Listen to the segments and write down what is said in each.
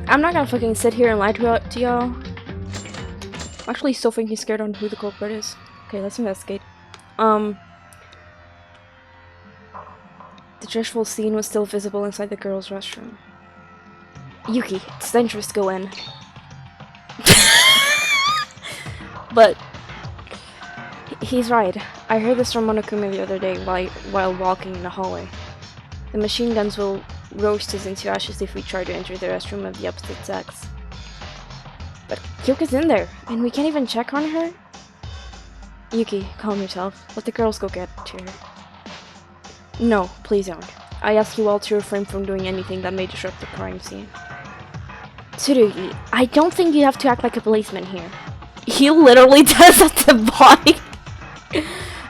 I'm not gonna fucking sit here and lie to y'all. I'm actually still fucking scared on who the culprit is. Okay, let's investigate. The dreadful scene was still visible inside the girls' restroom. Yuki, it's dangerous to go in. But he's right. I heard this from Monokuma the other day while walking in the hallway. The machine guns will roast us into ashes if we try to enter the restroom of the opposite sex. But Kyoka's in there, and we can't even check on her? Yuki, calm yourself. Let the girls go get to her. No, please don't. I ask you all to refrain from doing anything that may disrupt the crime scene. Tsurugi, I don't think you have to act like a policeman here. He literally does that to body.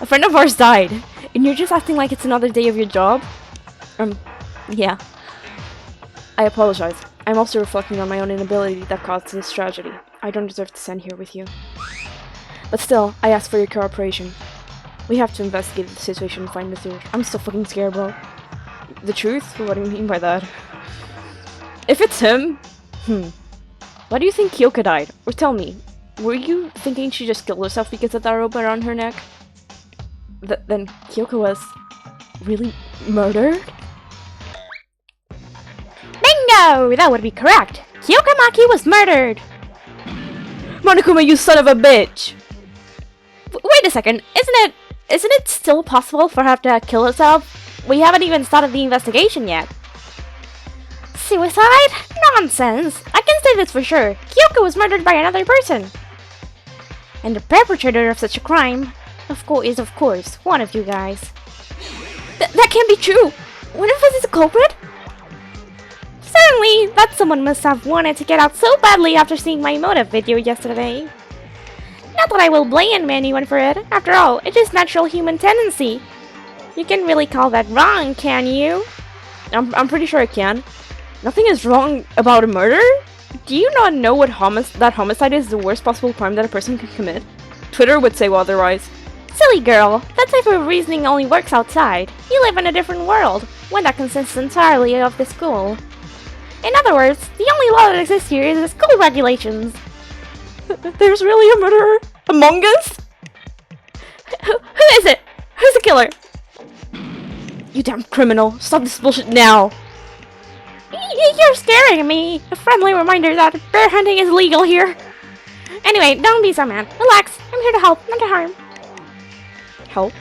A friend of ours died, and you're just acting like it's another day of your job? Yeah. I apologize. I'm also reflecting on my own inability that caused this tragedy. I don't deserve to stand here with you. But still, I ask for your cooperation. We have to investigate the situation and find the truth. I'm so fucking scared, bro. The truth? What do you mean by that? If it's him... Why do you think Kyoka died? Or tell me, were you thinking she just killed herself because of that rope around her neck? Then Kyoka was... really murdered? Bingo! That would be correct! Kyoka Maki was murdered! Monokuma, you son of a bitch! Wait a second, isn't it still possible for her to kill herself? We haven't even started the investigation yet. Suicide? Nonsense! I can say this for sure. Kyoka was murdered by another person. And the perpetrator of such a crime, is of course one of you guys. That can't be true! One of us is a culprit? Certainly, that someone must have wanted to get out so badly after seeing my motive video yesterday. Not that I will blame anyone for it. After all, it is natural human tendency. You can really call that wrong, can you? I'm pretty sure I can. Nothing is wrong about a murder? Do you not know that homicide is the worst possible crime that a person can commit? Twitter would say otherwise. Silly girl, that type of reasoning only works outside. You live in a different world, one that consists entirely of the school. In other words, the only law that exists here is the school regulations. There's really a murderer among us? Who is it? Who's the killer? You damn criminal, stop this bullshit now! You're scaring me! A friendly reminder that bear hunting is legal here. Anyway, don't be so mad. Relax, I'm here to help, not to harm. Help?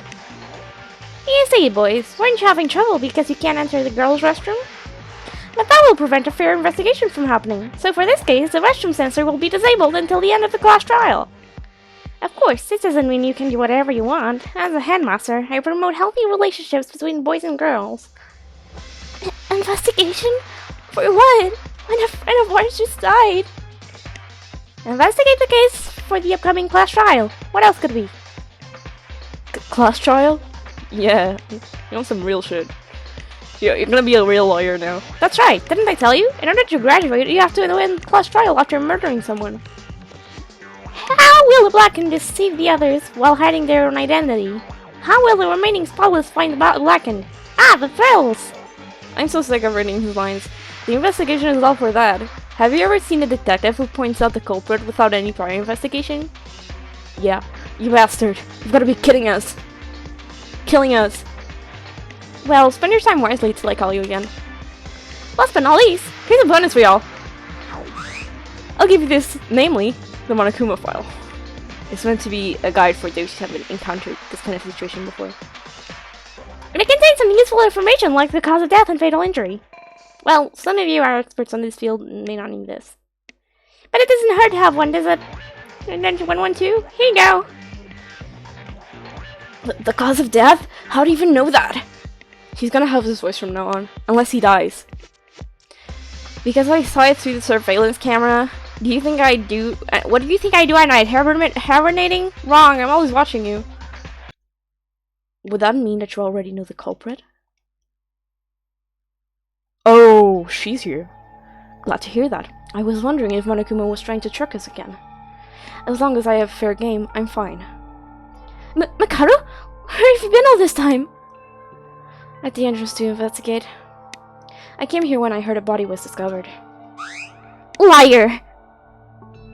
You see, boys, weren't you having trouble because you can't enter the girls' restroom? But that will prevent a fair investigation from happening. So for this case, the restroom sensor will be disabled until the end of the class trial. Of course, this doesn't mean you can do whatever you want. As a headmaster, I promote healthy relationships between boys and girls. Investigation? For what? When a friend of ours just died. Investigate the case for the upcoming class trial. What else could be? Class trial? Yeah, you want some real shit. You're gonna be a real lawyer now. That's right, didn't I tell you? In order to graduate, you have to win class trial after murdering someone. How will the Blackened deceive the others while hiding their own identity? How will the remaining spotless find the Blackened? Ah, the thrills! I'm so sick of reading his lines. The investigation is all for that. Have you ever seen a detective who points out the culprit without any prior investigation? Yeah, you bastard. You've gotta be kidding us. Killing us. Well, spend your time wisely till I call you again. Last but not least, here's a bonus for y'all. I'll give you this, namely, the Monokuma file. It's meant to be a guide for those who haven't encountered this kind of situation before. And it contains some useful information like the cause of death and fatal injury. Well, some of you are experts on this field and may not need this. But it doesn't hurt to have one, does it? And then 112, here you go. The cause of death? How do you even know that? He's gonna have this voice from now on, unless he dies. Because I saw it through the surveillance camera, do you think I do? What do you think I do at night? Hibernating? Wrong, I'm always watching you. Would that mean that you already know the culprit? Oh, she's here. Glad to hear that. I was wondering if Monokuma was trying to trick us again. As long as I have fair game, I'm fine. Makaru? Where have you been all this time? At the entrance to investigate. I came here when I heard a body was discovered. Liar!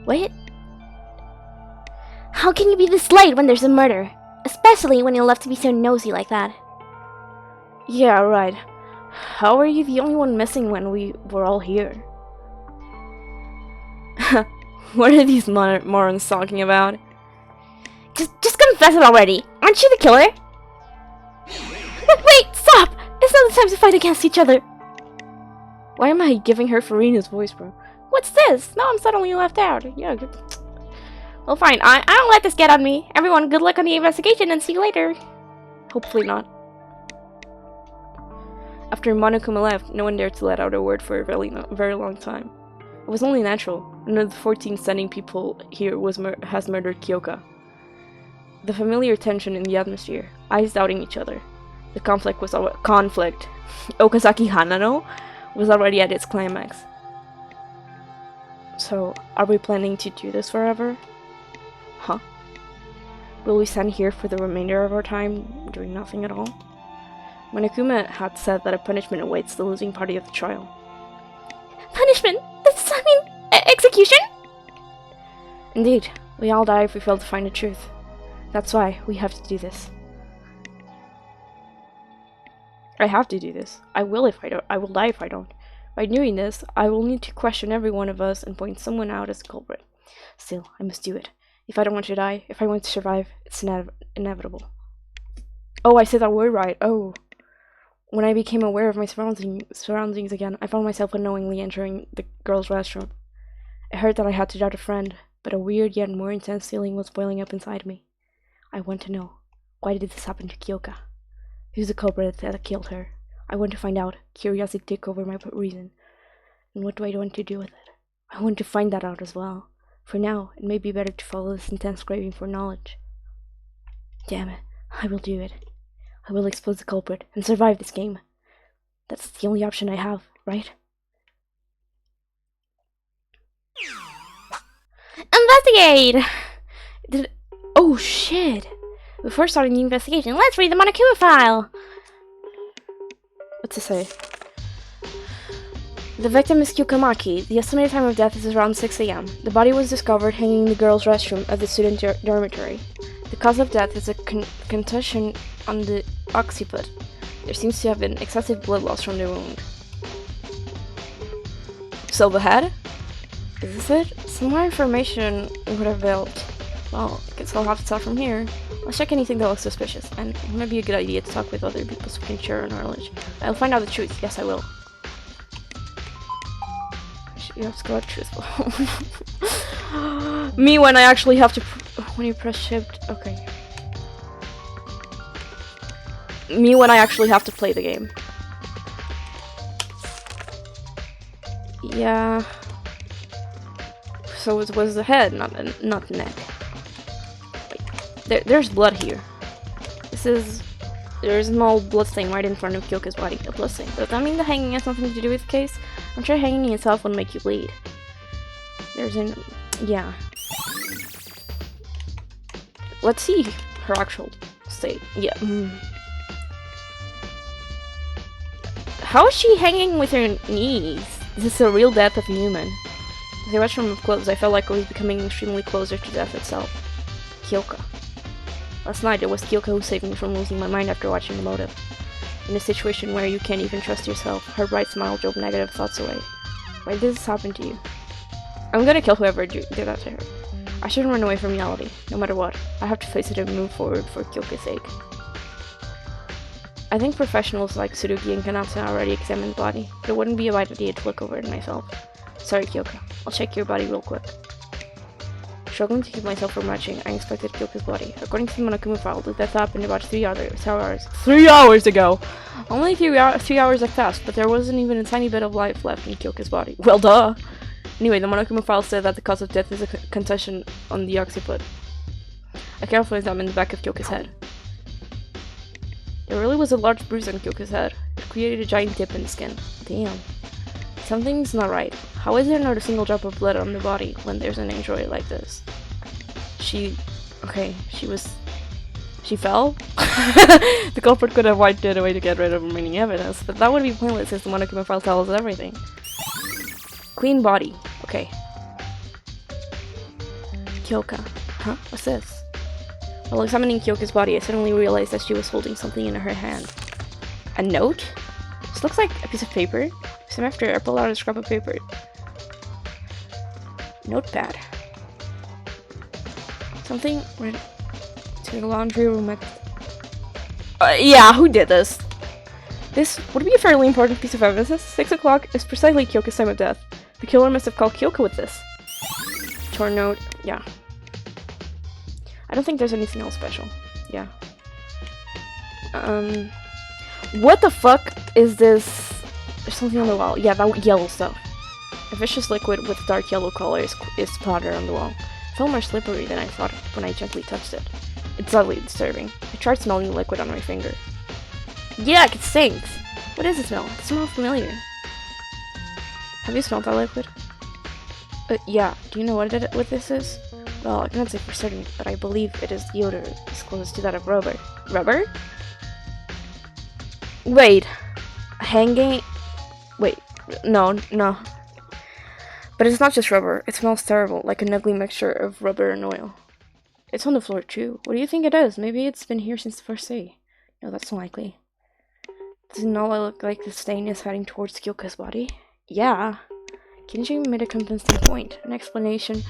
What? How can you be this light when there's a murder? Especially when you're left to be so nosy like that. Yeah, right. How are you the only one missing when we were all here? What are these morons talking about? Just confess it already! Aren't you the killer? Wait, stop! It's not the time to fight against each other! Why am I giving her Farina's voice, bro? What's this? Now I'm suddenly left out. Yeah, good. Well, fine. I don't let this get on me. Everyone, good luck on the investigation and see you later. Hopefully not. After Monokuma left, no one dared to let out a word for a very long time. It was only natural. None of the 14 standing people here has murdered Kyoka. The familiar tension in the atmosphere, eyes doubting each other. The conflict Okazaki Hanano was already at its climax. So, are we planning to do this forever? Huh? Will we stand here for the remainder of our time, doing nothing at all? Monokuma had said that a punishment awaits the losing party of the trial. Punishment? Does that mean execution? Indeed, we all die if we fail to find the truth. That's why we have to do this. I have to do this. I will if I don't. I will die if I don't. By doing this, I will need to question every one of us and point someone out as a culprit. Still, I must do it. If I don't want to die, if I want to survive, it's inevitable. Oh, I said that word right. Oh. When I became aware of my surroundings again, I found myself unknowingly entering the girls' restroom. I heard that I had to doubt a friend, but a weird yet more intense feeling was boiling up inside me. I want to know, why did this happen to Kyoka? Who's the culprit that killed her? I want to find out. Curiosity took over my reason. And what do I want to do with it? I want to find that out as well. For now, it may be better to follow this intense craving for knowledge. Damn it, I will do it. I will expose the culprit and survive this game. That's the only option I have, right? Investigate! Oh shit! Before starting the investigation, let's read the Monokuma file! What's it say? The victim is Kyukamaki. The estimated time of death is around 6 AM. The body was discovered hanging in the girls' restroom at the student dormitory. The cause of death is a contusion on the occiput. There seems to have been excessive blood loss from the wound. So the head? Is this it? Some more information would have helped. Well, I guess I'll have to start from here. Let's check anything that looks suspicious, and it might be a good idea to talk with other people so we can share our knowledge. I'll find out the truth. Yes, I will. You have to go out truthful. Me when I actually have to. When you press shift. Okay. Me when I actually have to play the game. Yeah. So it was the head, not the neck. Wait. There's blood here. There's a small blood stain right in front of Kyoka's body. A blood stain. Does that mean the hanging has something to do with the case? I'm sure hanging itself would make you bleed. Yeah. Let's see her actual state. Yeah. How is she hanging with her knees? This is the real death of a human. As I watched from up close, I felt like I was becoming extremely closer to death itself. Kyoka. Last night, it was Kyoka who saved me from losing my mind after watching the motive. In a situation where you can't even trust yourself, her bright smile drove negative thoughts away. Why did this happen to you? I'm gonna kill whoever did that to her. I shouldn't run away from reality, no matter what. I have to face it and move forward for Kyoka's sake. I think professionals like Tsurugi and Kanata already examined the body, but it wouldn't be a bad idea to look over it myself. Sorry, Kyoka. I'll check your body real quick. Struggling to keep myself from retching, I inspected Kyoka's body. According to the Monokuma file, the death happened about 3 hours. 3 hours ago! Only 3 hours have passed, but there wasn't even a tiny bit of life left in Kyoka's body. Well, duh! Anyway, the Monokuma file said that the cause of death is a contusion on the occiput. I carefully examined the back of Kyoka's head. There really was a large bruise on Kyoka's head. It created a giant dip in the skin. Damn. Something's not right. How is there not a single drop of blood on the body when there's an injury like this? She fell? The culprit could have wiped it away to get rid of remaining evidence, but that would be pointless since the Monokuma file tells us everything. Clean body. Okay. Okay. Kyoka. Huh? What's this? While examining Kyoka's body, I suddenly realized that she was holding something in her hand. A note? This looks like a piece of paper. Soon after, I pulled out a scrap of paper. Notepad. Something right to the laundry room at... yeah, who did this? This would be a fairly important piece of evidence. 6 o'clock is precisely Kyoka's time of death. The killer must have called Kyoka with this. Torn note. Yeah. I don't think there's anything else special. Yeah. What the fuck is this? There's something on the wall. Yeah, that yellow stuff. A vicious liquid with dark yellow color is splattered on the wall. It felt more slippery than I thought when I gently touched it. It's oddly disturbing. I tried smelling the liquid on my finger. Yuck, it stinks! What is the smell? It smells familiar. Have you smelled that liquid? Yeah. Do you know what this is? Well, I cannot say for certain, but I believe it is the odor is close to that of rubber. Rubber? Wait. Hanging? Wait. No. But it's not just rubber. It smells terrible, like an ugly mixture of rubber and oil. It's on the floor too. What do you think it is? Maybe it's been here since the first day. No, that's unlikely. Does it not look like the stain is heading towards Kyoka's body? Yeah. Kenji made a convincing point. An explanation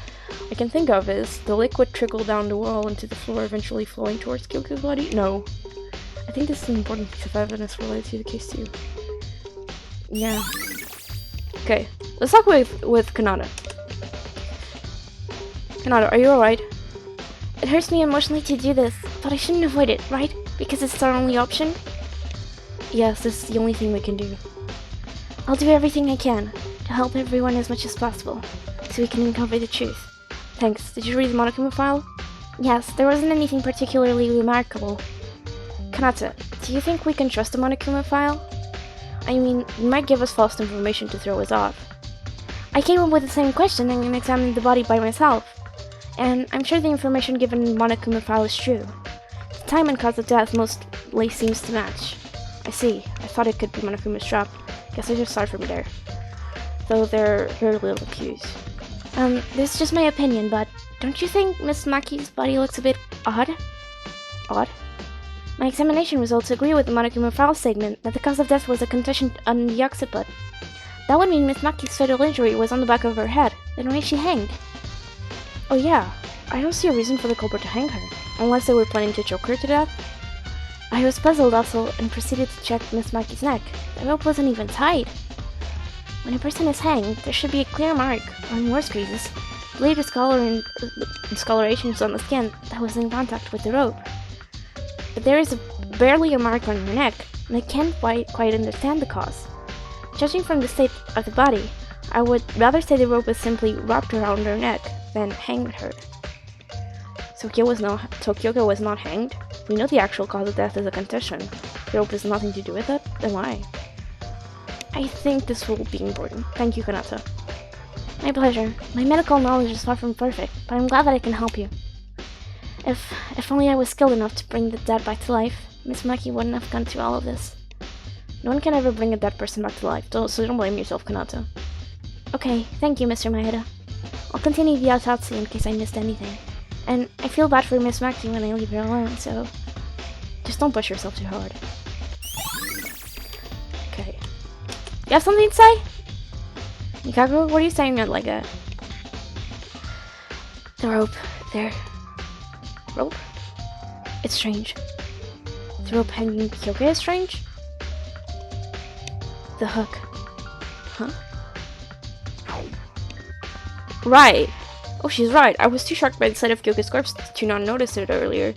I can think of is the liquid trickled down the wall into the floor, eventually flowing towards Kyoka's body? No. I think this is an important piece of evidence related to the case too. Yeah. Okay, let's talk with Kanata. Kanata, are you alright? It hurts me emotionally to do this, but I shouldn't avoid it, right? Because it's our only option? Yes, this is the only thing we can do. I'll do everything I can to help everyone as much as possible, so we can uncover the truth. Thanks. Did you read the Monokuma file? Yes, there wasn't anything particularly remarkable. Kanata, do you think we can trust the Monokuma file? I mean, it might give us false information to throw us off. I came up with the same question and examined the body by myself, and I'm sure the information given in the Monokuma file is true. The time and cause of death mostly seems to match. I see. I thought it could be Monokuma's trap. Guess I just start from there. Though there are very little clues. This is just my opinion, but don't you think Miss Maki's body looks a bit odd? Odd? My examination results agree with the Monokuma file statement that the cause of death was a contusion on the occiput. That would mean Miss Maki's fatal injury was on the back of her head, then why she hanged? Oh yeah, I don't see a reason for the culprit to hang her, unless they were planning to choke her to death. I was puzzled also and proceeded to check Miss Maki's neck. The rope wasn't even tied. When a person is hanged, there should be a clear mark, or in worse cases, bleed discolorations on the skin that was in contact with the rope. But there is barely a mark on her neck, and I can't quite understand the cause. Judging from the state of the body, I would rather say the rope was simply wrapped around her neck than hanged her. So Kyoka was not hanged? We know the actual cause of death is a contusion. The rope has nothing to do with it? Then why? I think this will be important. Thank you, Kanata. My pleasure. My medical knowledge is far from perfect, but I'm glad that I can help you. If only I was skilled enough to bring the dead back to life, Miss Maki wouldn't have gone through all of this. No one can ever bring a dead person back to life, so don't blame yourself, Kanata. Okay, thank you, Mr. Maeda. I'll continue the autopsy in case I missed anything. And I feel bad for Miss Maki when I leave her alone, so... Just don't push yourself too hard. Okay. You have something to say? Nikako, what are you saying like that? The rope, there. Rope? It's strange. The rope hanging Kyoka is strange? The hook. Huh? Right. Oh, she's right. I was too shocked by the sight of Kyoka's corpse to not notice it earlier.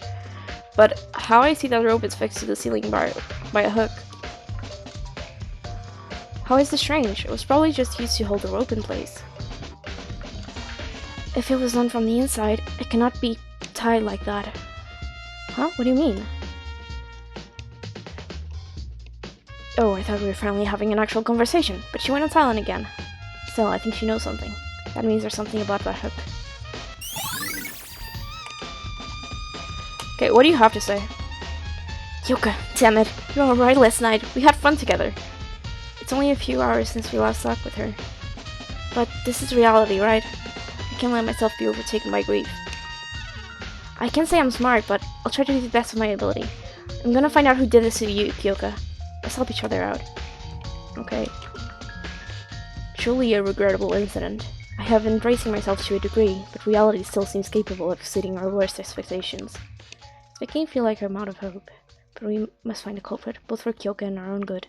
But how I see that rope is fixed to the ceiling by a hook. How is this strange? It was probably just used to hold the rope in place. If it was done from the inside, it cannot be tied like that. Huh? What do you mean? Oh, I thought we were finally having an actual conversation, but she went on silent again. Still, I think she knows something. That means there's something about that hook. Okay, what do you have to say? Kyoka, damn it. You were alright last night. We had fun together. It's only a few hours since we last talked with her. But this is reality, right? I can't let myself be overtaken by grief. I can't say I'm smart, but I'll try to do the best of my ability. I'm gonna find out who did this to you, Kyoka. Let's help each other out. Okay. Truly a regrettable incident. I have been bracing myself to a degree, but reality still seems capable of exceeding our worst expectations. It's making me feel like I'm out of hope, but we must find a culprit, both for Kyoka and our own good.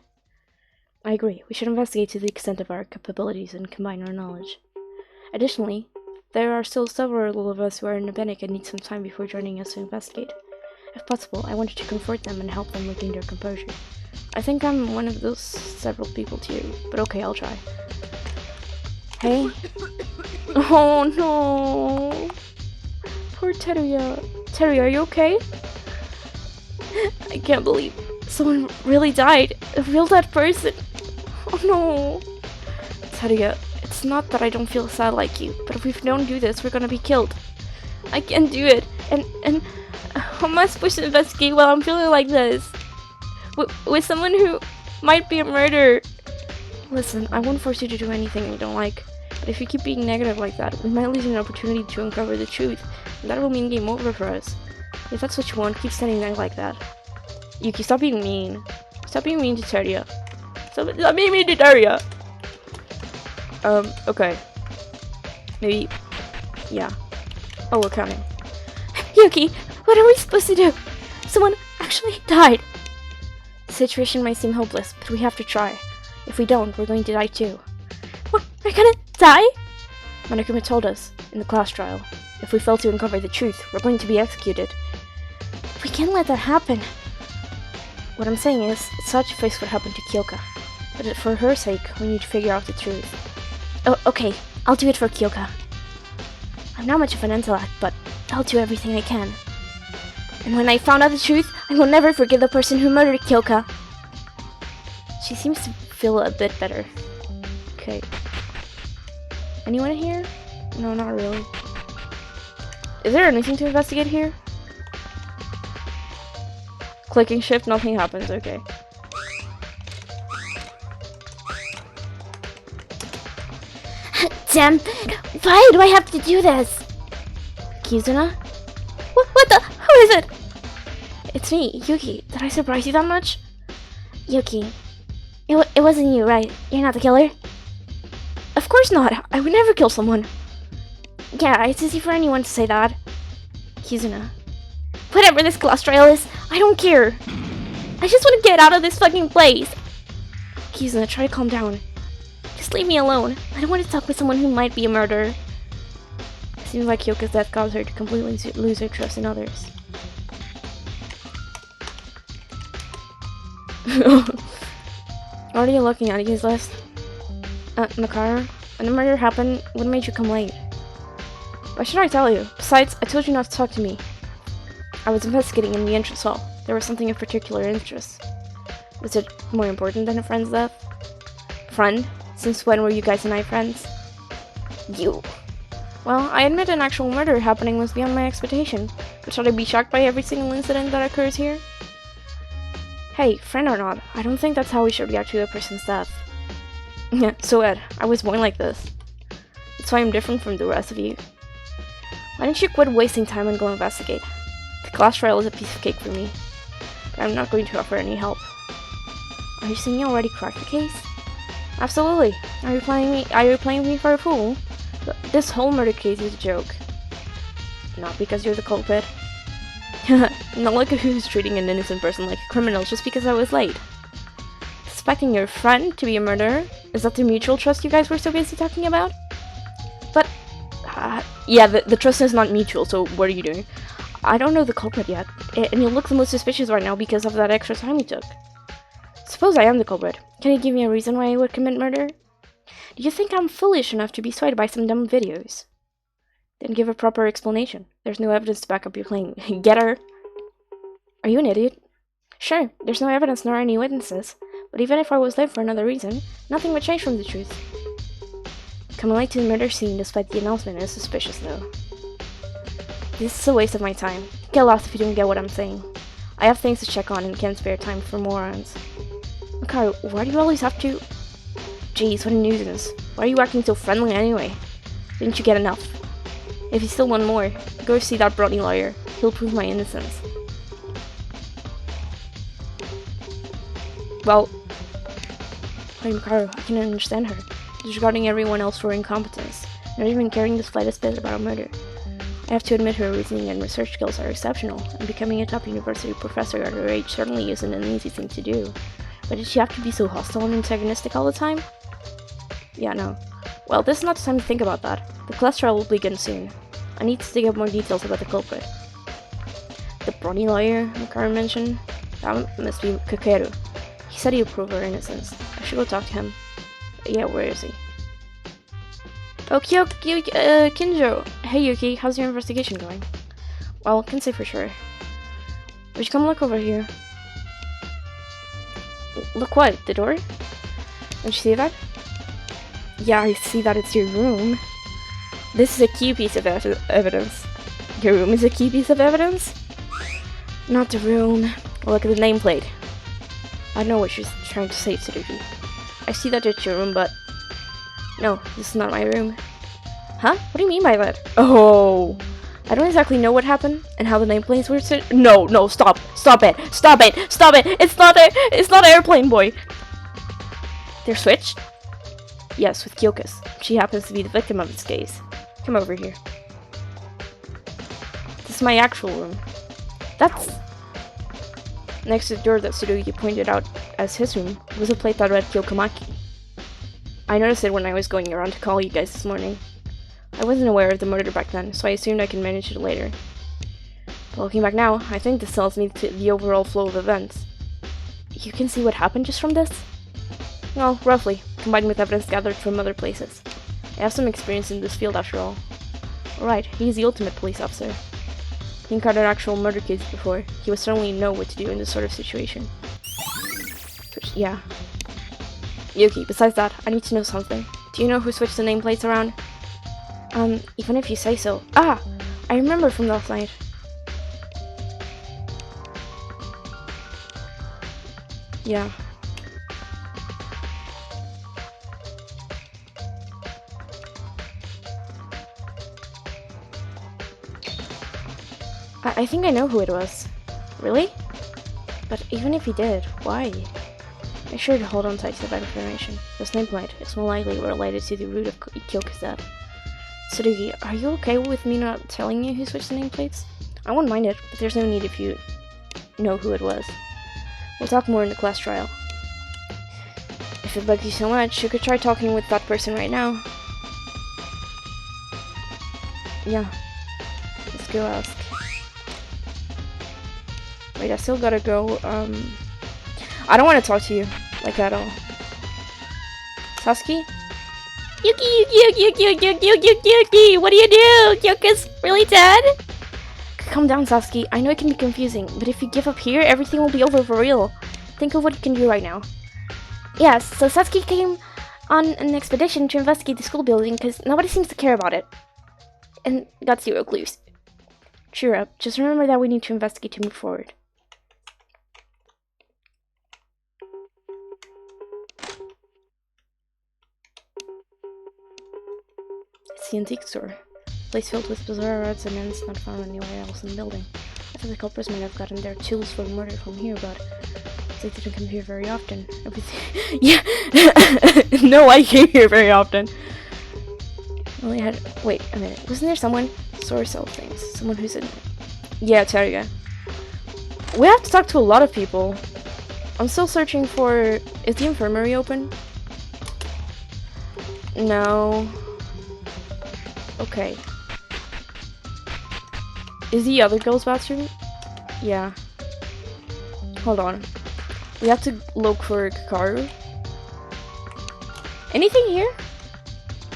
I agree, we should investigate to the extent of our capabilities and combine our knowledge. Additionally, there are still several of us who are in Nebenik and need some time before joining us to investigate. If possible, I wanted to comfort them and help them regain their composure. I think I'm one of those several people too, but okay, I'll try. Hey? Oh no! Poor Teruya. Teruya, are you okay? I can't believe someone really died. A real dead person. Oh no! Teruya, it's not that I don't feel sad like you, but if we don't do this, we're gonna be killed. I can't do it, and how am I supposed to investigate while I'm feeling like this? With someone who might be a murderer. Listen, I won't force you to do anything you don't like, but if you keep being negative like that, we might lose an opportunity to uncover the truth, and that will mean game over for us. If that's what you want, keep standing there like that. Yuki, stop being mean. Stop being mean to Teruya. Stop being mean to Teruya! Okay. Maybe... yeah. Oh, we're counting. Yuki, what are we supposed to do? Someone actually died. The situation might seem hopeless, but we have to try. If we don't, we're going to die too. What? We're gonna die? Monokuma told us, in the class trial. If we fail to uncover the truth, we're going to be executed. We can't let that happen. What I'm saying is, it's hard to face what happened to Kyoka. But for her sake, we need to figure out the truth. Oh, okay. I'll do it for Kyoka. I'm not much of an intellect, but I'll do everything I can. And when I found out the truth, I will never forgive the person who murdered Kyoka. She seems to feel a bit better. Okay. Anyone here? No, not really. Is there anything to investigate here? Clicking shift, nothing happens, okay. Damn! Why do I have to do this? Kizuna? What the? Who is it? It's me, Yuki. Did I surprise you that much? Yuki. It wasn't you, right? You're not the killer? Of course not. I would never kill someone. Yeah, it's easy for anyone to say that. Kizuna. Whatever this class trial is, I don't care. I just want to get out of this fucking place. Kizuna, try to calm down. Just leave me alone. I don't want to talk with someone who might be a murderer. It seems like Kyoka's death caused her to completely lose her trust in others. What are you looking at, his list? Nakara, when the murder happened, what made you come late? Why should I tell you? Besides, I told you not to talk to me. I was investigating in the entrance hall. There was something of particular interest. Was it more important than a friend's death? Friend? Since when were you guys and I friends? You. Well, I admit an actual murder happening was beyond my expectation, but should I be shocked by every single incident that occurs here? Hey, friend or not, I don't think that's how we should react to a person's death. Yeah, so Ed, I was born like this. That's why I'm different from the rest of you. Why don't you quit wasting time and go investigate? The class trial is a piece of cake for me, but I'm not going to offer any help. Are you saying you already cracked the case? Absolutely. Are you playing me for a fool? This whole murder case is a joke. Not because you're the culprit. Not like who's treating an innocent person like a criminal just because I was late. Suspecting your friend to be a murderer? Is that the mutual trust you guys were so busy talking about? But, yeah, the trust is not mutual, so what are you doing? I don't know the culprit yet, and you look the most suspicious right now because of that extra time you took. Suppose I am the culprit. Can you give me a reason why I would commit murder? Do you think I'm foolish enough to be swayed by some dumb videos? Then give a proper explanation. There's no evidence to back up your claim. Get her? Are you an idiot? Sure, there's no evidence nor any witnesses, but even if I was late for another reason, nothing would change from the truth. Coming late to the murder scene despite the announcement is suspicious, though. This is a waste of my time. Get lost if you don't get what I'm saying. I have things to check on and can't spare time for morons. Makaru, why do you always have to... Jeez, what a nuisance. Why are you acting so friendly anyway? Didn't you get enough? If you still want more, go see that Brony lawyer. He'll prove my innocence. Well, Hikaru, I can understand her. Disregarding everyone else for incompetence, not even caring the slightest bit about a murder. I have to admit her reasoning and research skills are exceptional, and becoming a top university professor at her age certainly isn't an easy thing to do. But did she have to be so hostile and antagonistic all the time? Yeah, no. Well, this is not the time to think about that. The class trial will begin soon. I need to dig up more details about the culprit. The Brony lawyer Hikaru mentioned? That must be Kakeru. He said he'd prove her innocence. I should go talk to him. Yeah, where is he? Oh, Kinjo! Hey Yuki, how's your investigation going? Well, can't say for sure. Would you come look over here? Look what? The door? Don't you see that? Yeah, I see that it's your room. This is a key piece of evidence. Your room is a key piece of evidence? Not the room. Look at the nameplate. I know what she's trying to say, Tsurugi. I see that it's your room, but... No, this is not my room. Huh? What do you mean by that? Oh! I don't exactly know what happened and how the nameplates were set. No, stop! Stop it! Stop it! Stop it! It's not Airplane Boy! They're switched? Yes, with Kyoka's. She happens to be the victim of this case. Come over here. This is my actual room. That's... Next to the door that Tsurugi pointed out as his room was a plate that read Kyokamaki. I noticed it when I was going around to call you guys this morning. I wasn't aware of the murder back then, so I assumed I could manage it later. But looking back now, I think this tells me the overall flow of events. You can see what happened just from this? Well, roughly, combined with evidence gathered from other places. I have some experience in this field after all. Right, he's the ultimate police officer. He encountered actual murder cases before. He would certainly know what to do in this sort of situation. Which, yeah. Yuki, besides that, I need to know something. Do you know who switched the nameplates around? Even if you say so. Ah! I remember from last night. Yeah. I think I know who it was. Really? But even if he did, why? Make sure to hold on tight to that information. This nameplate is more likely related to the root of Kyoka's death. Tsurugi, are you okay with me not telling you who switched the nameplates? I won't mind it, but there's no need if you know who it was. We'll talk more in the class trial. If it bugs you so much, you could try talking with that person right now. Yeah. Let's go ask. Wait, I still gotta go, I don't want to talk to you, like, at all. Sasuke? Yuki, what do you do? Kyoka's really dead? Calm down, Sasuke. I know it can be confusing, but if you give up here, everything will be over for real. Think of what you can do right now. Yes, so Sasuke came on an expedition to investigate the school building because nobody seems to care about it. And got 0 clues. Cheer up. Just remember that we need to investigate to move forward. It's the antique store. A place filled with bizarre odds and ends not found anywhere else in the building. I thought the culprits might have gotten their tools for murder from here, but they didn't come here very often. Everything. Yeah. No, I came here very often. Well, they had. Wait a minute. Wasn't there someone? Store sell things. Someone who's in. Yeah, Teruga. We have to talk to a lot of people. I'm still searching for. Is the infirmary open? No. Okay. Is the other girl's bathroom? Yeah. Hold on. We have to look for Kakaru. Anything here?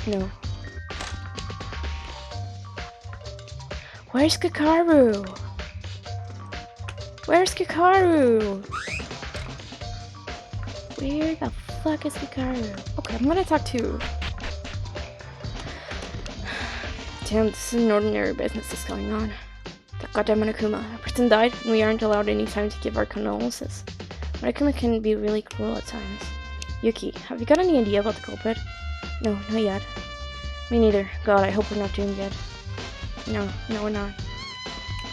No. Where's Kakaru? Where's Kakaru? Where the fuck is Kakaru? Okay, I'm gonna talk to... Damn, this is an ordinary business that's going on. That goddamn Monokuma. A person died, and we aren't allowed any time to give our condolences. Monokuma can be really cruel at times. Yuki, have you got any idea about the culprit? No, not yet. Me neither. God, I hope we're not doomed yet. No, we're not.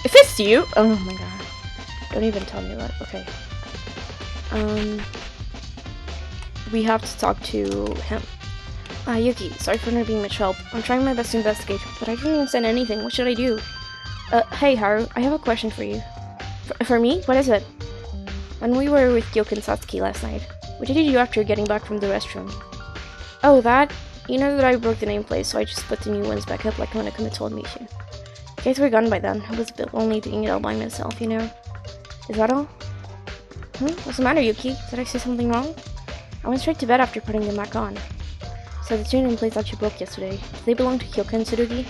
If it's you! Oh my god. Don't even tell me that. Okay. We have to talk to him. Yuki, sorry for not being much help. I'm trying my best to investigate, but I didn't understand anything. What should I do? Hey Haru, I have a question for you. For me? What is it? When we were with Kyoka and Satsuki last night, what did you do after getting back from the restroom? Oh, that? You know that I broke the nameplate, so I just put the new ones back up like Monokuma told me to. You guys were gone by then. I was a bit lonely doing it all by myself, you know? Is that all? What's the matter, Yuki? Did I say something wrong? I went straight to bed after putting them back on. So the two nameplates that you broke yesterday, do they belong to Kyoka and Tsurugi?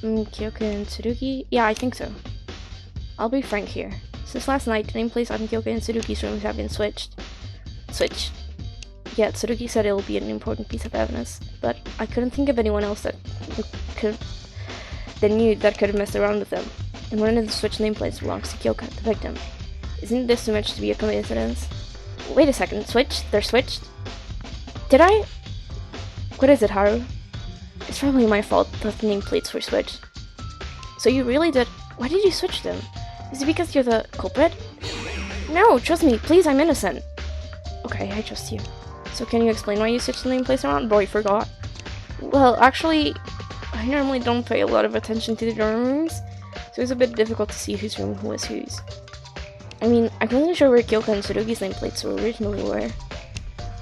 Kyoka and Tsurugi? Yeah, I think so. I'll be frank here. Since last night, the nameplates on Kyoka and Tsurugi's rooms have been switched. Yeah, Tsurugi said it'll be an important piece of evidence, but I couldn't think of anyone else that knew that could have messed around with them. And one of the switched nameplates belongs to Kyoka, the victim. Isn't this too much to be a coincidence? Wait a second, switched? They're switched? Did I? What is it, Haru? It's probably my fault that the nameplates were switched. So you really did? Why did you switch them? Is it because you're the culprit? No, trust me, please, I'm innocent. Okay, I trust you. So can you explain why you switched the nameplates around? Boy, forgot. Well, actually, I normally don't pay a lot of attention to the dorm rooms, so it was a bit difficult to see whose room was whose. I mean, I wasn't sure where Kyoka and Tsurugi's nameplates originally were.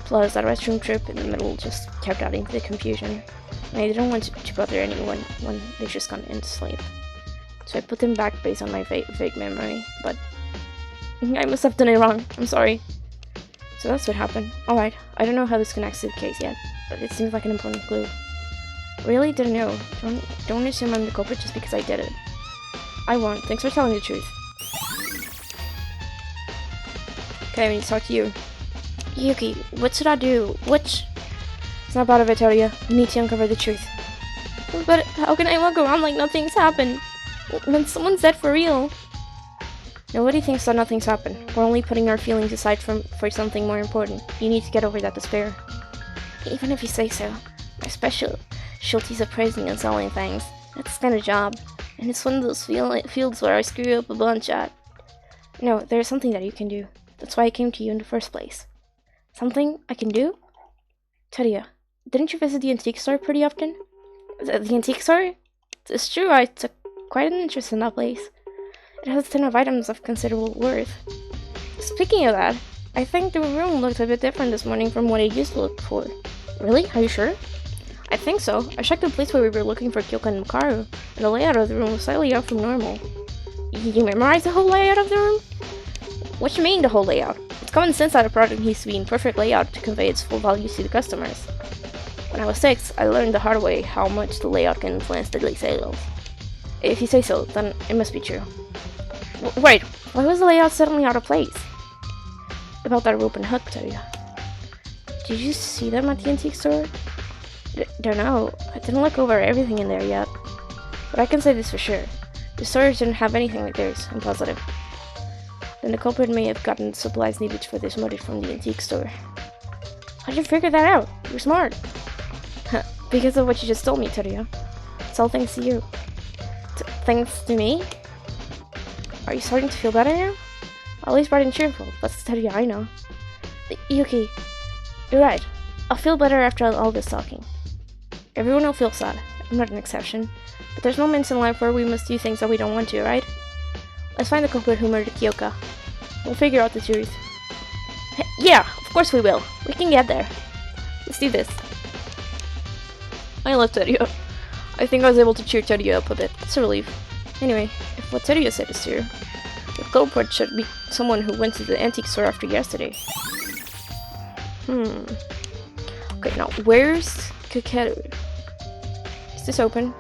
Plus, that restroom trip in the middle just kept adding to the confusion, and I didn't want to bother anyone when they just gone into sleep. So I put them back based on my vague memory, but I must have done it wrong. I'm sorry. So that's what happened. Alright, I don't know how this connects to the case yet, but it seems like an important clue. Really? Didn't know. Don't assume I'm the culprit just because I did it. I won't. Thanks for telling the truth. Okay, I need to talk to you. Yuki, what should I do? Snap out of it, Toria. We need to uncover the truth. But how can I walk around like nothing's happened? When someone's dead for real? Nobody thinks that nothing's happened. We're only putting our feelings aside for something more important. You need to get over that despair. Even if you say so. My specialty's appraising and selling things. That's the kind of job. And it's one of those fields where I screw up a bunch at. No, there's something that you can do. That's why I came to you in the first place. Something I can do? Teria, didn't you visit the antique store pretty often? The antique store? It's true, I took quite an interest in that place. It has a ton of items of considerable worth. Speaking of that, I think the room looked a bit different this morning from what it used to look for. Really? Are you sure? I think so. I checked the place where we were looking for Kyoka and Makaru, and the layout of the room was slightly off from normal. You memorized the whole layout of the room? What you mean, the whole layout? It's common sense that a product needs to be in perfect layout to convey its full value to the customers. When I was 6, I learned the hard way how much the layout can influence daily sales. If you say so, then it must be true. Wait, why was the layout suddenly out of place? About that rope and hook, Teria. Did you see them at the antique store? Don't know. I didn't look over everything in there yet. But I can say this for sure. The stores didn't have anything like theirs, I'm positive. Then the culprit may have gotten the supplies needed for this motive from the antique store. How'd you figure that out? You're smart. Because of what you just told me, Teria. It's all thanks to you. Thanks to me? Are you starting to feel better now? Always bright and cheerful. That's the Teria I know. Yuki, you're right. I'll feel better after all this talking. Everyone will feel sad. I'm not an exception. But there's moments in life where we must do things that we don't want to, right? Let's find the culprit who murdered Kyoka. We'll figure out the truth. Yeah, of course we will. We can get there. Let's do this. I love Teria. I think I was able to cheer Teria up a bit. It's a relief. Anyway, if what Teria said is true, the culprit should be someone who went to the antique store after yesterday. Okay, now where's Kakeru? Is this open?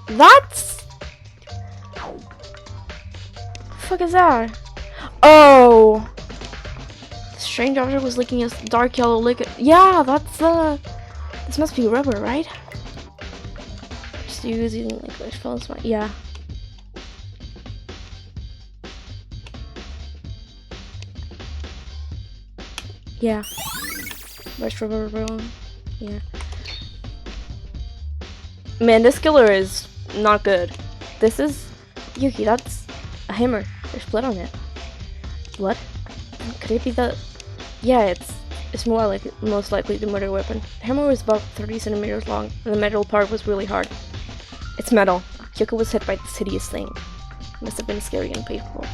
That's... the fuck is that? Oh! The strange object was leaking a dark yellow liquid. Yeah, that's this must be rubber, right? Just using liquid fills my... yeah. Yeah. Yeah. Man, this killer is not good. This is... Yuki, that's a hammer. There's blood on it. What? Could it be the... Yeah, it's more like most likely the murder weapon. The hammer was about 30 centimeters long, and the metal part was really hard. It's metal. Kyoko was hit by this hideous thing. It must have been scary and painful.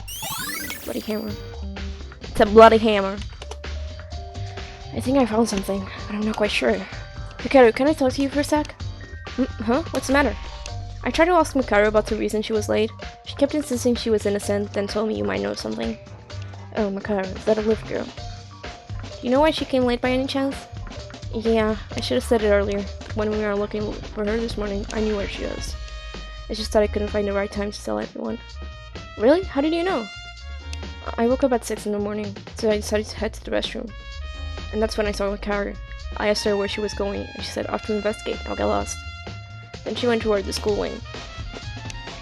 Bloody hammer. It's a bloody hammer. I think I found something, but I'm not quite sure. Hikaru, can I talk to you for a sec? Huh? What's the matter? I tried to ask Hikaru about the reason she was late. She kept insisting she was innocent, then told me you might know something. Oh, Hikaru, is that a lift girl? Do you know why she came late by any chance? Yeah, I should have said it earlier. When we were looking for her this morning, I knew where she was. It's just that I couldn't find the right time to tell everyone. Really? How did you know? I woke up at 6 in the morning, so I decided to head to the restroom. And that's when I saw Hikaru. I asked her where she was going, and she said, off to investigate, I'll get lost. Then she went toward the school wing.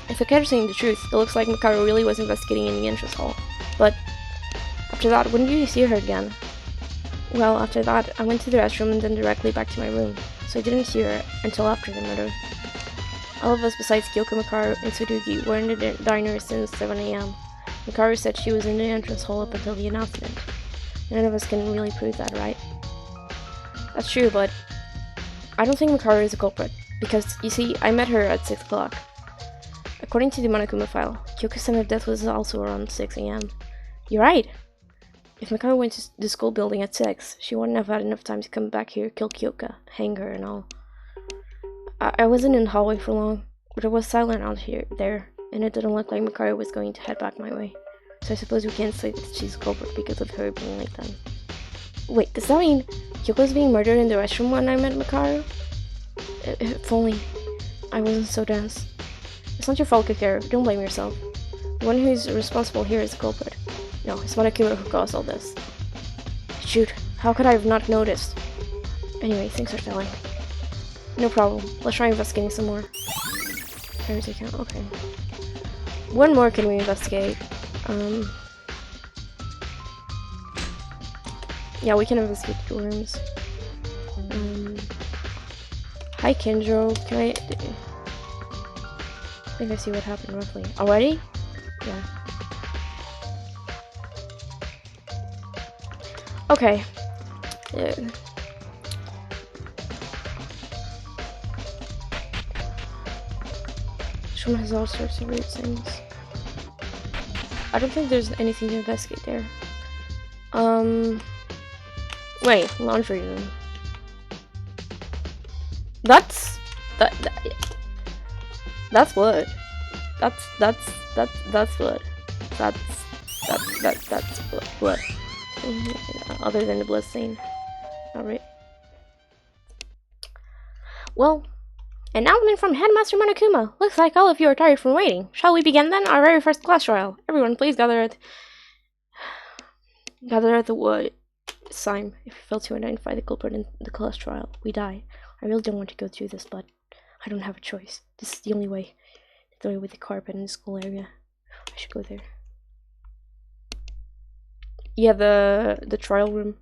If Hikaru's saying the truth, it looks like Hikaru really was investigating in the entrance hall. But after that, when did you see her again? Well, after that, I went to the restroom and then directly back to my room, so I didn't see her until after the murder. All of us besides Kyoko, Hikaru, and Tsurugi were in the diner since 7 AM. Hikaru said she was in the entrance hall up until the announcement. None of us can really prove that, right? That's true, but I don't think Hikaru is a culprit, because, you see, I met her at 6 o'clock. According to the Monokuma file, Kyoko's time of death was also around 6 AM. You're right! If Hikaru went to the school building at 6, she wouldn't have had enough time to come back here, kill Kyoka, hang her, and all. I wasn't in the hallway for long, but it was silent out there, and it didn't look like Hikaru was going to head back my way. So I suppose we can't say that she's a culprit because of her being late then. Wait, does that mean Kyoko was being murdered in the restroom when I met Hikaru? If only I wasn't so dense. It's not your fault, Hikaru. Don't blame yourself. The one who's responsible here is the culprit. No, it's Monokuma who caused all this. Shoot, how could I have not noticed? Anyway, things are telling. No problem. Let's try investigating some more. Carrier's account, okay. One more can we investigate? Yeah, we can investigate the rooms. Hi, Kendro. Can I think I see what happened roughly. Already? Yeah. Okay. Yeah. This room has all sorts of weird things. I don't think there's anything to investigate there. Wait, laundry room. That's blood. That's blood. That's blood. Other than the blood stain. Alright. Well, announcement from Headmaster Monokuma. Looks like all of you are tired from waiting. Shall we begin then? Our very first class trial. Everyone, please gather at the wood. It's time. If we fail to identify the culprit in the class trial, we die. I really don't want to go through this, but I don't have a choice. This is the only way. The way with the carpet in the school area. I should go there. Yeah, the trial room.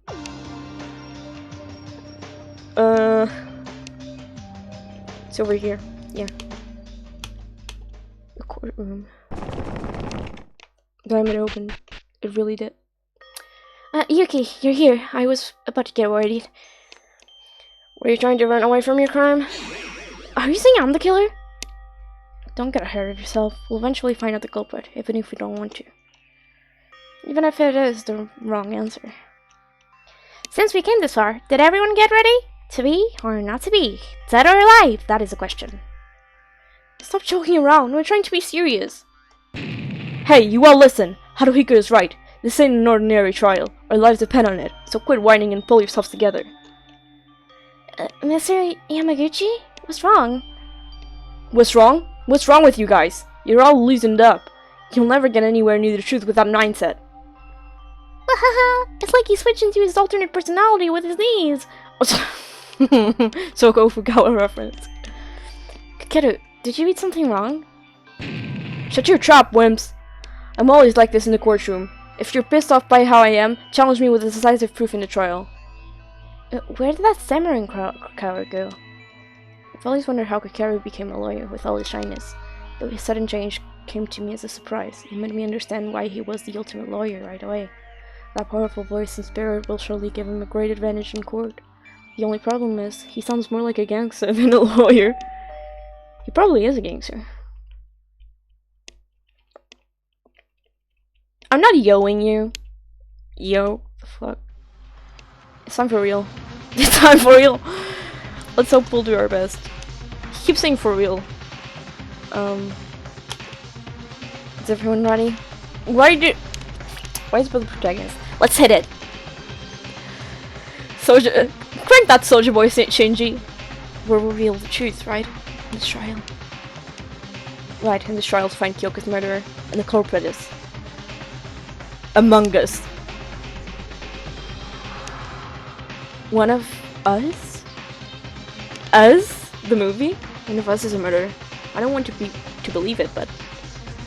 It's over here. Yeah. The courtroom. Damn, it opened. It really did. Yuki, you're here. I was about to get worried. Were you trying to run away from your crime? Are you saying I'm the killer? Don't get ahead of yourself. We'll eventually find out the culprit, even if we don't want to. Even if it is the wrong answer. Since we came this far, did everyone get ready? To be or not to be? Dead or alive? That is the question. Stop joking around. We're trying to be serious. Hey, you all listen. Haruhiko is right. This ain't an ordinary trial. Our lives depend on it. So quit whining and pull yourselves together. Mr. Yamaguchi? What's wrong? What's wrong? What's wrong with you guys? You're all loosened up. You'll never get anywhere near the truth with that mindset. It's like he switched into his alternate personality with his knees. Soko Fugawa reference. Kakeru, did you eat something wrong? Shut your trap, wimps! I'm always like this in the courtroom. If you're pissed off by how I am, challenge me with decisive proof in the trial. Where did that stammering coward go? I've always wondered how Kakaru became a lawyer with all his shyness, though his sudden change came to me as a surprise. It made me understand why he was the ultimate lawyer right away. That powerful voice and spirit will surely give him a great advantage in court. The only problem is, he sounds more like a gangster than a lawyer. He probably is a gangster. I'm not yoing you. Yo, the fuck. It's time for real. It's time for real. Let's hope we'll do our best. Keep saying for real. Is everyone ready? Why is it the protagonist? Let's hit it. Soja, crank that Soja Boy, Shinji. We'll reveal the truth, right? In this trial. Right, in this trial to find Kyoka's murderer, and the culprit is among us. One of us? Us? The movie? One of us is a murderer. I don't want to believe it, but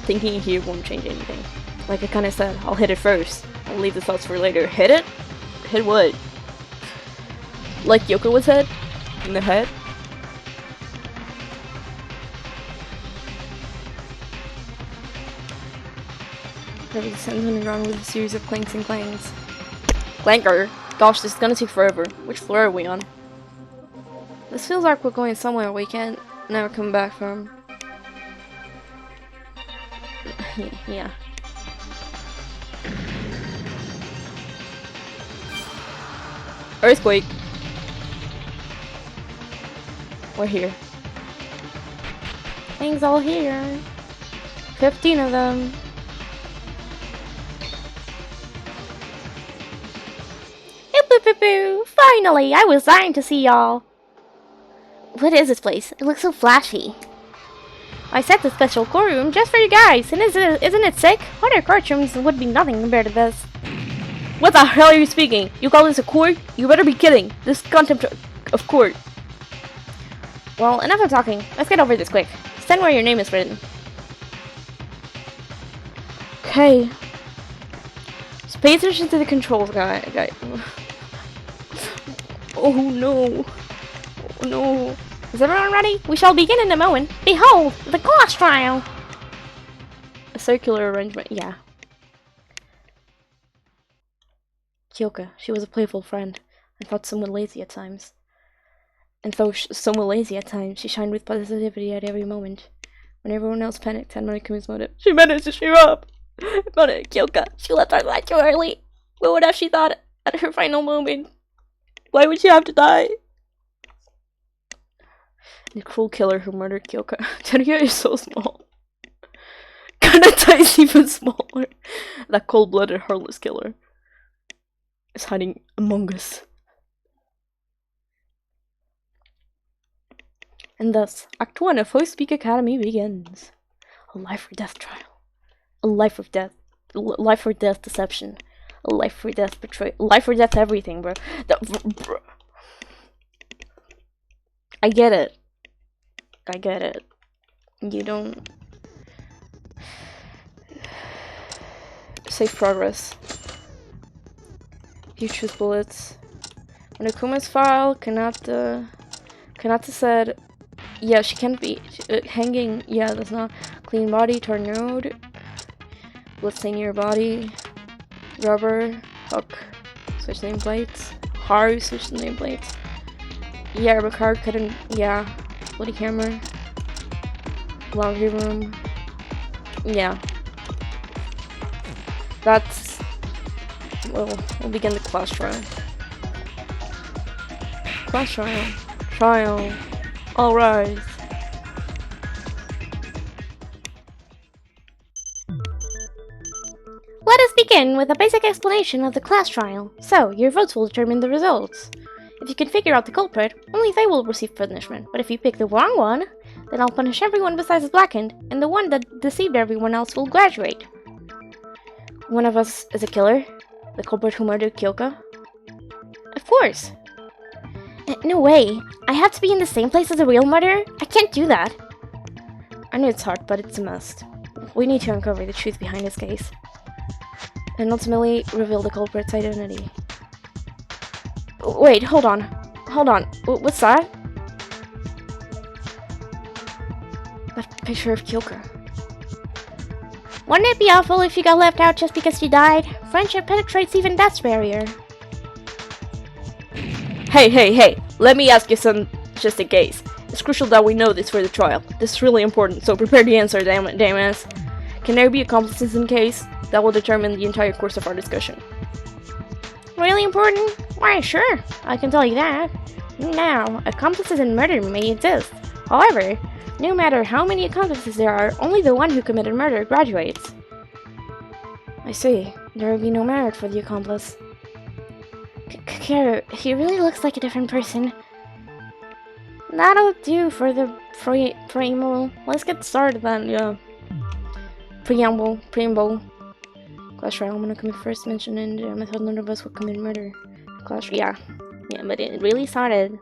thinking it here won't change anything. Like I kinda said, I'll hit it first. I'll leave the thoughts for later. Hit it? Hit what? Like Yoko was hit? In the head? There was a sentence running around with a series of clanks and clangs. Clanker? Gosh, this is gonna take forever. Which floor are we on? This feels like we're going somewhere we can't never come back from. Yeah. Earthquake. We're here. Things all here. 15 of them. Boo! Finally, I was dying to see y'all. What is this place? It looks so flashy. I set the special courtroom just for you guys, and isn't it sick? Other courtrooms would be nothing compared to this. What the hell are you speaking? You call this a court? You better be kidding. This is contempt of court. Well, enough of talking. Let's get over this quick. Stand where your name is written. Okay. Just pay attention to the controls, guy. Oh no. Oh no. Is everyone ready? We shall begin in a moment. Behold, the class trial! A circular arrangement, yeah. Kyoka, she was a playful friend, and thought somewhat lazy at times. And though somewhat lazy at times, she shined with positivity at every moment. When everyone else panicked at Monikumi's motive, she managed to cheer up! Kyoka, she left our life too early. What would have she thought at her final moment? Why would she have to die? The cruel killer who murdered Kyoka. Teruya is so small. Kanata is even smaller. That cold-blooded, heartless killer is hiding among us. And thus, Act 1 of Host Peak Academy begins. A life or death trial. A life or death. Life or death deception. A life or death betrayal. Life or death everything, bro. I get it. I get it. You don't... Safe progress. You choose bullets. On Akuma's file, Kanata said, yeah, she can't be hanging. Yeah, that's not clean body, torn node, bloodstain your body, rubber, hook, switch nameplates, Haru, switch nameplates. Yeah, Ricard couldn't. Yeah, bloody hammer, laundry room. Yeah, that's. Well, we'll begin the class trial. Class trial. Trial. All rise. Let us begin with a basic explanation of the class trial. So, your votes will determine the results. If you can figure out the culprit, only they will receive punishment. But if you pick the wrong one, then I'll punish everyone besides the blackened, and the one that deceived everyone else will graduate. One of us is a killer? The culprit who murdered Kyoka? Of course. No way. I have to be in the same place as a real murderer? I can't do that. I know it's hard, but it's a must. We need to uncover the truth behind this case. and ultimately reveal the culprit's identity. Wait, hold on. What's that? That picture of Kyoka. Wouldn't it be awful if you got left out just because you died? Friendship penetrates even death's barrier. Hey, let me ask you some just in case. It's crucial that we know this for the trial. This is really important, so prepare the answer, damn ass. Can there be accomplices in case? That will determine the entire course of our discussion. Really important? Why, sure, I can tell you that. Now, accomplices in murder may exist. However, no matter how many accomplices there are, only the one who committed murder graduates. I see. There will be no merit for the accomplice. Karu, he really looks like a different person. That'll do for the preamble. Let's get started then, yeah. Preamble. Clash Royale, I'm gonna commit first mention and I thought none of us would commit murder. Clash, yeah, but it really started.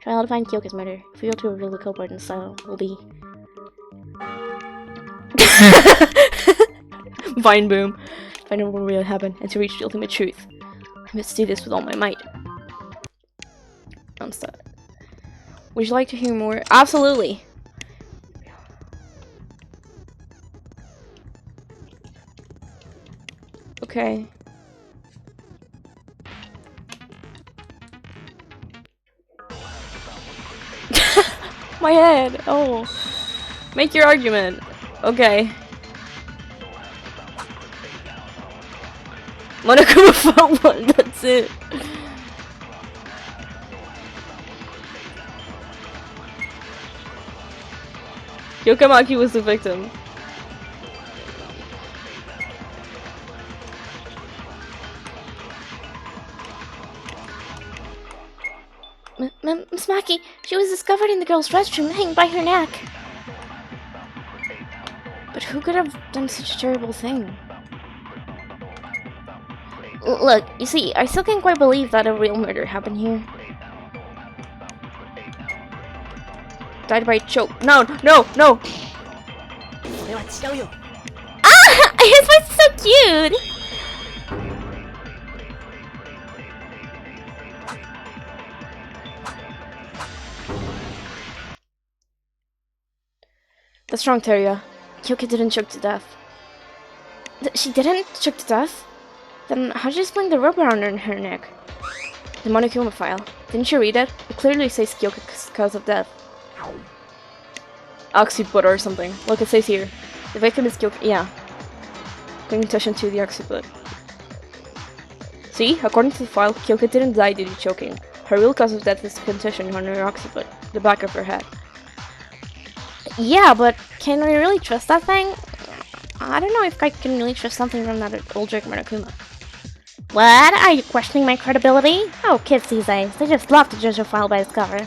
Trial to find Kyoka's murder. Fail to reveal the culprit and style will be. Vine boom. Find out what really happened and to reach the ultimate truth. I must do this with all my might. Non-stop. Would you like to hear more? Absolutely. Okay. My head. Oh. Make your argument. Okay. Monokuma found one. That's it. Yokamaki was the victim. Miss Maki, she was discovered in the girl's restroom, hanging by her neck. But who could have done such a terrible thing? Look, you see, I still can't quite believe that a real murder happened here. Died by choke. No! Ah! His voice is so cute! That's wrong, Teria. Kyoka didn't choke to death. She didn't choke to death? Then how did you explain the rope around her neck? The Monokuma file. Didn't you read it? It clearly says Kyoka's cause of death. Occiput or something. Look, it says here. The victim is Kyoka. Yeah. Contusion to the occiput. See? According to the file, Kyoka didn't die due to choking. Her real cause of death is contusion on her occiput, the back of her head. Yeah, but can we really trust that thing? I don't know if I can really trust something from that old jerk Monokuma. What? Are you questioning my credibility? Oh, kids these days, they just love to judge a file by its cover.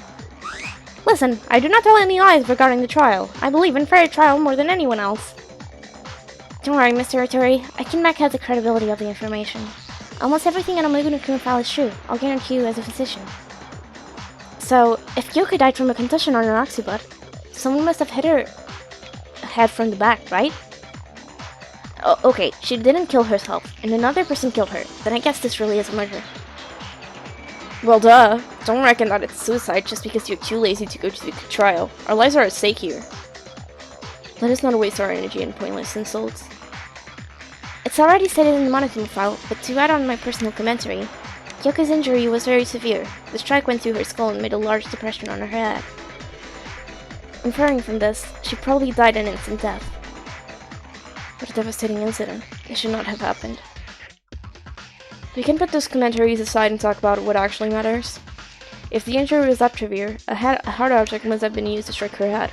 Listen, I do not tell any lies regarding the trial. I believe in fair trial more than anyone else. Don't worry, Mr. Ituri. I can back out the credibility of the information. Almost everything in a Monokuma file is true. I'll guarantee you as a physician. So, if Kyoka died from a contusion on her occiput, someone must have hit her head from the back, right? Oh, okay, she didn't kill herself, and another person killed her. Then I guess this really is a murder. Well, duh. Don't reckon that it's suicide just because you're too lazy to go to the trial. Our lives are at stake here. Let us not waste our energy in pointless insults. It's already stated in the Monokuma file, but to add on my personal commentary, Kyoka's injury was very severe. The strike went through her skull and made a large depression on her head. Inferring from this, she probably died an instant death. What a devastating incident. It should not have happened. We can put those commentaries aside and talk about what actually matters. If the injury was that severe, a hard object must have been used to strike her head.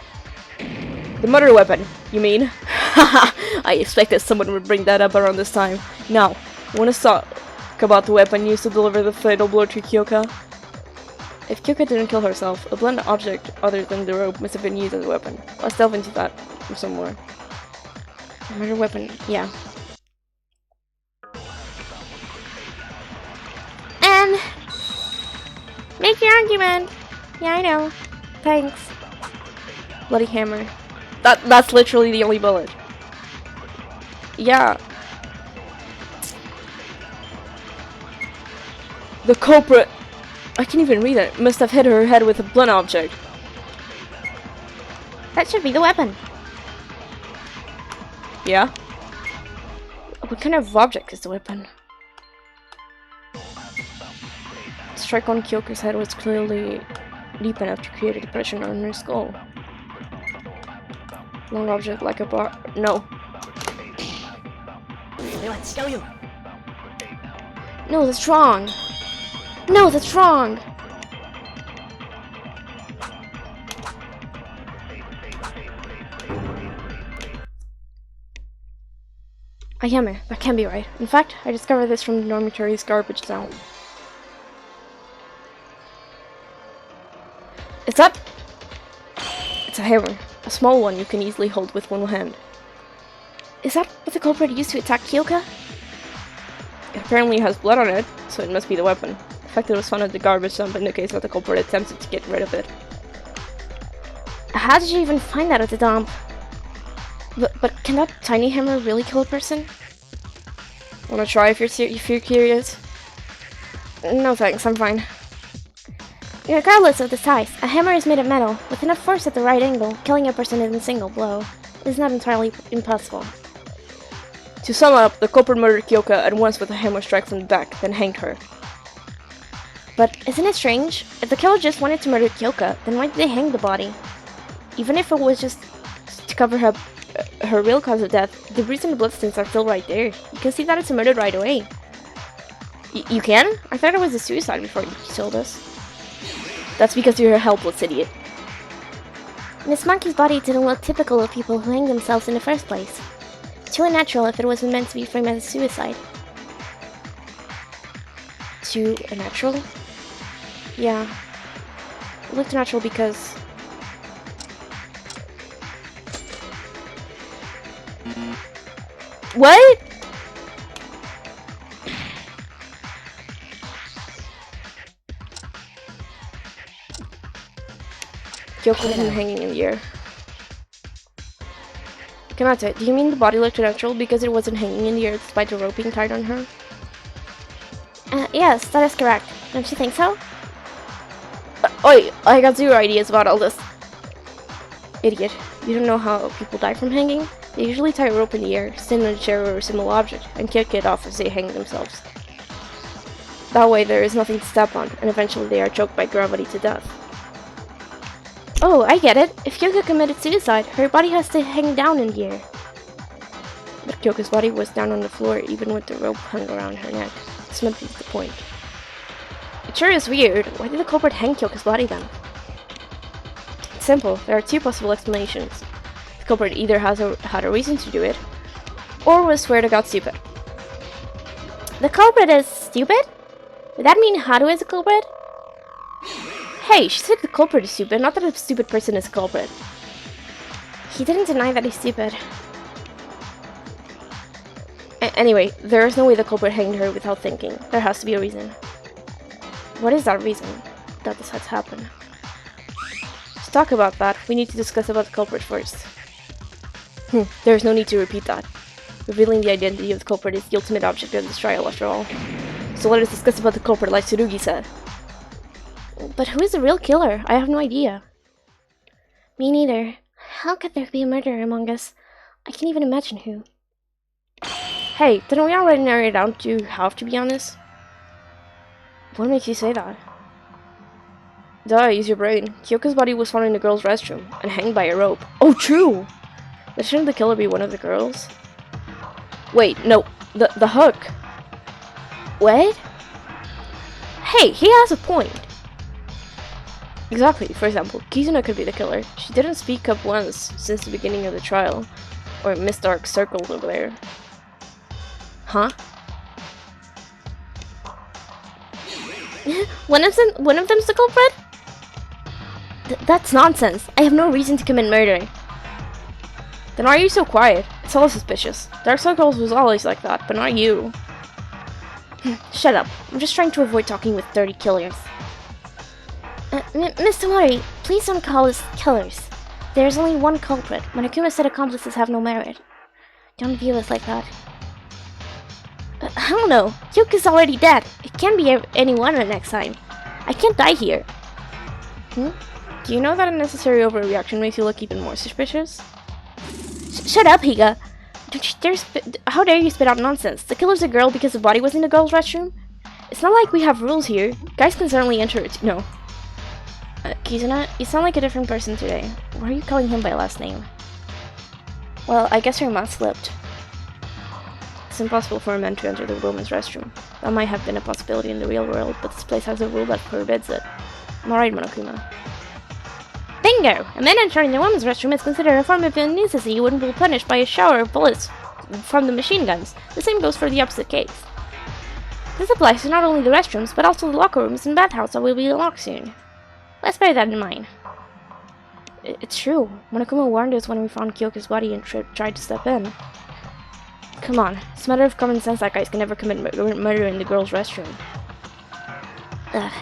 The murder weapon, you mean? Haha! I expected someone would bring that up around this time. Now, wanna talk about the weapon used to deliver the fatal blow to Kyoka? If Kyoka didn't kill herself, a blunt object other than the rope must have been used as a weapon. Let's delve into that some more. A murder weapon, yeah. And make your argument. Yeah, I know. Thanks. Bloody hammer. That's literally the only bullet. Yeah. The culprit! I can't even read it. Must have hit her head with a blunt object. That should be the weapon. Yeah? What kind of object is the weapon? The strike on Kyoko's head was clearly deep enough to create a depression on her skull. Long object like a bar. No. No, that's wrong. No, that's wrong. Ayame, that can't be right. In fact, I discovered this from the dormitory's garbage now. It's up! It's a hammer. A small one you can easily hold with one hand. Is that what the culprit used to attack Kyoka? It apparently has blood on it, so it must be the weapon. The fact that it was found at the garbage dump indicates that the culprit attempted to get rid of it. How did you even find that at the dump? But can that tiny hammer really kill a person? Wanna try if you're curious? No thanks, I'm fine. Regardless of the size, a hammer is made of metal. With enough force at the right angle, killing a person in a single blow is not entirely impossible. To sum up, the culprit murdered Kyoka at once with a hammer strike from the back, then hanged her. But isn't it strange? If the killer just wanted to murder Kyoka, then why did they hang the body? Even if it was just to cover her real cause of death, the bruise and the bloodstains are still right there. You can see that it's a murder right away. You can? I thought it was a suicide before you told us. That's because you're a helpless idiot. Miss Monkey's body didn't look typical of people who hang themselves in the first place. Too unnatural if it wasn't meant to be framed as a suicide. Too unnatural? Yeah. It looked natural because... What? Kyoko wasn't hanging in the air. Kanata, do you mean the body looked natural because it wasn't hanging in the air despite the rope being tied on her? Yes, that is correct. Don't you think so? Oi, I got zero ideas about all this. Idiot, you don't know how people die from hanging? They usually tie a rope in the air, stand on a chair or a similar object, and kick it off as they hang themselves. That way there is nothing to step on, and eventually they are choked by gravity to death. Oh, I get it. If Kyoko committed suicide, her body has to hang down in the air. But Kyoko's body was down on the floor even with the rope hung around her neck. This might be the point. It sure is weird. Why did the culprit hang Kyoko's body then? It's simple. There are two possible explanations. The culprit either had a reason to do it, or was swear to God stupid. The culprit is stupid? Would that mean Haru is a culprit? Hey, she said the culprit is stupid, not that a stupid person is a culprit. He didn't deny that he's stupid. Anyway, there is no way the culprit hanged her without thinking. There has to be a reason. What is that reason that this has happened? To talk about that, we need to discuss about the culprit first. There is no need to repeat that. Revealing the identity of the culprit is the ultimate object of this trial, after all. So let us discuss about the culprit like Tsurugi said. But who is the real killer? I have no idea. Me neither. How could there be a murderer among us? I can't even imagine who. Hey, didn't we already narrow it down to have to be honest? What makes you say that? Duh, use your brain. Kyoko's body was found in the girls' restroom and hanged by a rope. Oh, true! But shouldn't the killer be one of the girls? Wait, no, the hook. What? Hey, he has a point. Exactly. For example, Kizuna could be the killer. She didn't speak up once since the beginning of the trial. Or Miss Dark circled over there. Huh? One of them's the culprit? That's nonsense. I have no reason to commit murder. Then why are you so quiet? It's all suspicious. Dark Circles was always like that, but not you. Shut up. I'm just trying to avoid talking with dirty killers. Mr. Mori, please don't call us killers. There's only one culprit. Monokuma said accomplices have no merit. Don't view us like that. Hell no! Yuka's already dead. It can't be anyone next time. I can't die here. Do you know that unnecessary overreaction makes you look even more suspicious? Shut up, Higa. How dare you spit out nonsense? The killer's a girl because the body was in the girl's restroom? It's not like we have rules here. Guys can certainly enter it. No. Kizuna, you sound like a different person today. Why are you calling him by last name? Well, I guess your math slipped. It's impossible for a man to enter the woman's restroom. That might have been a possibility in the real world, but this place has a rule that forbids it. Am I right, Monokuma? Bingo! A man entering the woman's restroom is considered a form of indecency and will be punished by a shower of bullets from the machine guns. The same goes for the opposite case. This applies to not only the restrooms, but also the locker rooms and bathhouse that will be unlocked soon. Let's bear that in mind. It's true. Monokuma warned us when we found Kyoko's body and tried to step in. Come on, it's a matter of common sense that guys can never commit murder in the girl's restroom. Ugh.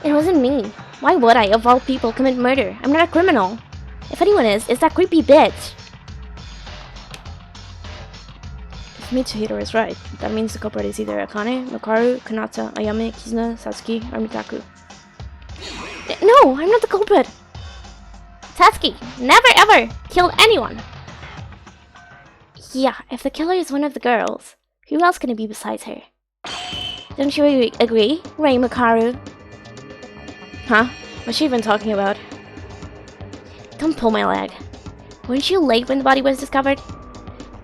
It wasn't me. Why would I, of all people, commit murder? I'm not a criminal. If anyone is, it's that creepy bitch. If Mitsuhiro is right, that means the culprit is either Akane, Makaru, Kanata, Ayame, Kizuna, Satsuki, or Mitaku. No, I'm not the culprit. Satsuki never ever killed anyone. Yeah, if the killer is one of the girls, who else can it be besides her? Don't you agree, Rei Makaru? Huh? What's she even talking about? Don't pull my leg. Weren't you late when the body was discovered?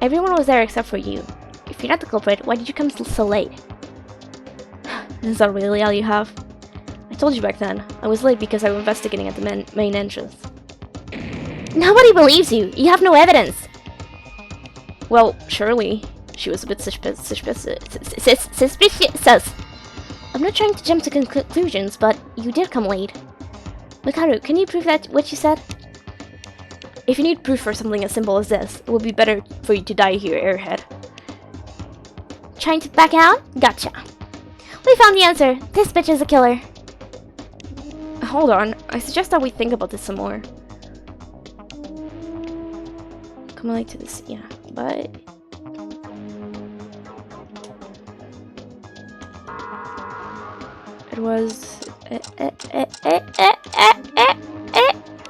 Everyone was there except for you. If you're not the culprit, why did you come so late? Is that really all you have? I told you back then. I was late because I was investigating at the main entrance. Nobody believes you. You have no evidence. Well, surely. She was a bit suspicious. Suspicious. I'm not trying to jump to conclusions, but you did come late. Makaru, can you prove that what you said? If you need proof for something as simple as this, it would be better for you to die here, airhead. Trying to back out? Gotcha. We found the answer. This bitch is a killer. Hold on. I suggest that we think about this some more. Come late to this, yeah, but... It was...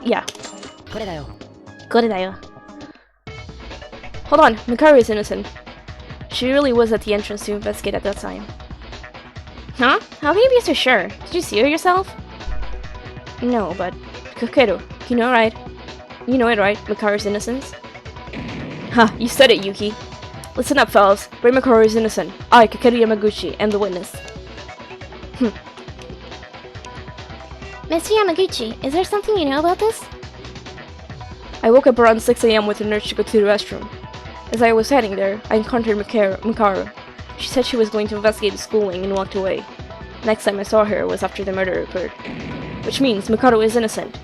Yeah. これだよ. Hold on, Mikaru is innocent. She really was at the entrance to investigate at that time. Huh? How can you be so sure? Did you see her yourself? No, but... Kakeru, you know right? You know it, right? Mikaru's innocence? Ha, you said it, Yuki. Listen up, fellas. Rei Makaru is innocent. I, Kakeru Yamaguchi, am the witness. Mr. Yamaguchi, is there something you know about this? I woke up around 6 AM with an urge to go to the restroom. As I was heading there, I encountered Mikaru. She said she was going to investigate the school wing and walked away. Next time I saw her was after the murder occurred. Which means Mikaru is innocent.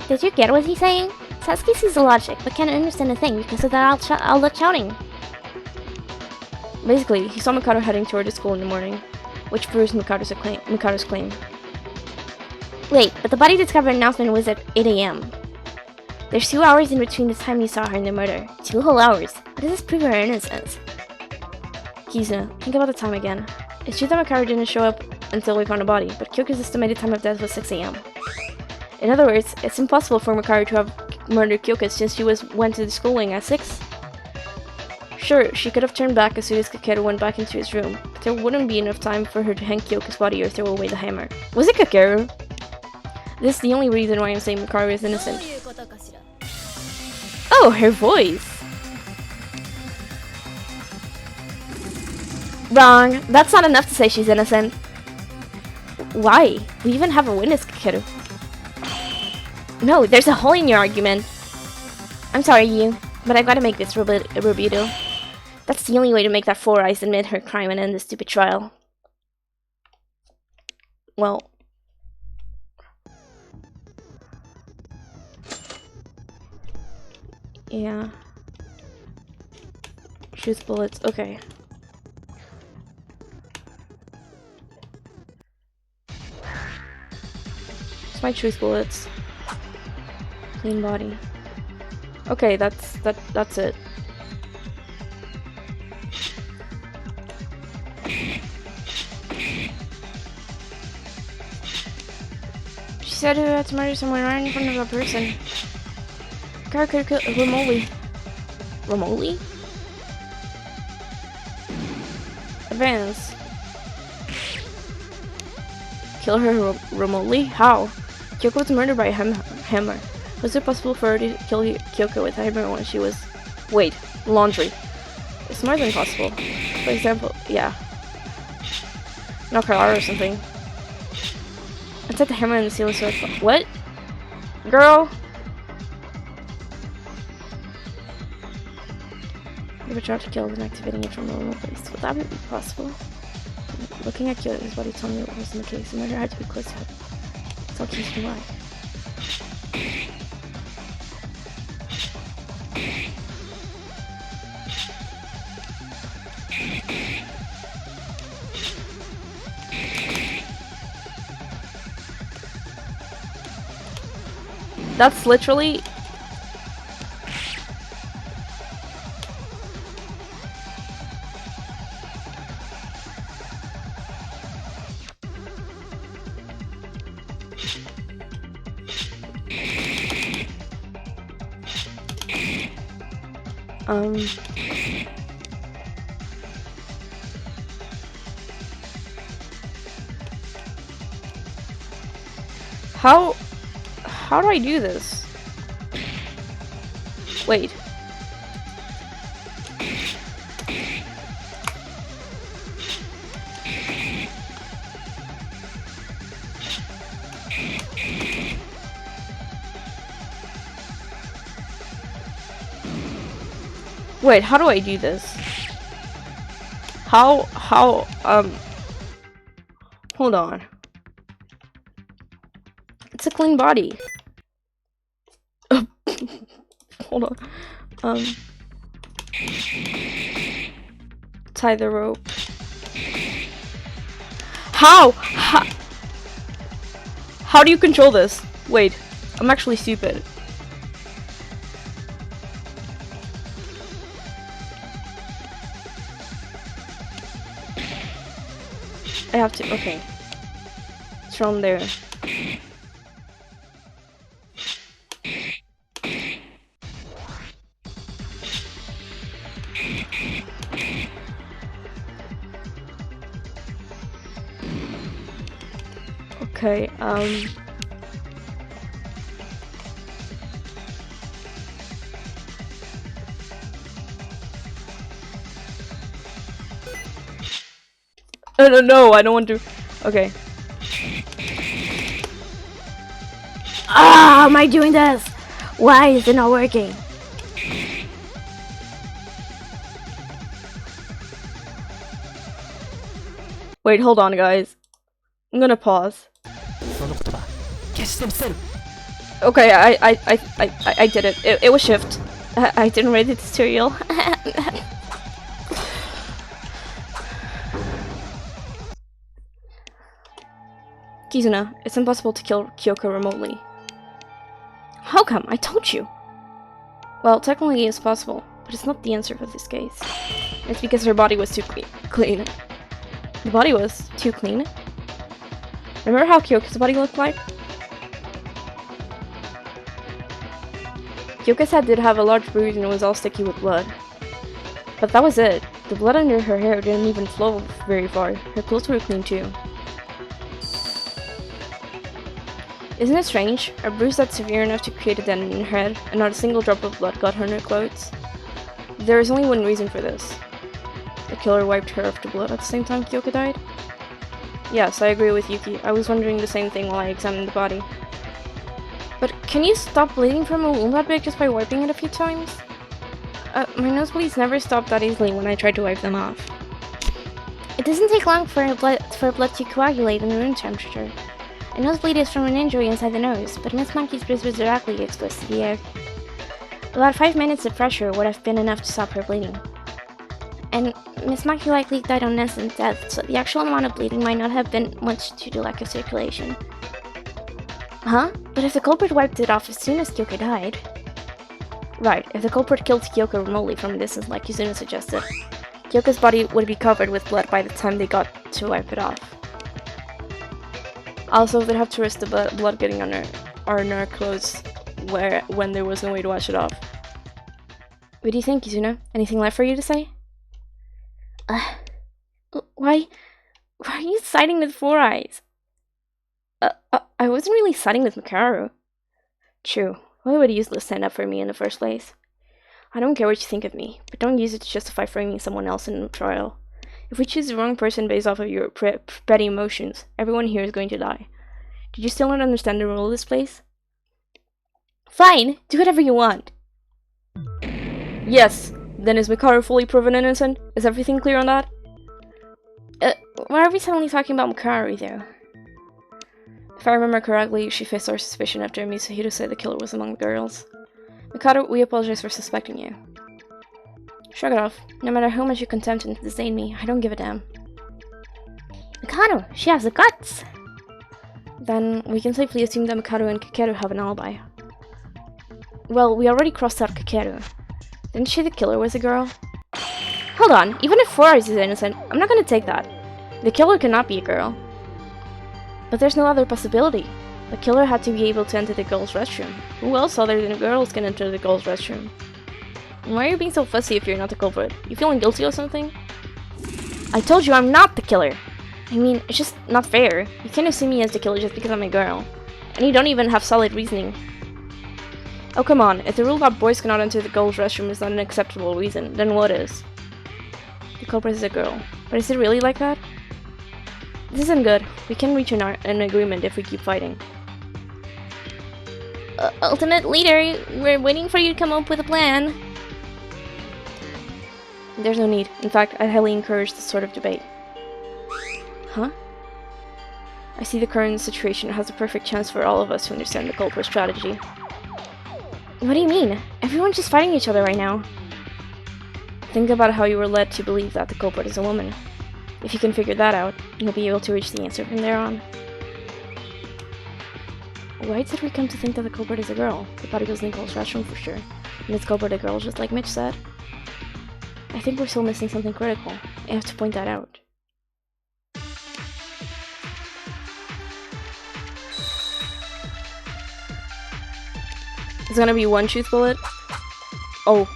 Did you get what he's saying? Satsuki sees the logic, but can't understand a thing because of that all that shouting. Basically, he saw Mikaru heading toward the school in the morning, which proves Mikaru's claim. Wait, but the body discovery announcement was at 8 AM. There's 2 hours in between the time you saw her and the murder. 2 whole hours. How does this prove her innocence? Kizuna, think about the time again. It's true that Mikaru didn't show up until we found a body, but Kyoko's estimated time of death was 6 AM. In other words, it's impossible for Mikaru to have murdered Kyoko since she went to the school wing at 6. Sure, she could have turned back as soon as Kakeru went back into his room, but there wouldn't be enough time for her to hang Kyoko's body or throw away the hammer. Was it Kakeru? This is the only reason why I'm saying Mikaru is innocent. Oh, her voice! Wrong. That's not enough to say she's innocent. Why? We even have a witness, Kakeru. No, there's a hole in your argument. I'm sorry, you, but I've got to make this rebuttal. That's the only way to make that Four Eyes admit her crime and end this stupid trial. Well... yeah. Shoots bullets. Okay. It's my choice bullets. Clean body. Okay, that's it. said who had to murder someone right in front of a person. Kara could kill Romoli. Romoli? Advance. Kill her remotely? How? Kyoko was murdered by a hammer. Was it possible for her to kill Kyoko with a hammer when she was... Wait, laundry. It's more than possible. For example, yeah. Knock her out or something. I set the hammer in the ceiling so what? Girl! You would try to kill and activating it from a normal place. Would that be possible? Looking at Kyoto's body told me it wasn't the case. The murder had to be close to it. So I'll keep you alive. That's literally... How do I do this? Wait. Wait, how do I do this? Hold on. It's a clean body. Hold on. Tie the rope. How do you control this? Wait, I'm actually stupid. I have to, okay. It's from there. Okay, no, I don't want to. Okay. Ah, how am I doing this? Why is it not working? Wait, hold on, guys. I'm gonna pause. Okay, I did it. It was shift. I didn't read the tutorial. Kizuna, it's impossible to kill Kyoko remotely. How come? I told you! Well, technically it's possible, but it's not the answer for this case. It's because her body was too clean. The body was too clean? Remember how Kyoko's body looked like? Kyoko's head did have a large bruise and it was all sticky with blood. But that was it. The blood under her hair didn't even flow very far. Her clothes were clean too. Isn't it strange? A bruise that's severe enough to create a dent in her head, and not a single drop of blood got on her clothes? There is only one reason for this. The killer wiped her of the blood at the same time Kyoko died? Yes, I agree with Yuki. I was wondering the same thing while I examined the body. But can you stop bleeding from a wound that big just by wiping it a few times? My nosebleeds never stopped that easily when I tried to wipe them off. It doesn't take long for blood to coagulate in room temperature. A nosebleed is from an injury inside the nose, but Miss Monkey's bruise was directly exposed to the air. About 5 minutes of pressure would have been enough to stop her bleeding. And Miss Monkey likely died on instant death, so the actual amount of bleeding might not have been much due to lack of circulation. Huh? But if the culprit wiped it off as soon as Kyoko died... Right, if the culprit killed Kyoko remotely from a distance like Yuzuna suggested, Kyoko's body would be covered with blood by the time they got to wipe it off. Also, they'd have to risk the blood getting on our clothes when there was no way to wash it off. What do you think, Izuna? Anything left for you to say? Why are you siding with Four Eyes? I wasn't really siding with Makaru. True. Why would useless stand up for me in the first place? I don't care what you think of me, but don't use it to justify framing someone else in a trial. If we choose the wrong person based off of your petty emotions, everyone here is going to die. Did you still not understand the rule of this place? Fine, do whatever you want. Yes, then is Makaru fully proven innocent? Is everything clear on that? Why are we suddenly talking about Makaru, though? If I remember correctly, she faced our suspicion after Misahito said the killer was among the girls. Mikaru, we apologize for suspecting you. Shrug it off. No matter how much you contempt and disdain me, I don't give a damn. Mikado, she has the guts! Then we can safely assume that Mikaru and Kakeru have an alibi. Well, we already crossed out Kakeru. Didn't she the killer was a girl? Hold on, even if Four Eyes is innocent, I'm not gonna take that. The killer cannot be a girl. But there's no other possibility. The killer had to be able to enter the girls' restroom. Who else other than girls can enter the girls' restroom? And why are you being so fussy if you're not the culprit? You feeling guilty or something? I told you I'm not the killer! I mean, it's just not fair. You can't assume me as the killer just because I'm a girl. And you don't even have solid reasoning. Oh come on, if the rule that boys cannot enter the girls' restroom is not an acceptable reason, then what is? The culprit is a girl. But is it really like that? This isn't good. We can reach an agreement if we keep fighting. Ultimate Leader, we're waiting for you to come up with a plan. There's no need. In fact, I highly encourage this sort of debate. Huh? I see the current situation has a perfect chance for all of us to understand the culprit's strategy. What do you mean? Everyone's just fighting each other right now. Think about how you were led to believe that the culprit is a woman. If you can figure that out, you'll be able to reach the answer from there on. Why did we come to think that the culprit is a girl? The body goes in the girl's restroom for sure. And it's culprit a girl, just like Mitch said. I think we're still missing something critical. I have to point that out. It's gonna be one truth bullet? Oh.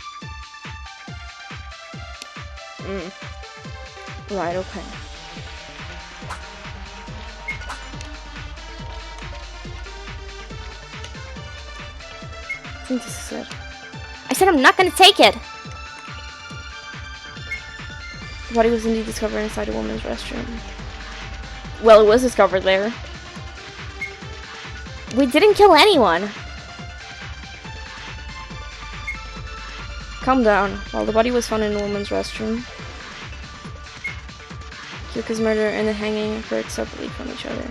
Right, okay. I think this is it. I said I'm not gonna take it! The body was indeed discovered inside a woman's restroom. Well, it was discovered there. We didn't kill anyone! Calm down. While the body was found in a woman's restroom, Kyuka's murder and the hanging occurred separately from each other.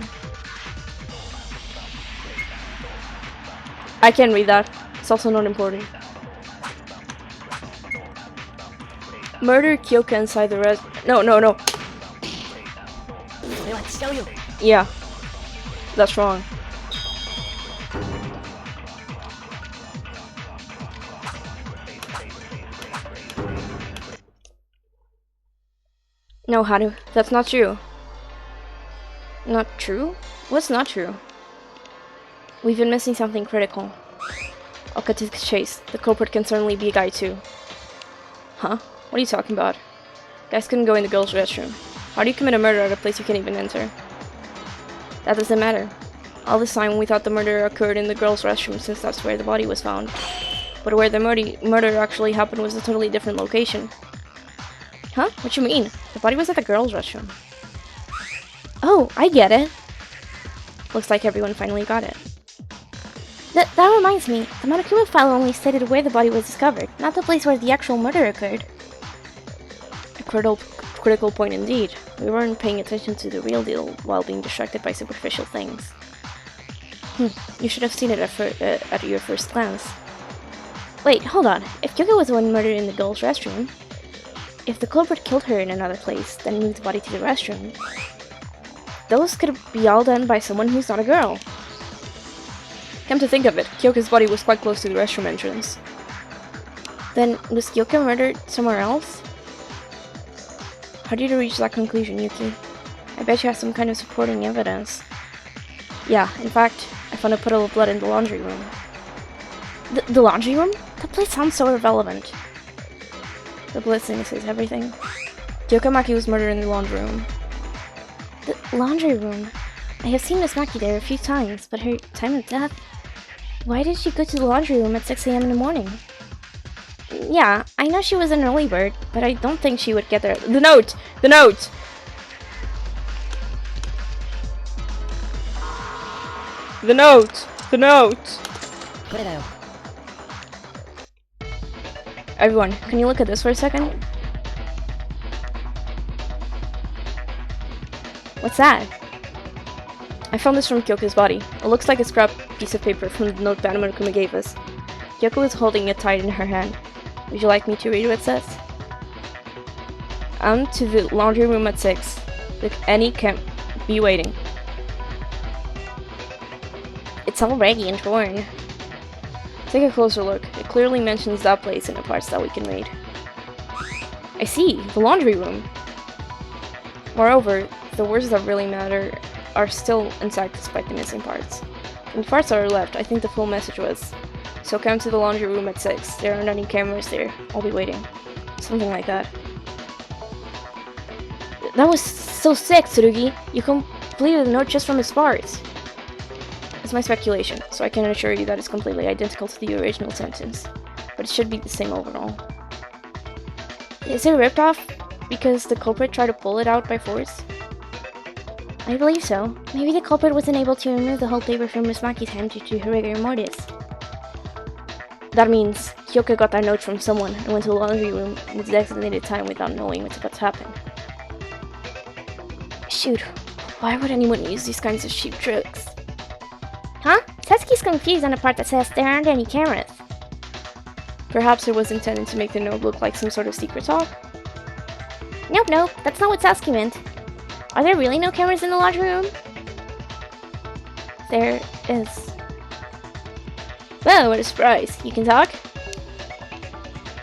I can't read that. It's also not important. Murder Kyoka inside the No. Yeah. That's wrong. No, Haru, that's not true. Not true? What's not true? We've been missing something critical. I'll cut to the chase. The culprit can certainly be a guy too. Huh? What are you talking about? Guys couldn't go in the girls' restroom. How do you commit a murder at a place you can't even enter? That doesn't matter. All this time we thought the murder occurred in the girls' restroom since that's where the body was found. But where the murder actually happened was a totally different location. Huh? What you mean? The body was at the girls' restroom. Oh, I get it. Looks like everyone finally got it. That reminds me, the Monokuma file only stated where the body was discovered, not the place where the actual murder occurred. A critical point indeed. We weren't paying attention to the real deal while being distracted by superficial things. You should have seen it at your first glance. Wait, hold on. If Kyoka was the one murdered in the girls' restroom, if the culprit killed her in another place, then moved the body to the restroom, those could be all done by someone who's not a girl. Come to think of it, Kyoka's body was quite close to the restroom entrance. Then, was Kyoka murdered somewhere else? How did you reach that conclusion, Yuki? I bet you have some kind of supporting evidence. Yeah, in fact, I found a puddle of blood in the laundry room. The laundry room? That place sounds so irrelevant. The blood stain says everything. Kyoka Maki was murdered in the laundry room. The laundry room? I have seen Miss Maki there a few times, but her time of death... Why did she go to the laundry room at 6 a.m. in the morning? Yeah, I know she was an early bird, but I don't think she would get there. The note! The note! The note! The note! Everyone, can you look at this for a second? What's that? I found this from Kyoko's body. It looks like a scrap piece of paper from the note Banamurukuma gave us. Kyoko is holding it tight in her hand. Would you like me to read what it says? To the laundry room at 6. Any camp. Be waiting. It's all raggy and torn. Take a closer look. It clearly mentions that place in the parts that we can read. I see, the laundry room. Moreover, the words that really matter are still intact despite the missing parts. In the parts that are left, I think the full message was, so come to the laundry room at 6. There aren't any cameras there. I'll be waiting. Something like that. That was so sick, Tsurugi. You completed the note just from its parts. It's my speculation, so I can assure you that it's completely identical to the original sentence. But it should be the same overall. Is it ripped off because the culprit tried to pull it out by force? I believe so. Maybe the culprit wasn't able to remove the whole paper from Miss Maki's hand due to her rigor mortis. That means Kyoka got that note from someone and went to the laundry room in the designated time without knowing what's about to happen. Shoot, why would anyone use these kinds of cheap tricks? Huh? Satsuki's confused on the part that says there aren't any cameras. Perhaps it was intended to make the note look like some sort of secret talk? Nope, that's not what Satsuki meant. Are there really no cameras in the laundry room? There is. Well, what a surprise. You can talk?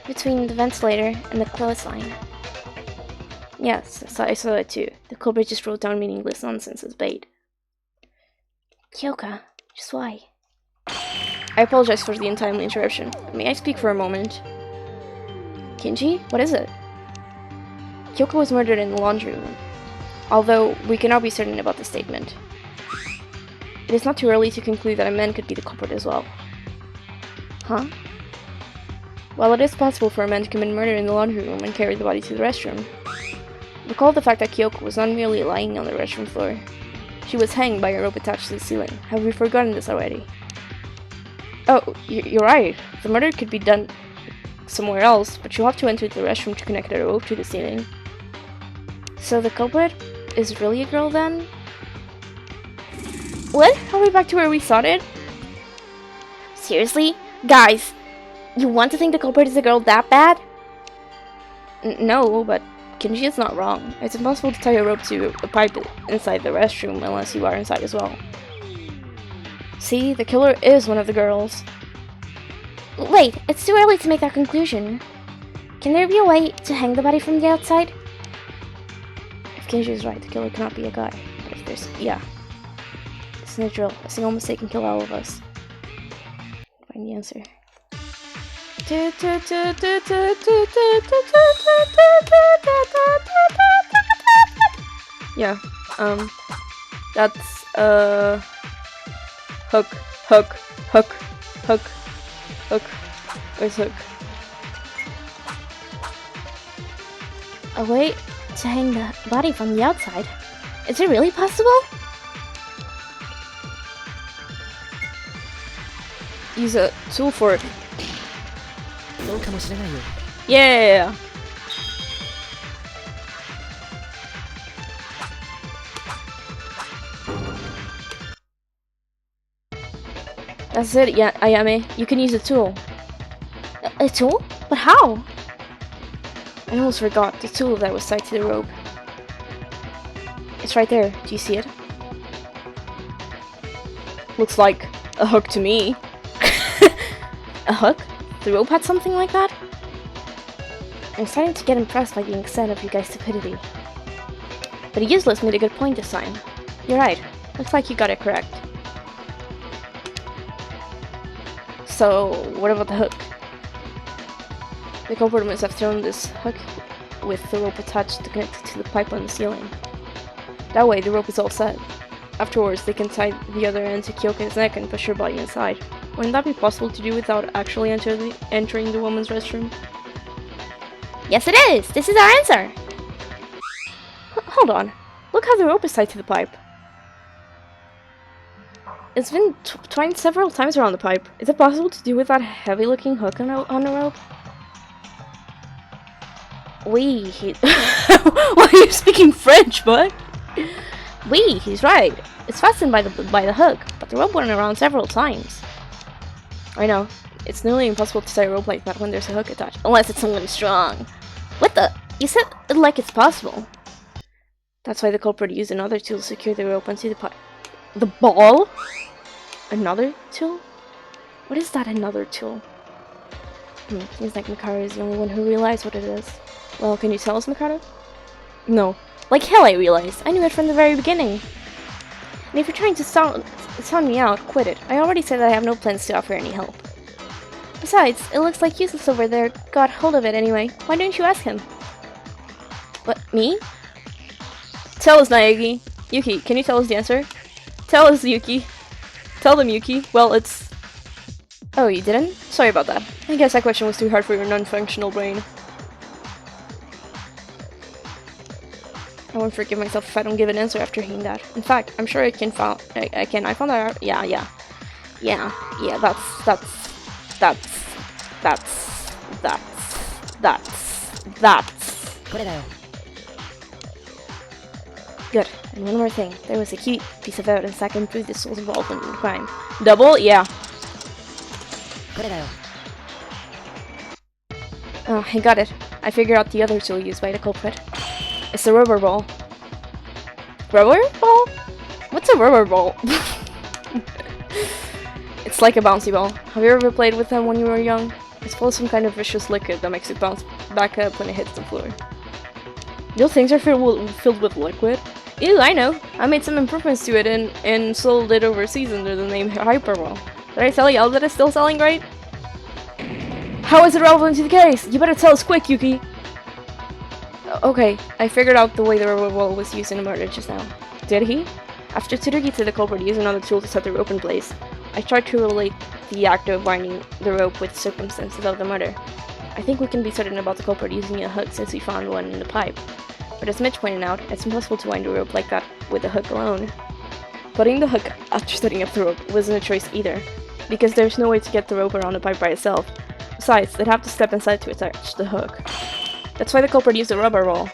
Between the ventilator and the clothesline. Yes, I saw that too. The culprit just wrote down meaningless nonsense as bait. Kyoka, just why? I apologize for the untimely interruption. May I speak for a moment? Kinji, what is it? Kyoko was murdered in the laundry room, although we cannot be certain about the statement. It is not too early to conclude that a man could be the culprit as well. Huh? While it is possible for a man to commit murder in the laundry room and carry the body to the restroom, recall the fact that Kyoko was not merely lying on the restroom floor. She was hanged by a rope attached to the ceiling. Have we forgotten this already? Oh, you're right. The murder could be done somewhere else, but you'll have to enter the restroom to connect the rope to the ceiling. So the culprit is really a girl then? What? Are we back to where we started? Seriously? Guys, you want to think the culprit is a girl that bad? No, but Kinji is not wrong. It's impossible to tie a rope to a pipe inside the restroom unless you are inside as well. See, the killer is one of the girls. Wait, it's too early to make that conclusion. Can there be a way to hang the body from the outside? If Kinji is right, the killer cannot be a guy. But if there's... yeah. It's no drill. A single mistake can kill all of us. Find the answer. Yeah, that's, hook. Where's hook? A way to hang the body from the outside? Is it really possible? Use a tool for it. Yeah! That's it, yeah, Ayame. You can use a tool. A tool? But how? I almost forgot the tool that was tied to the rope. It's right there. Do you see it? Looks like a hook to me. A hook? The rope had something like that? I'm starting to get impressed by the extent of you guys' stupidity. But Useless made a good point this time. You're right. Looks like you got it correct. So, what about the hook? The culprit must have thrown this hook with the rope attached to connect it to the pipe on the ceiling. That way, the rope is all set. Afterwards, they can tie the other end to Kyoka's neck and push her body inside. Wouldn't that be possible to do without actually entering the woman's restroom? Yes, it is! This is our answer! Hold on. Look how the rope is tied to the pipe. It's been twined several times around the pipe. Is it possible to do with that heavy-looking hook on the rope? Oui, Why are you speaking French, bud? oui, he's right. It's fastened by the hook, but the rope went around several times. I know. It's nearly impossible to tie a rope like that when there's a hook attached. Unless it's someone strong. What the? You said it like it's possible. That's why the culprit used another tool to secure the rope onto the pipe. The ball? Another tool? What is that another tool? Seems like Mikado is the only one who realized what it is. Well, can you tell us, Mikado? No. Like hell I realized. I knew it from the very beginning. And if you're trying to sound me out, quit it. I already said that I have no plans to offer any help. Besides, it looks like Useless over there got hold of it anyway. Why don't you ask him? What, me? Tell us, Naegi. Yuki, can you tell us the answer? Tell us, Yuki. Tell them, Yuki. Well, it's... Oh, you didn't? Sorry about that. I guess that question was too hard for your non-functional brain. I won't forgive myself if I don't give an answer after hearing that. In fact, I'm sure I can found I found that out. Yeah, that's. Good. And one more thing. There was a key piece of evidence that can prove this was involved in the crime. Double? Yeah. Oh, I got it. I figured out the other tool used by the culprit. It's the rubber ball. Rubber ball? What's a rubber ball? It's like a bouncy ball. Have you ever played with them when you were young? It's full of some kind of vicious liquid that makes it bounce back up when it hits the floor. Those things are filled with liquid? Ew, I know. I made some improvements to it and sold it overseas under the name Hyperball. Did I tell you that it's still selling great? How is it relevant to the case? You better tell us quick, Yuki! Okay, I figured out the way the rubber ball was used in the murder just now. Did he? After Tsurugi said the culprit used another tool to set the rope in place, I tried to relate the act of binding the rope with the circumstances of the murder. I think we can be certain about the culprit using a hook since we found one in the pipe. But as Mitch pointed out, it's impossible to wind a rope like that with a hook alone. Putting the hook after setting up the rope wasn't a choice either, because there's no way to get the rope around the pipe by itself. Besides, they'd have to step inside to attach the hook. That's why the culprit used a rubber ball.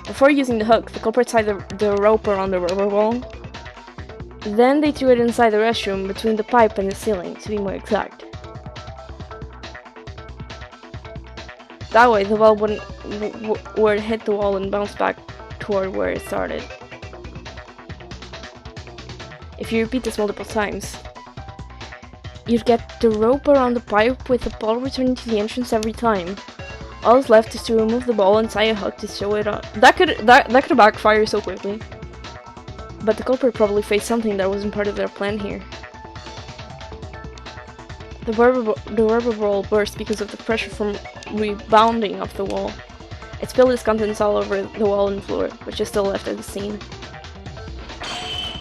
Before using the hook, the culprit tied the rope around the rubber ball. Then they threw it inside the restroom between the pipe and the ceiling, to be more exact. That way, the ball wouldn't would hit the wall and bounce back toward where it started. If you repeat this multiple times, you'd get the rope around the pipe with the ball returning to the entrance every time. All that's left is to remove the ball and tie a hook to show it on. That could backfire so quickly. But the culprit probably faced something that wasn't part of their plan here. The rubber ball burst because of the pressure from rebounding off the wall. It spilled its contents all over the wall and floor, which is still left at the scene.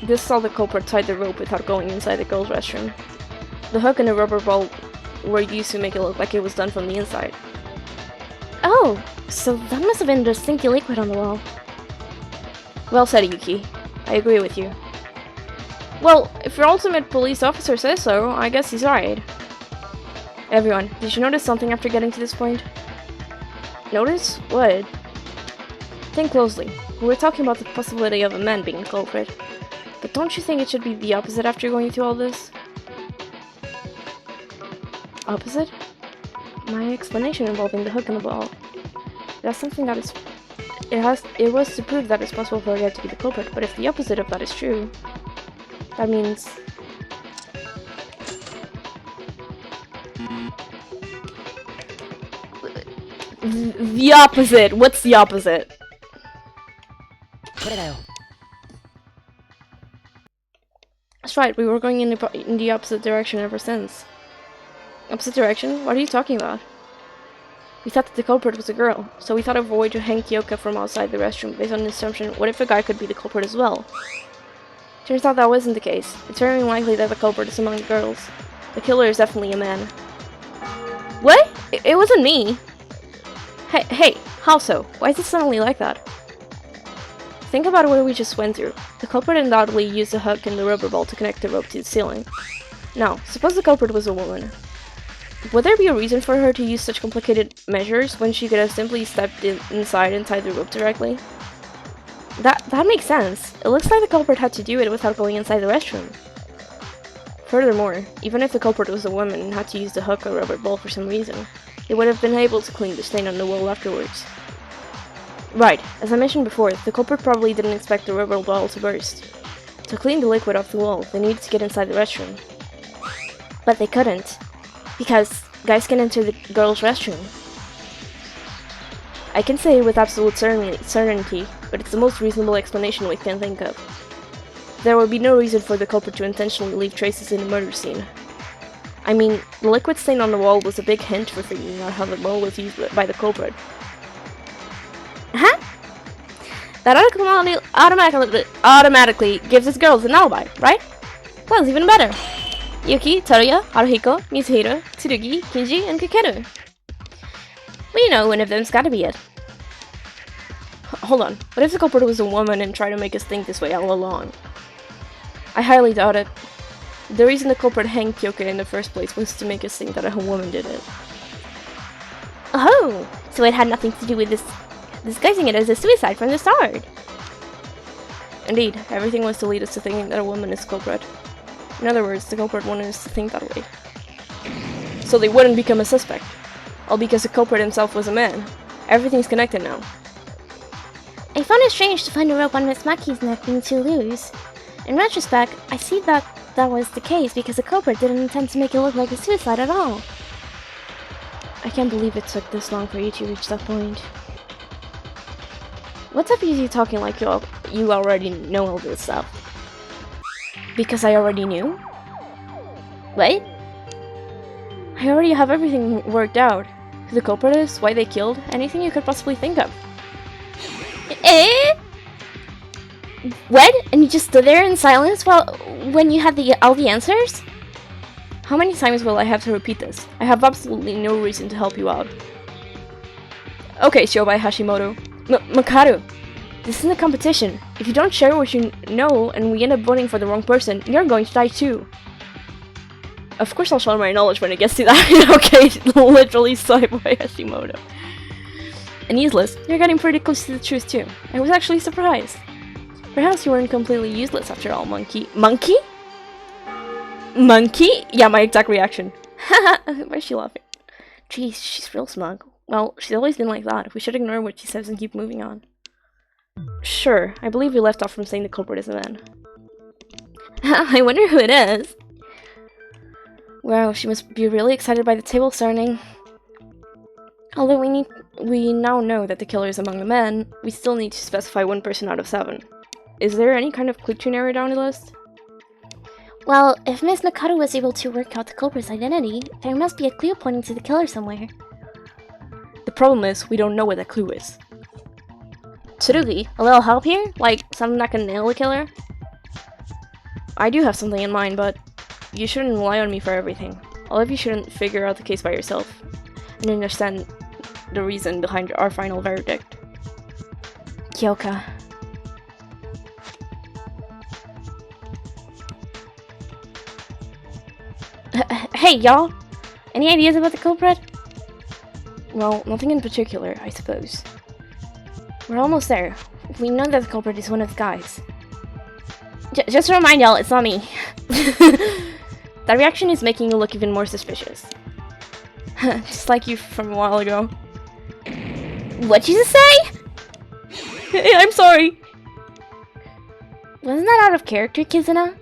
This saw the culprit tie the rope without going inside the girls' restroom. The hook and the rubber ball were used to make it look like it was done from the inside. Oh, so that must have been just stinky liquid on the wall. Well said, Yuki. I agree with you. Well, if your ultimate police officer says so, I guess he's right. Everyone, did you notice something after getting to this point? Notice? What? Think closely. We were talking about the possibility of a man being the culprit. But don't you think it should be the opposite after going through all this? Opposite? My explanation involving the hook and the ball. That's something that is... It was to prove that it's possible for a guy to be the culprit, but if the opposite of that is true, that means... The opposite! What's the opposite? That's right, we were going in the opposite direction ever since. Opposite direction? What are you talking about? We thought that the culprit was a girl, so we thought of a way to hang Kyoka from outside the restroom based on the assumption, what if a guy could be the culprit as well? Turns out that wasn't the case. It's very unlikely that the culprit is among the girls. The killer is definitely a man. What? It wasn't me! Hey, how so? Why is it suddenly like that? Think about what we just went through. The culprit undoubtedly used a hook and the rubber ball to connect the rope to the ceiling. Now, suppose the culprit was a woman. Would there be a reason for her to use such complicated measures when she could have simply stepped inside and tied the rope directly? That makes sense. It looks like the culprit had to do it without going inside the restroom. Furthermore, even if the culprit was a woman and had to use the hook or rubber ball for some reason, they would have been able to clean the stain on the wall afterwards. Right, as I mentioned before, the culprit probably didn't expect the rubber ball to burst. To clean the liquid off the wall, they needed to get inside the restroom. But they couldn't, because guys can enter the girls' restroom. I can say with absolute certainty, but it's the most reasonable explanation we can think of. There would be no reason for the culprit to intentionally leave traces in a murder scene. I mean, the liquid stain on the wall was a big hint for figuring out how the ball was used by the culprit. Huh? That automatically gives us girls an alibi, right? Well, even better. Yuki, Taruya, Haruhiko, Mitsuhiro, Tsurugi, Kinji, and Kakeru. We know one of them's gotta be it. Hold on, what if the culprit was a woman and tried to make us think this way all along? I highly doubt it. The reason the culprit hanged Kyoka in the first place was to make us think that a woman did it. Oh, so it had nothing to do with disguising it as a suicide from the start. Indeed, everything was to lead us to thinking that a woman is the culprit. In other words, the culprit wanted us to think that way. So they wouldn't become a suspect. All because the culprit himself was a man. Everything's connected now. I found it strange to find a rope on Miss Maki's neck being too loose. In retrospect, I see that was the case because the culprit didn't intend to make it look like a suicide at all. I can't believe it took this long for you to reach that point. What's up with you talking like you already know all this stuff? Because I already knew? What? I already have everything worked out. Who the culprit is, why they killed, anything you could possibly think of. Eh? What? And you just stood there in silence when you had all the answers? How many times will I have to repeat this? I have absolutely no reason to help you out. Okay, Shobai Hashimoto. Makaru! This isn't a competition. If you don't share what you know and we end up voting for the wrong person, you're going to die too. Of course I'll share my knowledge when it gets to that. Okay, literally Shobai Hashimoto. And useless, you're getting pretty close to the truth too. I was actually surprised. Perhaps you weren't completely useless after all, monkey. Monkey? Monkey? Yeah, my exact reaction. Why is she laughing? Jeez, she's real smug. Well, she's always been like that. We should ignore what she says and keep moving on. Sure, I believe we left off from saying the culprit is a man. I wonder who it is. Well, she must be really excited by the table turning. Although we now know that the killer is among the men, we still need to specify one person out of 7. Is there any kind of clue to narrow down the list? Well, if Miss Makaru was able to work out the culprit's identity, there must be a clue pointing to the killer somewhere. The problem is, we don't know what that clue is. Tsurugi, a little help here? Like, something that can nail the killer? I do have something in mind, but you shouldn't rely on me for everything. All of you shouldn't figure out the case by yourself and understand the reason behind our final verdict. Kyoka. Hey, y'all! Any ideas about the culprit? Well, nothing in particular, I suppose. We're almost there. We know that the culprit is one of the guys. Just to remind y'all, it's not me. That reaction is making you look even more suspicious. Just like you from a while ago. What'd you just say? Hey, I'm sorry! Wasn't that out of character, Kizuna?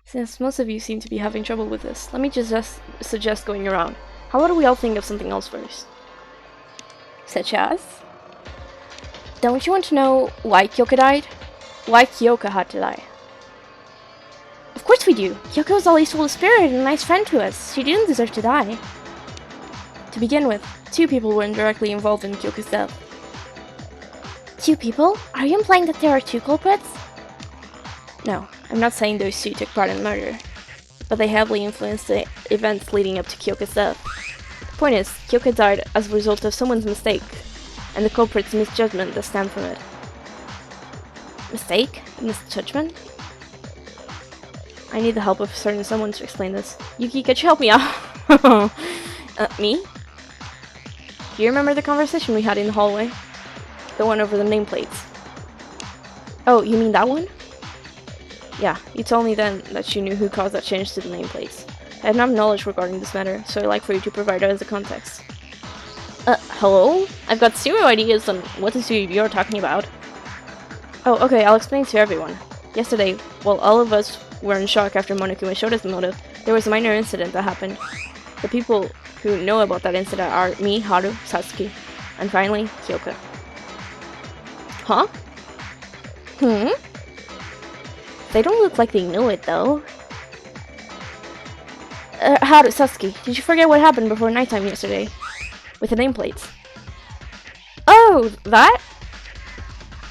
Since most of you seem to be having trouble with this, let me just suggest going around. How about we all think of something else first? Such as? Don't you want to know why Kyoka died? Why Kyoka had to die? Of course we do. Kyoko's always full of spirit and a nice friend to us. She didn't deserve to die. To begin with, 2 people were indirectly involved in Kyoko's death. 2 people? Are you implying that there are 2 culprits? No, I'm not saying those 2 took part in the murder, but they heavily influenced the events leading up to Kyoko's death. The point is, Kyoko died as a result of someone's mistake, and the culprit's misjudgment that stemmed from it. Mistake? Misjudgment? I need the help of certain someone to explain this. Yuki, could you help me out? Me? Do you remember the conversation we had in the hallway? The one over the nameplates. Oh, you mean that one? Yeah, you told me then that you knew who caused that change to the nameplates. I have no knowledge regarding this matter, so I'd like for you to provide it as a context. Hello? I've got 0 ideas on what this you're talking about. Oh, okay, I'll explain to everyone. Yesterday, while all of us were in shock after Monokuma showed us the motive, there was a minor incident that happened. The people who know about that incident are me, Haru, Satsuki, and finally, Kyoko. Huh? They don't look like they know it, though. Haru, Satsuki, did you forget what happened before nighttime yesterday? With the nameplates. Oh, that?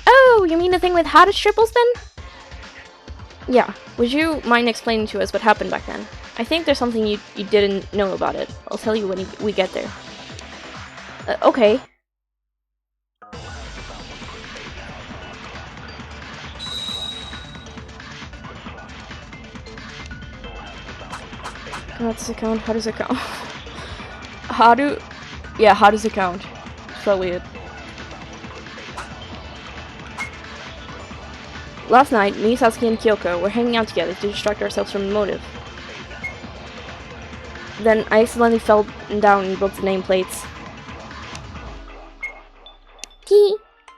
Oh, you mean the thing with Haru's triple spin? Yeah, would you mind explaining to us what happened back then? I think there's something you didn't know about it. I'll tell you when we get there. Okay. How does it count? How does it count? How does it count? So weird. Last night, me, Sasuke, and Kyoko were hanging out together to distract ourselves from the motive. Then I accidentally fell down and broke the nameplates.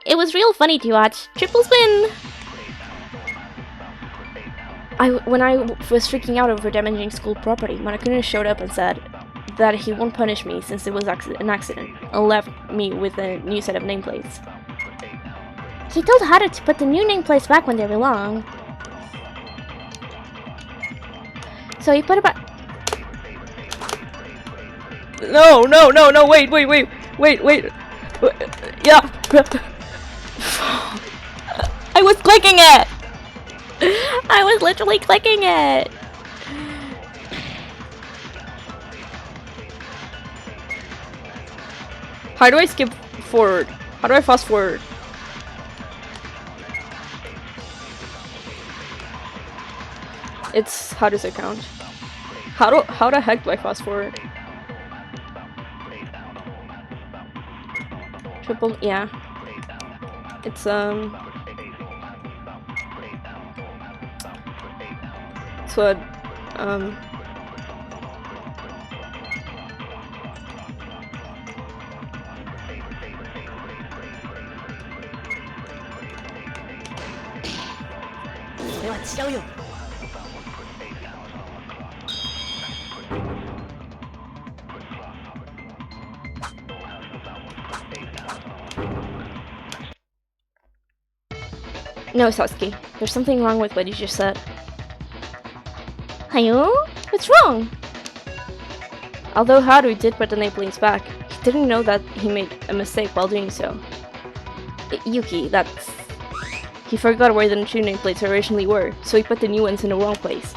It was real funny to watch. Triple spin! When I was freaking out over damaging school property, Monokuma showed up and said that he won't punish me since it was an accident, and left me with a new set of nameplates. He told Haru to put the new nameplates back when they belong. So he put it back. No, wait. Yeah. I was clicking it! I was literally clicking it! How do I skip forward? How do I fast forward? How does it count? How the heck do I fast forward? Triple, yeah. It's what, No, Sasuke. There's something wrong with what you just said. Hayo? What's wrong? Although Haru did put the nameplates back, he didn't know that he made a mistake while doing so. Yuki, that's... He forgot where the 2 nameplates originally were, so he put the new ones in the wrong place.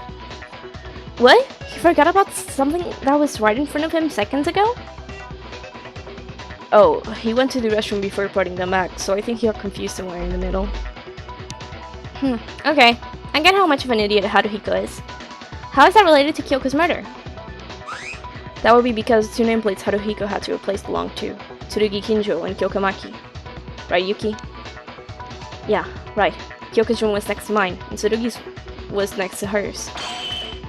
What? He forgot about something that was right in front of him seconds ago? Oh, he went to the restroom before putting them back, so I think he got confused somewhere in the middle. Okay. I get how much of an idiot Haruhiko is. How is that related to Kyoko's murder? That would be because the 2 nameplates Haruhiko had to replace belonged to Tsurugi Kinjo and Kyokomaki. Right, Yuki? Yeah, right. Kyoko's room was next to mine, and Tsurugi's was next to hers.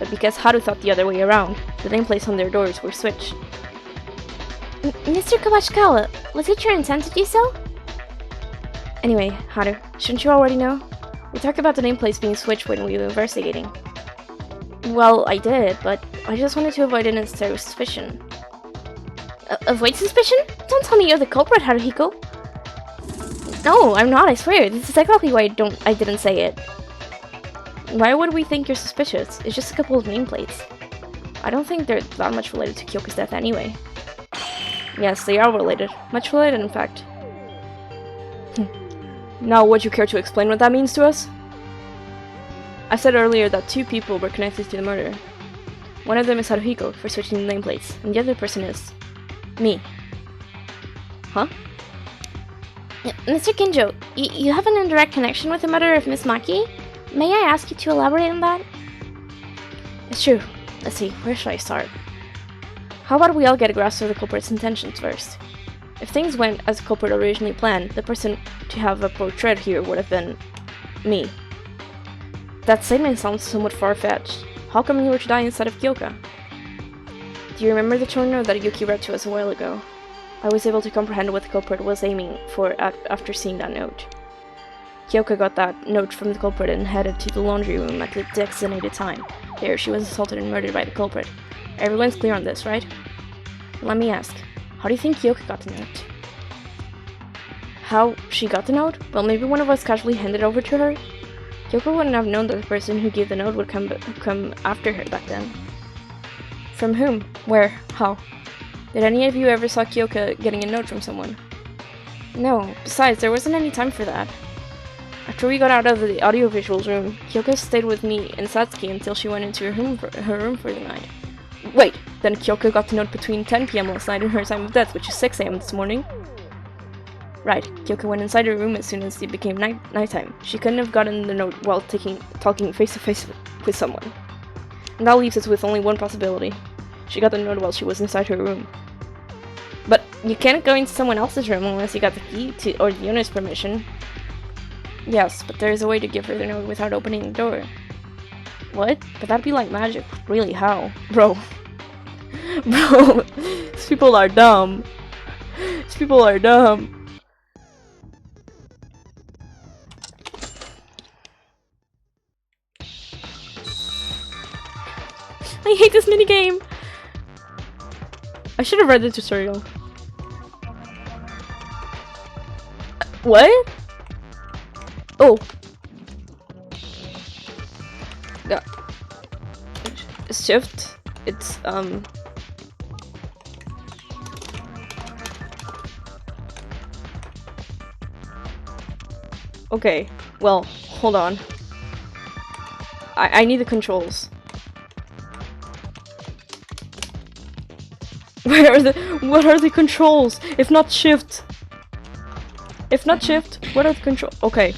But because Haru thought the other way around, the nameplates on their doors were switched. Mr. Kawashikawa, was it your intent to do so? Anyway, Haru, shouldn't you already know? We talked about the nameplates being switched when we were investigating. Well, I did, but I just wanted to avoid unnecessary suspicion. Avoid suspicion? Don't tell me you're the culprit, Haruhiko. No, I'm not, I swear. This is exactly why I didn't say it. Why would we think you're suspicious? It's just a couple of nameplates. I don't think they're that much related to Kyoko's death anyway. Yes, they are related. Much related, in fact. Now, would you care to explain what that means to us? I said earlier that 2 people were connected to the murder. One of them is Haruhiko for switching the nameplates, and the other person is... me. Huh? Mr. Kinjo, you have an indirect connection with the murder of Miss Maki? May I ask you to elaborate on that? It's true. Let's see, where should I start? How about we all get a grasp of the culprit's intentions first? If things went as the culprit originally planned, the person to have a portrait here would have been... me. That statement sounds somewhat far-fetched. How come you were to die instead of Kyoka? Do you remember the torn note that Yuki read to us a while ago? I was able to comprehend what the culprit was aiming for after seeing that note. Kyoka got that note from the culprit and headed to the laundry room at the designated time. There, she was assaulted and murdered by the culprit. Everyone's clear on this, right? Let me ask, how do you think Kyoka got the note? How she got the note? Well, maybe one of us casually handed it over to her? Kyoka wouldn't have known that the person who gave the note would come after her back then. From whom? Where? How? Did any of you ever saw Kyoka getting a note from someone? No, besides, there wasn't any time for that. After we got out of the audiovisuals room, Kyoka stayed with me and Satsuki until she went into her room for the night. Wait, then Kyoka got the note between 10 PM last night and her time of death, which is 6 AM this morning? Right, Kyoka went inside her room as soon as it became nighttime. She couldn't have gotten the note while talking face-to-face with someone. And that leaves us with only one possibility. She got the note while she was inside her room. But you can't go into someone else's room unless you got the key or the owner's permission. Yes, but there is a way to give her the note without opening the door. What? But that'd be like magic. Really, how? Bro. Bro, these people are dumb. These people are dumb. I hate this minigame! I should have read the tutorial. What? Oh. Yeah. Shift. It's, Okay, well, hold on. I need the controls. What are the controls? If not shift. If not shift, what are the controls? Okay.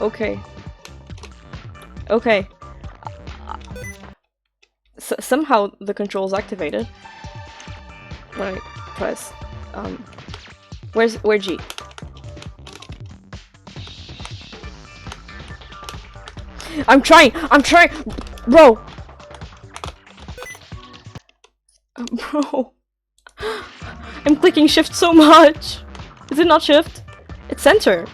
Okay. Okay. Somehow the controls activated. When I press, where G? I'm trying! Bro! Bro. I'm clicking shift so much! Is it not shift? It's center.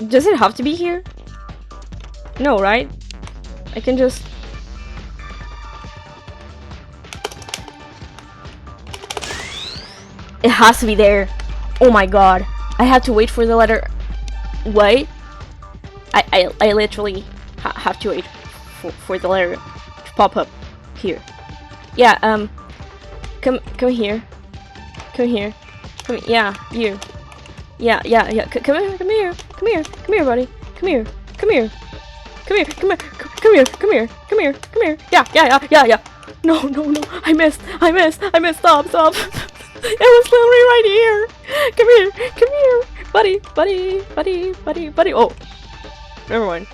Does it have to be here? No, right? I can just... It has to be there. Oh my god. I have to wait for the letter... What? I literally have to wait for the letter to pop up here. Yeah, come here. Come here. Yeah, you. Yeah. Come here, buddy. Come here. Yeah. No. I missed. Stop. It was literally right here. Come here, buddy. Oh, never mind.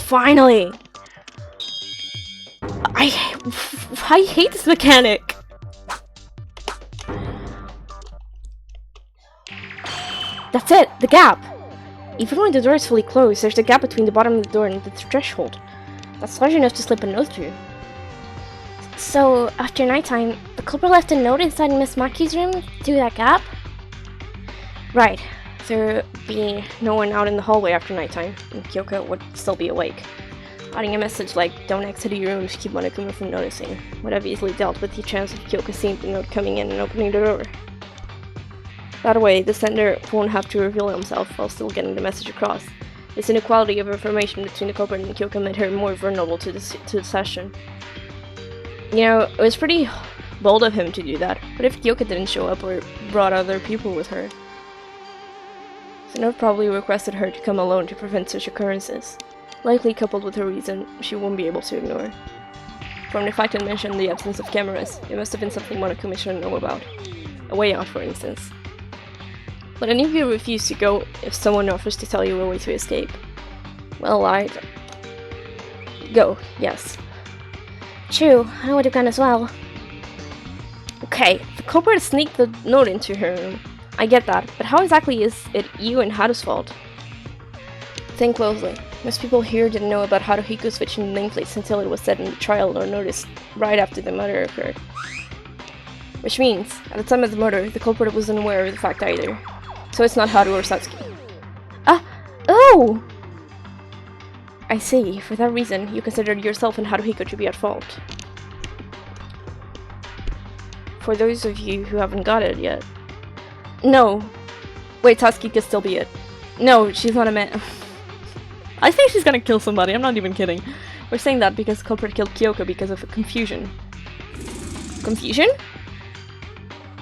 Finally. I hate this mechanic. That's it, the gap! Even when the door is fully closed, there's a gap between the bottom of the door and the threshold. That's large enough to slip a note through. So, after nighttime, the culprit left a note inside Miss Maki's room through that gap? Right. There'd be no one out in the hallway after nighttime, and Kyoka would still be awake. adding a message like, "Don't exit your room to keep Monokuma from noticing," would have easily dealt with the chance of Kyoka seeing the note coming in and opening the door. That way, the sender won't have to reveal himself while still getting the message across. This inequality of information between the culprit and Kyoka made her more vulnerable to the session. You know, it was pretty bold of him to do that, but if Kyoka didn't show up or brought other people with her, the note probably requested her to come alone to prevent such occurrences, likely coupled with a reason she won't be able to ignore. From the fact it mentioned the absence of cameras, it must have been something Monokuma shouldn't know about. A way out, for instance. But any of you refuse to go if someone offers to tell you a way to escape. Well, I'd go, yes. True, I would have gone as well. Okay, the culprit sneaked the note into her room. I get that, but how exactly is it you and Haru's fault? Think closely. Most people here didn't know about Haruhiko switching nameplates until it was said in the trial or noticed right after the murder occurred. Which means, at the time of the murder, the culprit wasn't aware of the fact either. So it's not Haru or Satsuki. Oh! I see. For that reason, you considered yourself and Haruhiko to be at fault. For those of you who haven't got it yet. No. Wait, Satsuki could still be it. No, she's not a man. I think she's gonna kill somebody, I'm not even kidding. We're saying that because the culprit killed Kyoko because of a confusion. Confusion?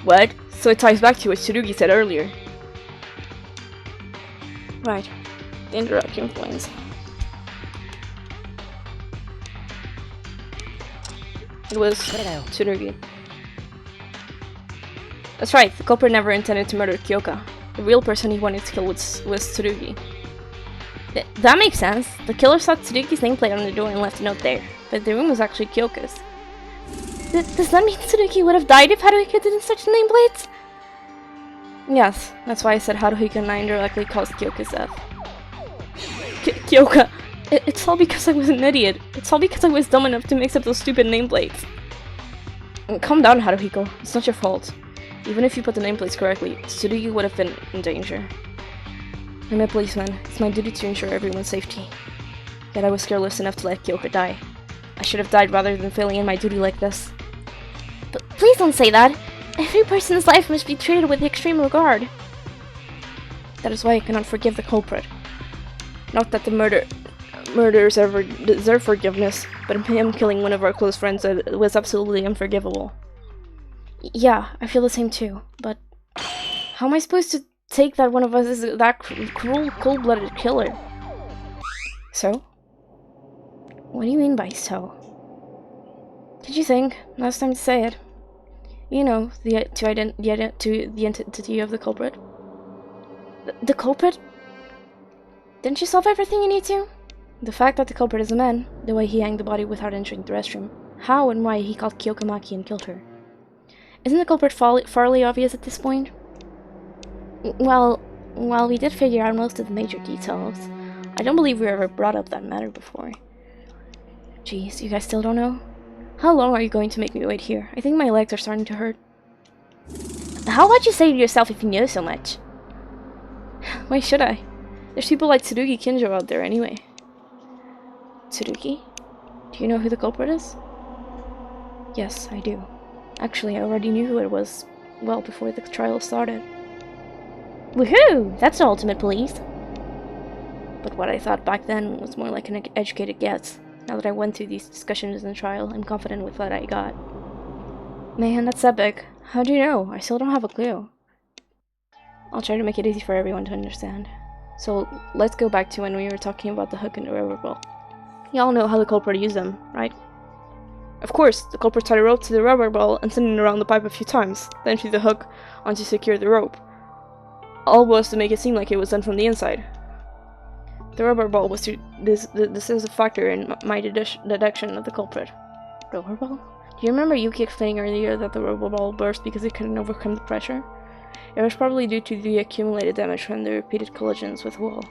What? So it ties back to what Tsurugi said earlier. Right. The indirect influence. It was Tsurugi. That's right, the culprit never intended to murder Kyoka. The real person he wanted to kill was Tsurugi. That makes sense. The killer saw Tsurugi's nameplate on the door and left a note there, but the room was actually Kyoka's. Does that mean Tsurugi would have died if Haruhiko didn't switch the nameplates? Yes, that's why I said Haruhiko and I indirectly caused Kyoka's death. Kyoka! It's all because I was an idiot. It's all because I was dumb enough to mix up those stupid nameplates. Calm down, Haruhiko. It's not your fault. Even if you put the nameplates correctly, Tsurugi would have been in danger. I'm a policeman. It's my duty to ensure everyone's safety. Yet I was careless enough to let Kyoka die. I should have died rather than failing in my duty like this. But please don't say that. Every person's life must be treated with extreme regard. That is why I cannot forgive the culprit. Not that the murderers ever deserve forgiveness, but him killing one of our close friends was absolutely unforgivable. Yeah, I feel the same too, but how am I supposed to take that one of us is that cruel, cold-blooded killer? So? What do you mean by so? Did you think? Now it's time to say it. You know, the identity of the culprit. The culprit? Didn't you solve everything you need to? The fact that the culprit is a man, the way he hanged the body without entering the restroom, how and why he called Kyoka Maki and killed her. Isn't the culprit fairly obvious at this point? Well, while we did figure out most of the major details, I don't believe we ever brought up that matter before. Jeez, you guys still don't know? How long are you going to make me wait here? I think my legs are starting to hurt. How about you say to yourself if you know so much? Why should I? There's people like Tsurugi Kinjo out there anyway. Tsurugi? Do you know who the culprit is? Yes, I do. Actually, I already knew who it was well before the trial started. Woohoo! That's the ultimate police. But what I thought back then was more like an educated guess. Now that I went through these discussions in the trial, I'm confident with what I got. Man, that's epic. How do you know? I still don't have a clue. I'll try to make it easy for everyone to understand. So, let's go back to when we were talking about the hook and the rubber ball. Y'all know how the culprit used them, right? Of course, the culprit tied a rope to the rubber ball and sent it around the pipe a few times, then threw the hook on to secure the rope. All was to make it seem like it was done from the inside. The rubber ball was this is a factor in my deduction of the culprit. Rubber ball? Do you remember Yuki explaining earlier that the rubber ball burst because it couldn't overcome the pressure? It was probably due to the accumulated damage from the repeated collisions with the wall.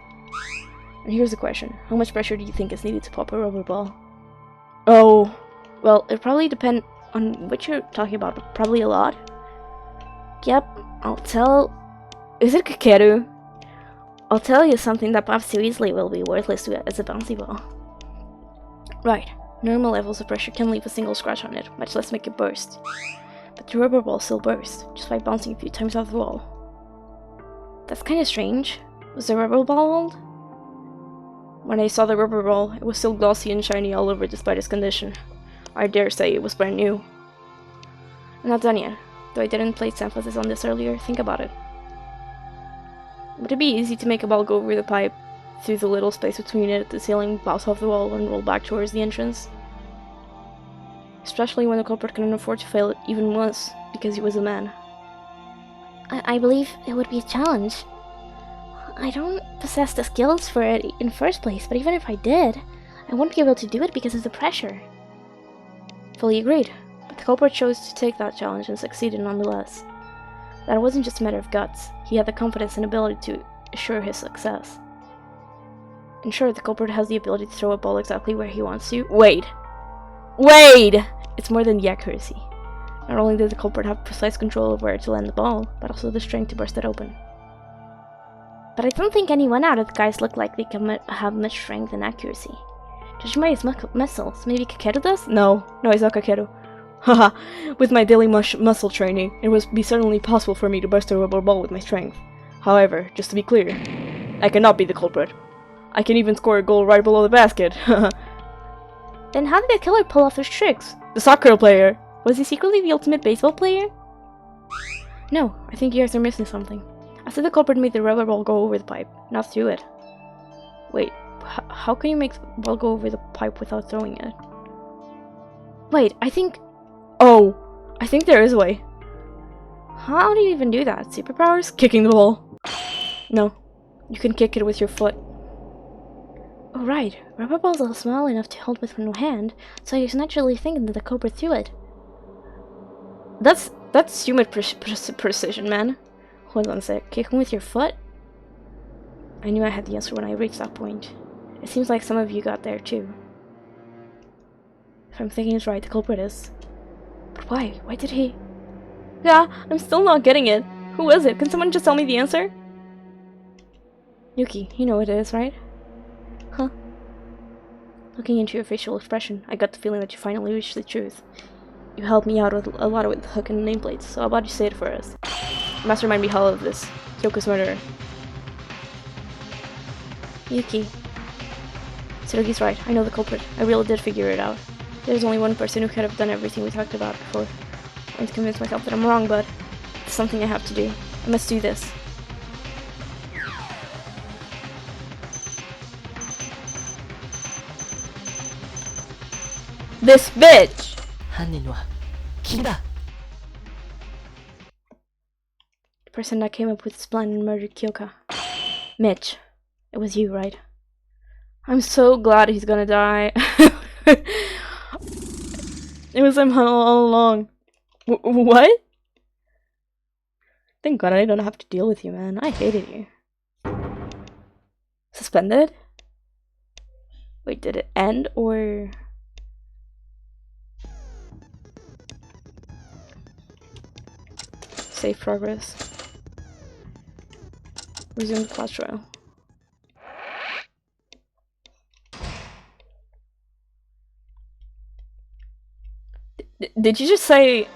And here's the question. How much pressure do you think is needed to pop a rubber ball? Oh, well, it probably depends on what you're talking about, but probably a lot. Yep, I'll tell... Is it Kakeru? I'll tell you something that pops too easily will be worthless as a bouncy ball. Right. Normal levels of pressure can leave a single scratch on it, much less make it burst. But the rubber ball still burst, just by bouncing a few times off the wall. That's kinda strange. Was the rubber ball old? When I saw the rubber ball, it was still glossy and shiny all over despite its condition. I dare say it was brand new. I'm not done yet. Though I didn't place emphasis on this earlier, think about it. Would it be easy to make a ball go over the pipe, through the little space between it, the ceiling, bounce off the wall, and roll back towards the entrance? Especially when the culprit couldn't afford to fail it even once, because he was a man. I believe it would be a challenge. I don't possess the skills for it in the first place, but even if I did, I wouldn't be able to do it because of the pressure. Fully agreed, but the culprit chose to take that challenge and succeeded nonetheless. That wasn't just a matter of guts, he had the confidence and ability to assure his success. And sure, the culprit has the ability to throw a ball exactly where he wants to. Wait! It's more than the accuracy. Not only did the culprit have precise control of where to land the ball, but also the strength to burst it open. But I don't think anyone out of the guys look like they can have much strength and accuracy. Judging by his muscles, maybe Kakeru does? No, he's not Kakeru. Haha, with my daily muscle training, it would be certainly possible for me to burst a rubber ball with my strength. However, just to be clear, I cannot be the culprit. I can even score a goal right below the basket. Then how did the killer pull off those tricks? The soccer player! Was he secretly the ultimate baseball player? No, I think you guys are missing something. I said the culprit made the rubber ball go over the pipe, not through it. Wait, how can you make the ball go over the pipe without throwing it? Wait, I think there is a way. How do you even do that? Superpowers? Kicking the ball. No, you can kick it with your foot. Oh right, rubber balls are small enough to hold with one hand, so I was naturally thinking that the culprit threw it. That's human precision, man. Hold on a sec. Kicking with your foot? I knew I had the answer when I reached that point. It seems like some of you got there too. If I'm thinking it's right, the culprit is. But why? Why did he? Yeah, I'm still not getting it. Who was it? Can someone just tell me the answer? Yuki, you know what it is, right? Huh? Looking into your facial expression, I got the feeling that you finally reached the truth. You helped me out a lot with the hook and the nameplates, so how about you say it for us? Mastermind behind all of this. Kyoko's murderer. Yuki. Tsurugi's right, I know the culprit. I really did figure it out. There's only one person who could have done everything we talked about before. I want to convince myself that I'm wrong, but it's something I have to do. I must do this. This bitch! 犯人は君だ。 The person that came up with this plan and murdered Kyoka. Mitch. It was you, right? I'm so glad he's gonna die. It was him all along. What? Thank God I don't have to deal with you, man. I hated you. Suspended? Wait, did it end or... Save progress. Resume the class trial. Did you just say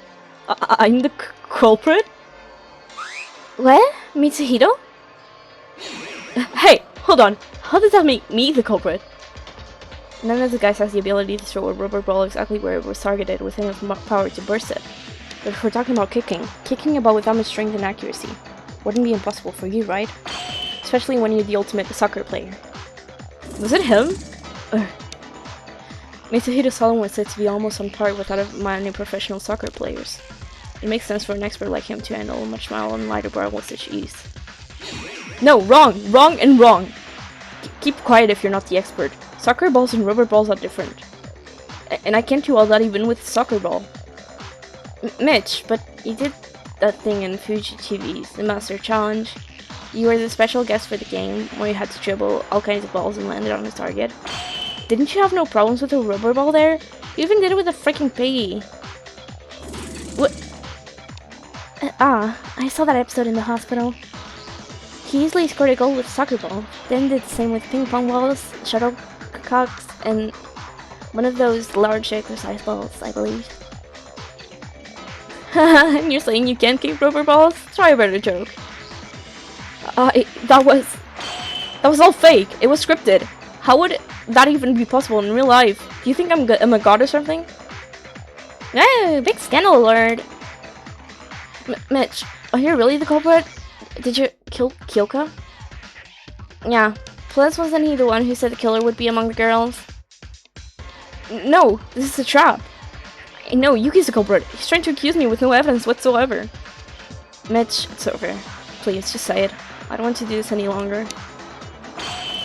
I'm the culprit? What? Mitsuhiro? Hey, hold on. How does that make me the culprit? None of the guys has the ability to throw a rubber ball exactly where it was targeted with enough power to burst it. But if we're talking about kicking a ball with that much strength and accuracy wouldn't be impossible for you, right? Especially when you're the ultimate soccer player. Was it him? Mitsuhiro's Solon was said to be almost on par with that of many professional soccer players. It makes sense for an expert like him to handle a much smaller and lighter ball with such ease. No, wrong! Wrong and wrong! Keep quiet if you're not the expert. Soccer balls and rubber balls are different. And I can't do all that even with soccer ball. Mitch, but you did that thing in Fuji TV's, the Master Challenge. You were the special guest for the game, where you had to dribble all kinds of balls and land it on the target. Didn't you have no problems with the rubber ball there? You even did it with a freaking piggy. What? I saw that episode in the hospital. He easily scored a goal with a soccer ball, then did the same with ping pong balls, shuttlecocks, and... One of those large exercise balls, I believe. And you're saying you can't keep rubber balls? Try a better joke. That was all fake. It was scripted. How would that even be possible in real life? Do you think I'm a god or something? Oh, big scandal alert! Mitch, are you really the culprit? Did you kill Kyoka? Yeah. Plus, wasn't he the one who said the killer would be among the girls? No, this is a trap. I know, Yuki's the culprit. He's trying to accuse me with no evidence whatsoever. Mitch, it's over. Please, just say it. I don't want to do this any longer.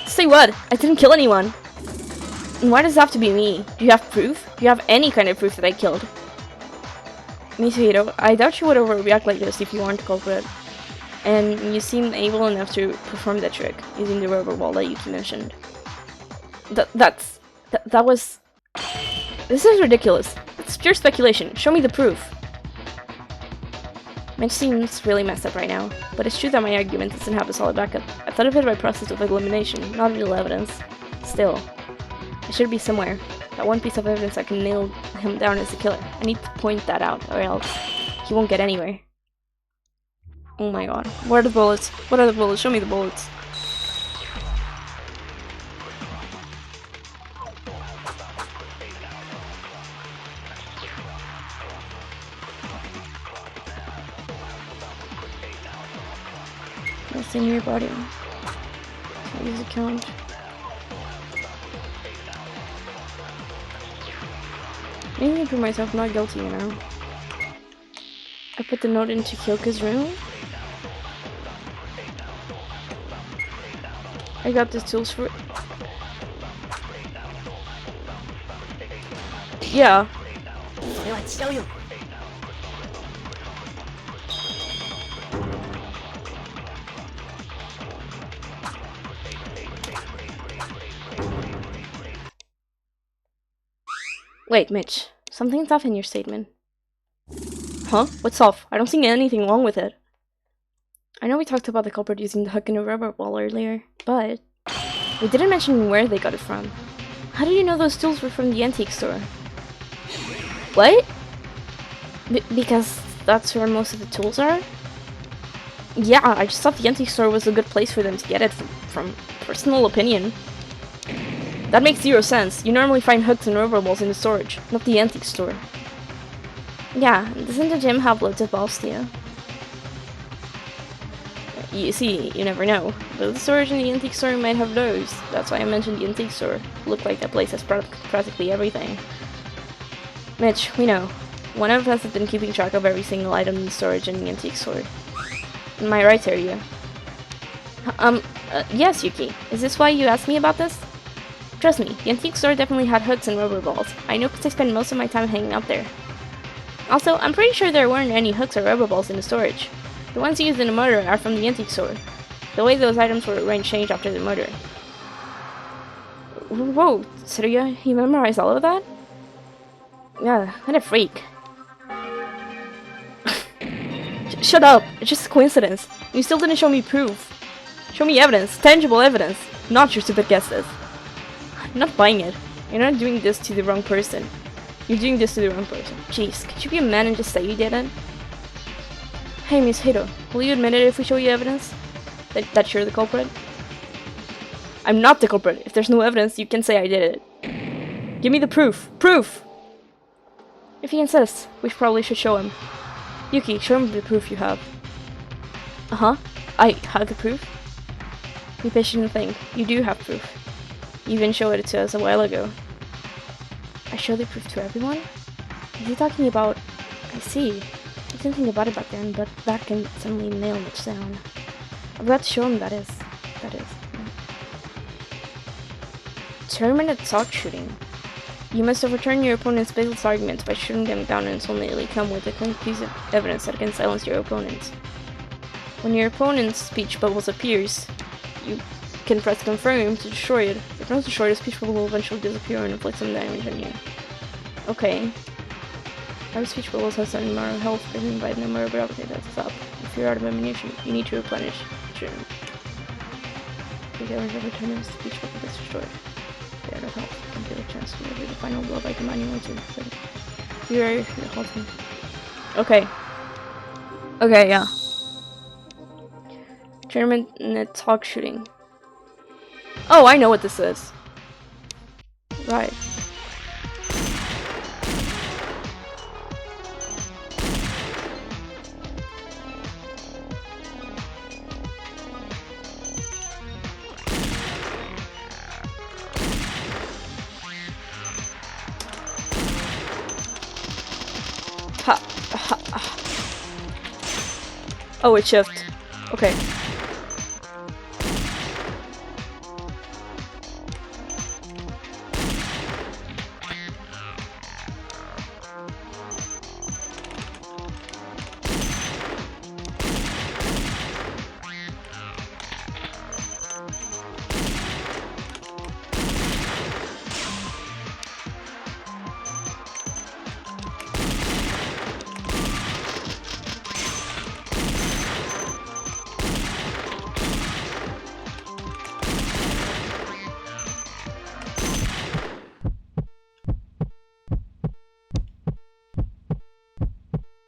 Say what? I didn't kill anyone. And why does it have to be me? Do you have proof? Do you have any kind of proof that I killed? Mitsuhiro, I doubt you would overreact like this if you weren't the culprit. And you seem able enough to perform that trick, using the rubber ball that Yuki mentioned. That was... This is ridiculous. It's pure speculation. Show me the proof. Mitch seems really messed up right now, but it's true that my argument doesn't have a solid backup. I thought of it by process of elimination, not real evidence. Still, it should be somewhere. That one piece of evidence that can nail him down as the killer. I need to point that out, or else he won't get anywhere. Oh my god. Where are the bullets? What are the bullets? Show me the bullets. What's in your body? Use account. Mainly for myself, not guilty, you know. I put the note into Kyoka's room. I got the tools for... Yeah. Wait, Mitch. Something's off in your statement. Huh? What's off? I don't see anything wrong with it. I know we talked about the culprit using the hook and a rubber ball earlier, but we didn't mention where they got it from. How do you know those tools were from the antique store? What? Because that's where most of the tools are? Yeah, I just thought the antique store was a good place for them to get it from personal opinion. That makes zero sense. You normally find hooks and rubber balls in the storage, not the antique store. Yeah, doesn't the gym have loads of balls too? You see, you never know. But the storage in the antique store might have those. That's why I mentioned the antique store. Looked like that place has practically everything. Mitch, we know. One of us has been keeping track of every single item in storage in the antique store. Am I right, Terry? Yes, Yuki. Is this why you asked me about this? Trust me, the antique store definitely had hooks and rubber balls. I know because I spend most of my time hanging out there. Also, I'm pretty sure there weren't any hooks or rubber balls in the storage. The ones used in the murder are from the antique store. The way those items were arranged changed after the murder. Whoa, Tsuruya, you memorized all of that? Yeah, what a freak. Shut up! It's just a coincidence. You still didn't show me proof. Show me evidence, tangible evidence, not your stupid guesses. I'm not buying it. You're not doing this to the wrong person. You're doing this to the wrong person. Jeez, could you be a man and just say you didn't? Hey, Miss Hiro, will you admit it if we show you evidence? That you're the culprit? I'm not the culprit. If there's no evidence, you can say I did it. Give me the proof. Proof! If he insists, we probably should show him. Yuki, show him the proof you have. Uh-huh. I have the proof? Be patient and think. You do have proof. You even showed it to us a while ago. I show the proof to everyone? Is he talking about... I see. I didn't think about it back then, but that can suddenly nail Mitch down. I've got to show him that is. Yeah. Tournament sock shooting. You must overturn your opponent's baseless arguments by shooting them down and ultimately come with a conclusive evidence that can silence your opponent. When your opponent's speech bubbles appears, you can press confirm to destroy it. If not destroyed, the speech bubble will eventually disappear and inflict some damage on you. Okay. Our speech bubbles have some amount of health driven by the number of opportunities that's up. If you're out of ammunition, you need to replenish. Sure. If you ever overturn a speech bubble gets destroyed. If you're out of health, you can do a chance to deliver the final blow by commanding one to be ready for the whole thing. Okay. Okay, yeah. Tournament net talk shooting. Oh, I know what this is. Right. Ha, ha, ha. Oh, it shift. Okay.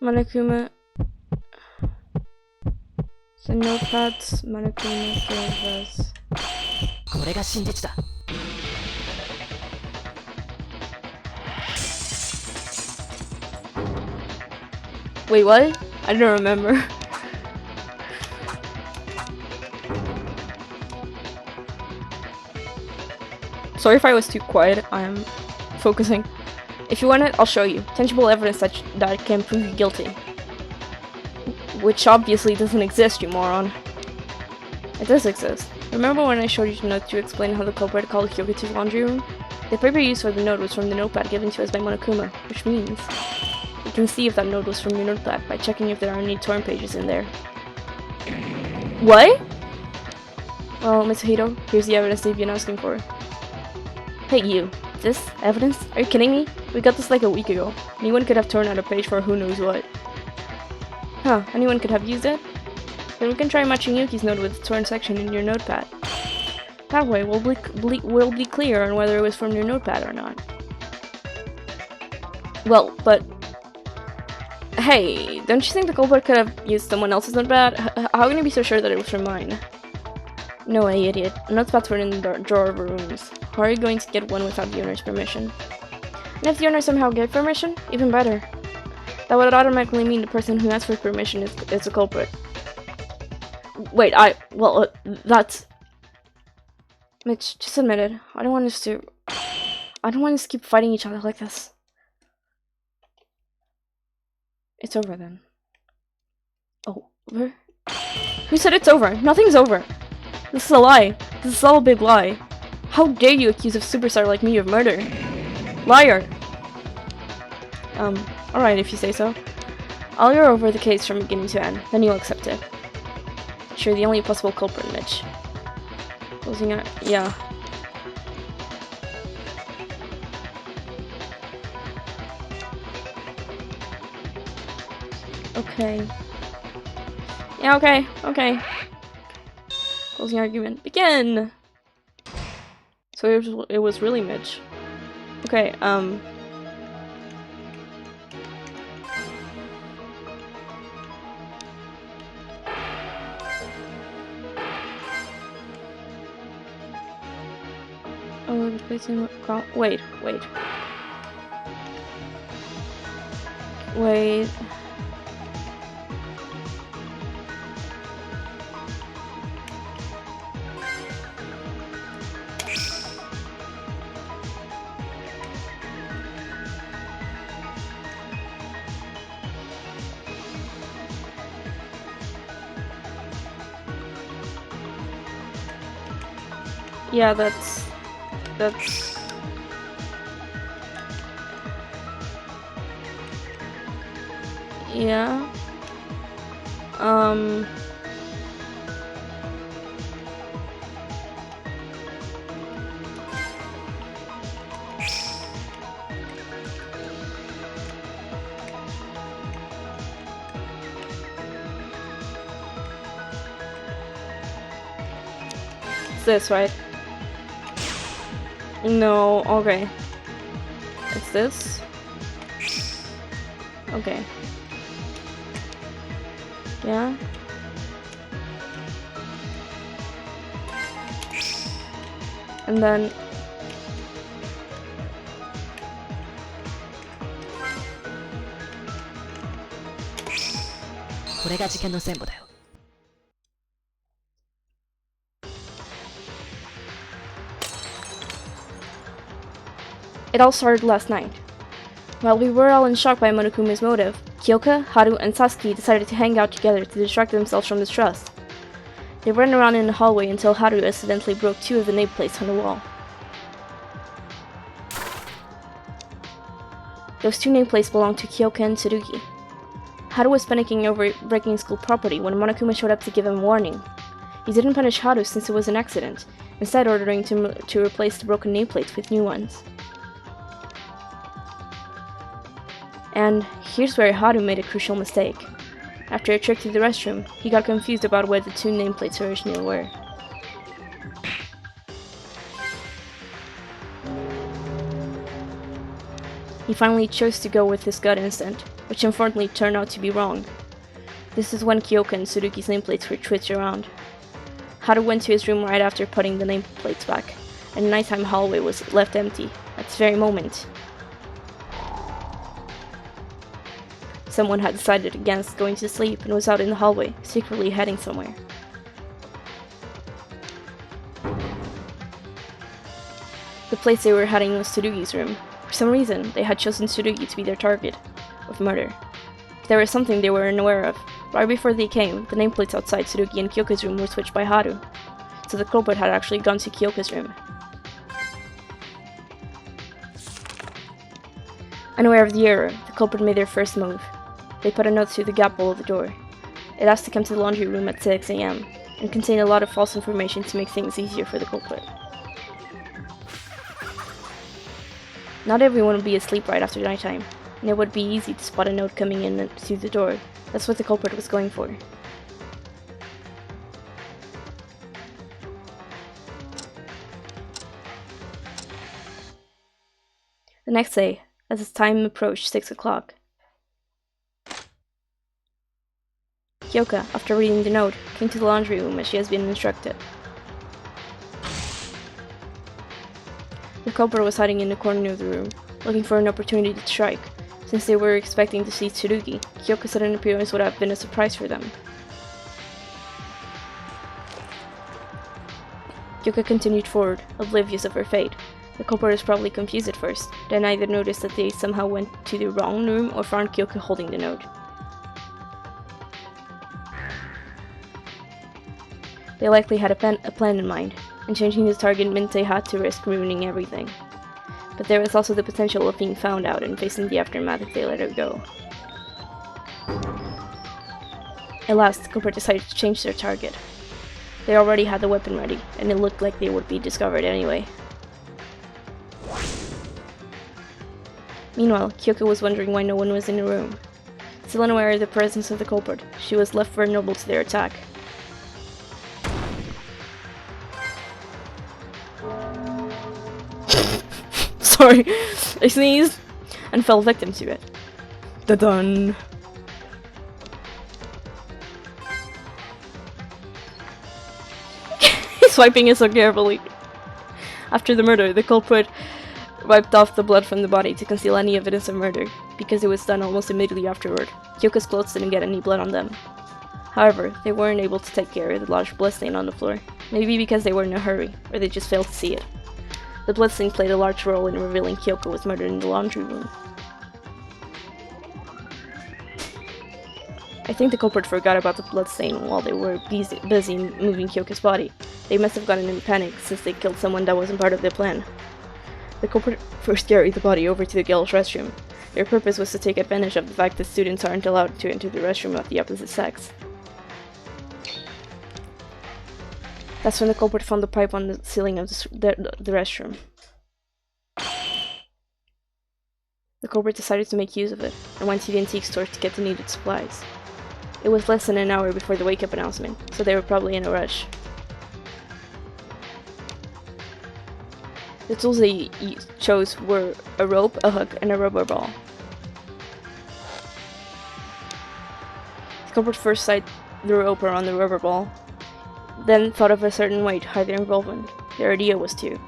Monokuma. The notepads Monokuma gave us. これが真実だ。 Wait, what? I don't remember. Sorry if I was too quiet. I'm focusing. If you want it, I'll show you. Tangible evidence that can prove you guilty. Which obviously doesn't exist, you moron. It does exist. Remember when I showed you the note to explain how the culprit called Hyogo to the laundry room? The paper used for the note was from the notepad given to us by Monokuma, which means you can see if that note was from your notepad by checking if there are any torn pages in there. What? Well, Mitsuhito, here's the evidence they've been asking for. Hey, you. This? Evidence? Are you kidding me? We got this like a week ago. Anyone could have torn out a page for who knows what. Huh, anyone could have used it? Then we can try matching Yuki's note with the torn section in your notepad. That way, we'll be clear on whether it was from your notepad or not. Well, but... Hey, don't you think the culprit could have used someone else's notepad? How can you be so sure that it was from mine? No way, idiot. Notepads were in the drawer of our rooms. How are you going to get one without the owner's permission? And if the owner somehow gave permission, even better. That would automatically mean the person who asked for permission is the culprit. Wait, that's... Mitch, just admit it. I don't want us to keep fighting each other like this. It's over then. Over? Who said it's over? Nothing's over. This is a lie. This is all a big lie. How dare you accuse a superstar like me of murder? Liar! Alright if you say so. I'll hear over the case from beginning to end, then you'll accept it. You're the only possible culprit, Mitch. Closing out, yeah. Okay. Yeah, okay. Closing argument. Begin! So it was really Mitch. Okay, Oh, replacing wait. Yeah, that's yeah. It's this, right? No, okay. What's this? Okay. Yeah. And then it all started last night. While we were all in shock by Monokuma's motive, Kyoka, Haru, and Sasuke decided to hang out together to distract themselves from distrust. They ran around in the hallway until Haru accidentally broke 2 of the nameplates on the wall. Those 2 nameplates belonged to Kyoka and Tsurugi. Haru was panicking over breaking school property when Monokuma showed up to give him a warning. He didn't punish Haru since it was an accident, instead ordering him to replace the broken nameplates with new ones. And here's where Haru made a crucial mistake. After a trip to the restroom, he got confused about where the 2 nameplates originally were. He finally chose to go with his gut instinct, which unfortunately turned out to be wrong. This is when Kyoka and Tsurugi's nameplates were switched around. Haru went to his room right after putting the nameplates back, and the nighttime hallway was left empty at this very moment. Someone had decided against going to sleep and was out in the hallway, secretly heading somewhere. The place they were heading was Tsurugi's room. For some reason, they had chosen Tsurugi to be their target of murder. There was something they were unaware of. Right before they came, the nameplates outside Tsurugi and Kyoka's room were switched by Haru, so the culprit had actually gone to Kyoka's room. Unaware of the error, the culprit made their first move. They put a note through the gap below the door. It asked to come to the laundry room at 6 AM, and contained a lot of false information to make things easier for the culprit. Not everyone would be asleep right after nighttime, and it would be easy to spot a note coming in through the door. That's what the culprit was going for. The next day, as its time approached 6 o'clock, Kyoka, after reading the note, came to the laundry room as she has been instructed. The culprit was hiding in the corner of the room, looking for an opportunity to strike. Since they were expecting to see Tsurugi, Kyoka's sudden appearance would have been a surprise for them. Kyoka continued forward, oblivious of her fate. The culprit was probably confused at first, then either noticed that they somehow went to the wrong room or found Kyoka holding the note. They likely had a plan in mind, and changing the target meant they had to risk ruining everything. But there was also the potential of being found out and facing the aftermath if they let her go. At last, the culprit decided to change their target. They already had the weapon ready, and it looked like they would be discovered anyway. Meanwhile, Kyoka was wondering why no one was in the room. Still unaware of the presence of the culprit, she was left vulnerable to their attack. Sorry, I sneezed and fell victim to it. Da-dun! He's wiping it so carefully. After the murder, the culprit wiped off the blood from the body to conceal any evidence of murder, because it was done almost immediately afterward. Kyoka's clothes didn't get any blood on them. However, they weren't able to take care of the large bloodstain on the floor, maybe because they were in a hurry, or they just failed to see it. The bloodstain played a large role in revealing Kyoka was murdered in the laundry room. I think the culprit forgot about the bloodstain while they were busy moving Kyoka's body. They must have gotten in panic since they killed someone that wasn't part of their plan. The culprit first carried the body over to the girls' restroom. Their purpose was to take advantage of the fact that students aren't allowed to enter the restroom of the opposite sex. That's when the culprit found the pipe on the ceiling of the restroom. The culprit decided to make use of it, and went to the antique store to get the needed supplies. It was less than an hour before the wake-up announcement, so they were probably in a rush. The tools they chose were a rope, a hook, and a rubber ball. The culprit first tied the rope around the rubber ball, then thought of a certain way to hide their involvement. Their idea was to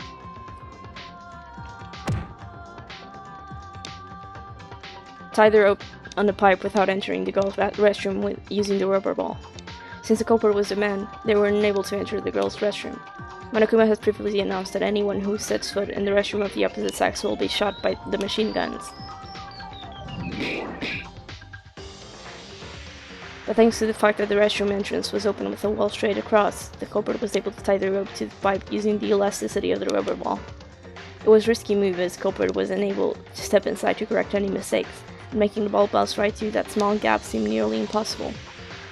tie the rope on the pipe without entering the girl's restroom using the rubber ball. Since the culprit was a man, they were unable to enter the girl's restroom. Monokuma has previously announced that anyone who sets foot in the restroom of the opposite sex will be shot by the machine guns. But thanks to the fact that the restroom entrance was open with a wall straight across, the culprit was able to tie the rope to the pipe using the elasticity of the rubber ball. It was a risky move as the culprit was unable to step inside to correct any mistakes, and making the ball bounce right through that small gap seemed nearly impossible.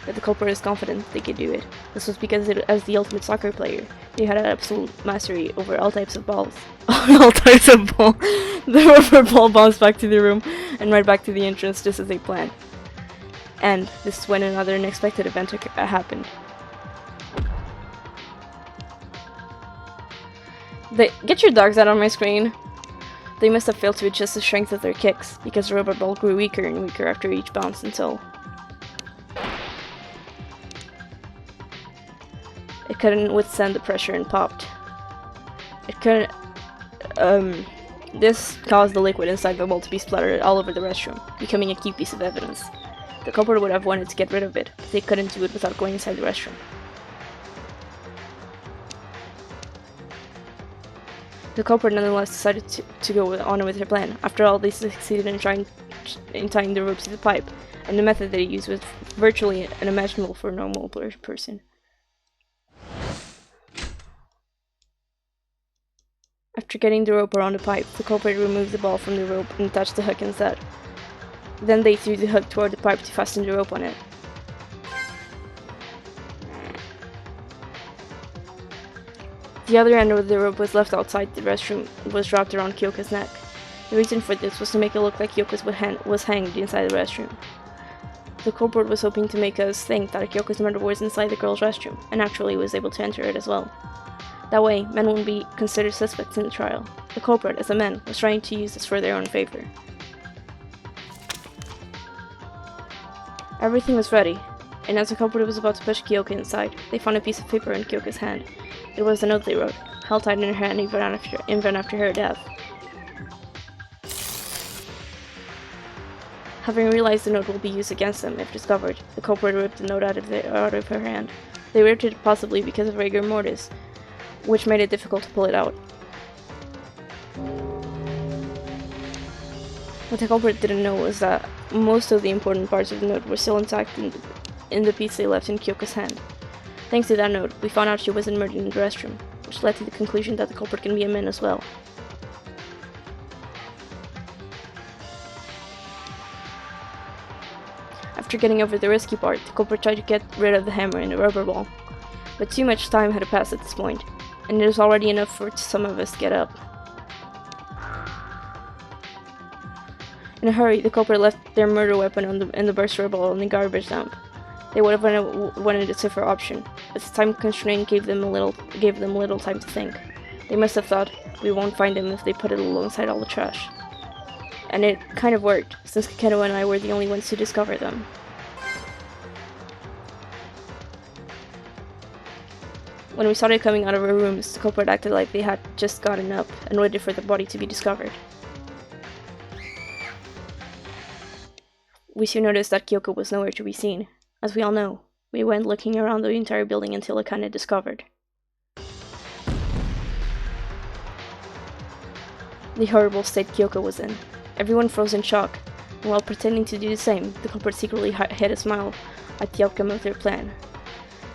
But the culprit is confident they could do it. This was because, as the ultimate soccer player, they had absolute mastery over all types of balls. All types of ball. The rubber ball bounced back to the room and right back to the entrance just as they planned. And this is when another unexpected event happened. Get your dogs out on my screen! They must have failed to adjust the strength of their kicks, because the rubber ball grew weaker and weaker after each bounce until it couldn't withstand the pressure and popped. It couldn't. This caused the liquid inside the ball to be splattered all over the restroom, becoming a key piece of evidence. The culprit would have wanted to get rid of it, but they couldn't do it without going inside the restroom. The culprit nonetheless decided to go on with her plan. After all, they succeeded in tying the ropes to the pipe, and the method they used was virtually unimaginable for a normal person. After getting the rope around the pipe, the culprit removed the ball from the rope and attached the hook instead. Then they threw the hook toward the pipe to fasten the rope on it. The other end of the rope was left outside the restroom and was wrapped around Kyoko's neck. The reason for this was to make it look like Kyoko was hanged inside the restroom. The culprit was hoping to make us think that Kyoko's murder was inside the girl's restroom, and actually was able to enter it as well. That way, men wouldn't be considered suspects in the trial. The culprit, as a man, was trying to use this for their own favor. Everything was ready, and as the culprit was about to push Kyoko inside, they found a piece of paper in Kyoko's hand. It was a note they wrote, held tight in her hand even after her death. Having realized the note will be used against them if discovered, the culprit ripped the note out of her hand. They ripped it possibly because of rigor mortis, which made it difficult to pull it out. What the culprit didn't know was that most of the important parts of the note were still intact in the piece they left in Kyoko's hand. Thanks to that note, we found out she wasn't murdered in the restroom, which led to the conclusion that the culprit can be a man as well. After getting over the risky part, the culprit tried to get rid of the hammer and the rubber ball, but too much time had passed at this point, and it was already enough for some of us to get up. In a hurry, the culprit left their murder weapon in the burst rubber ball in the garbage dump. They would have wanted a safer option, but the time constraint gave them little time to think. They must have thought, we won't find him if they put it alongside all the trash. And it kind of worked, since Kaketo and I were the only ones to discover them. When we started coming out of our rooms, the culprit acted like they had just gotten up and waited for the body to be discovered. We soon noticed that Kyoko was nowhere to be seen. As we all know, we went looking around the entire building until Akane discovered the horrible state Kyoko was in. Everyone froze in shock, and while pretending to do the same, the culprit secretly hid a smile at the outcome of their plan.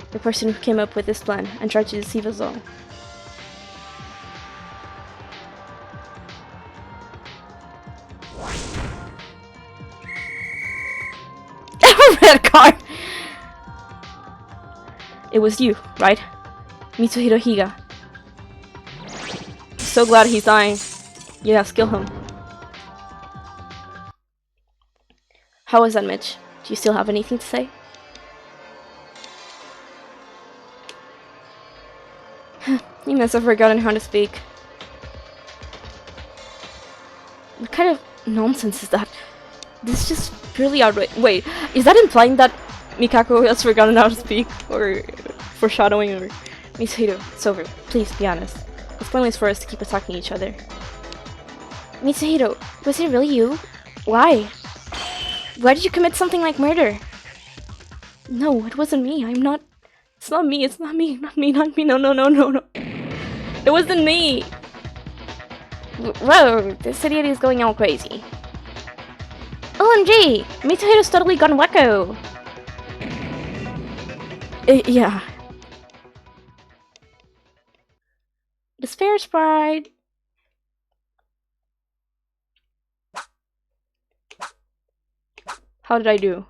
The person who came up with this plan and tried to deceive us all. Red card! It was you, right? Mitsuhiro Higa. So glad he's dying. Yes, kill him. How was that, Mitch? Do you still have anything to say? You must have forgotten how to speak. kind of nonsense is that? This is just purely outrageous. Wait, is that implying that Mikako has forgotten how to speak? Or foreshadowing? Or Mitsuhiro, it's over. Please, be honest. It's pointless for us to keep attacking each other. Mitsuhiro, was it really you? Why? Why did you commit something like murder? No, it wasn't me. I'm not... It's not me. It's not me. Not me. Not me. No, no, no, no, no. It wasn't me. Whoa, this idiot is going all crazy. OMG! Mitsuhiro's totally gone wacko! Yeah. Despair Sprite. How did I do?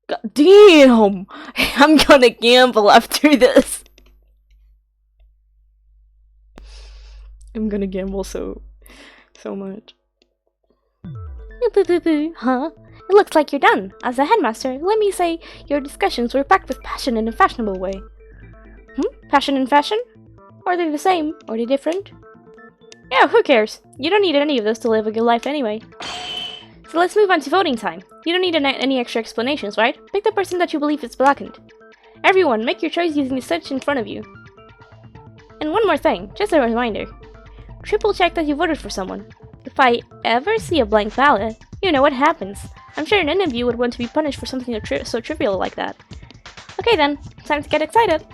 God damn! I'm gonna gamble after this. I'm gonna gamble so much. Huh? It looks like you're done. As a headmaster, let me say your discussions were packed with passion in a fashionable way. Passion and fashion? Are they the same? Are they different? Yeah, who cares? You don't need any of this to live a good life anyway. So let's move on to voting time. You don't need any extra explanations, right? Pick the person that you believe is blackened. Everyone, make your choice using the search in front of you. And one more thing, just a reminder. Triple check that you voted for someone. If I ever see a blank ballot, you know what happens. I'm sure none of you would want to be punished for something so trivial like that. Okay then, time to get excited.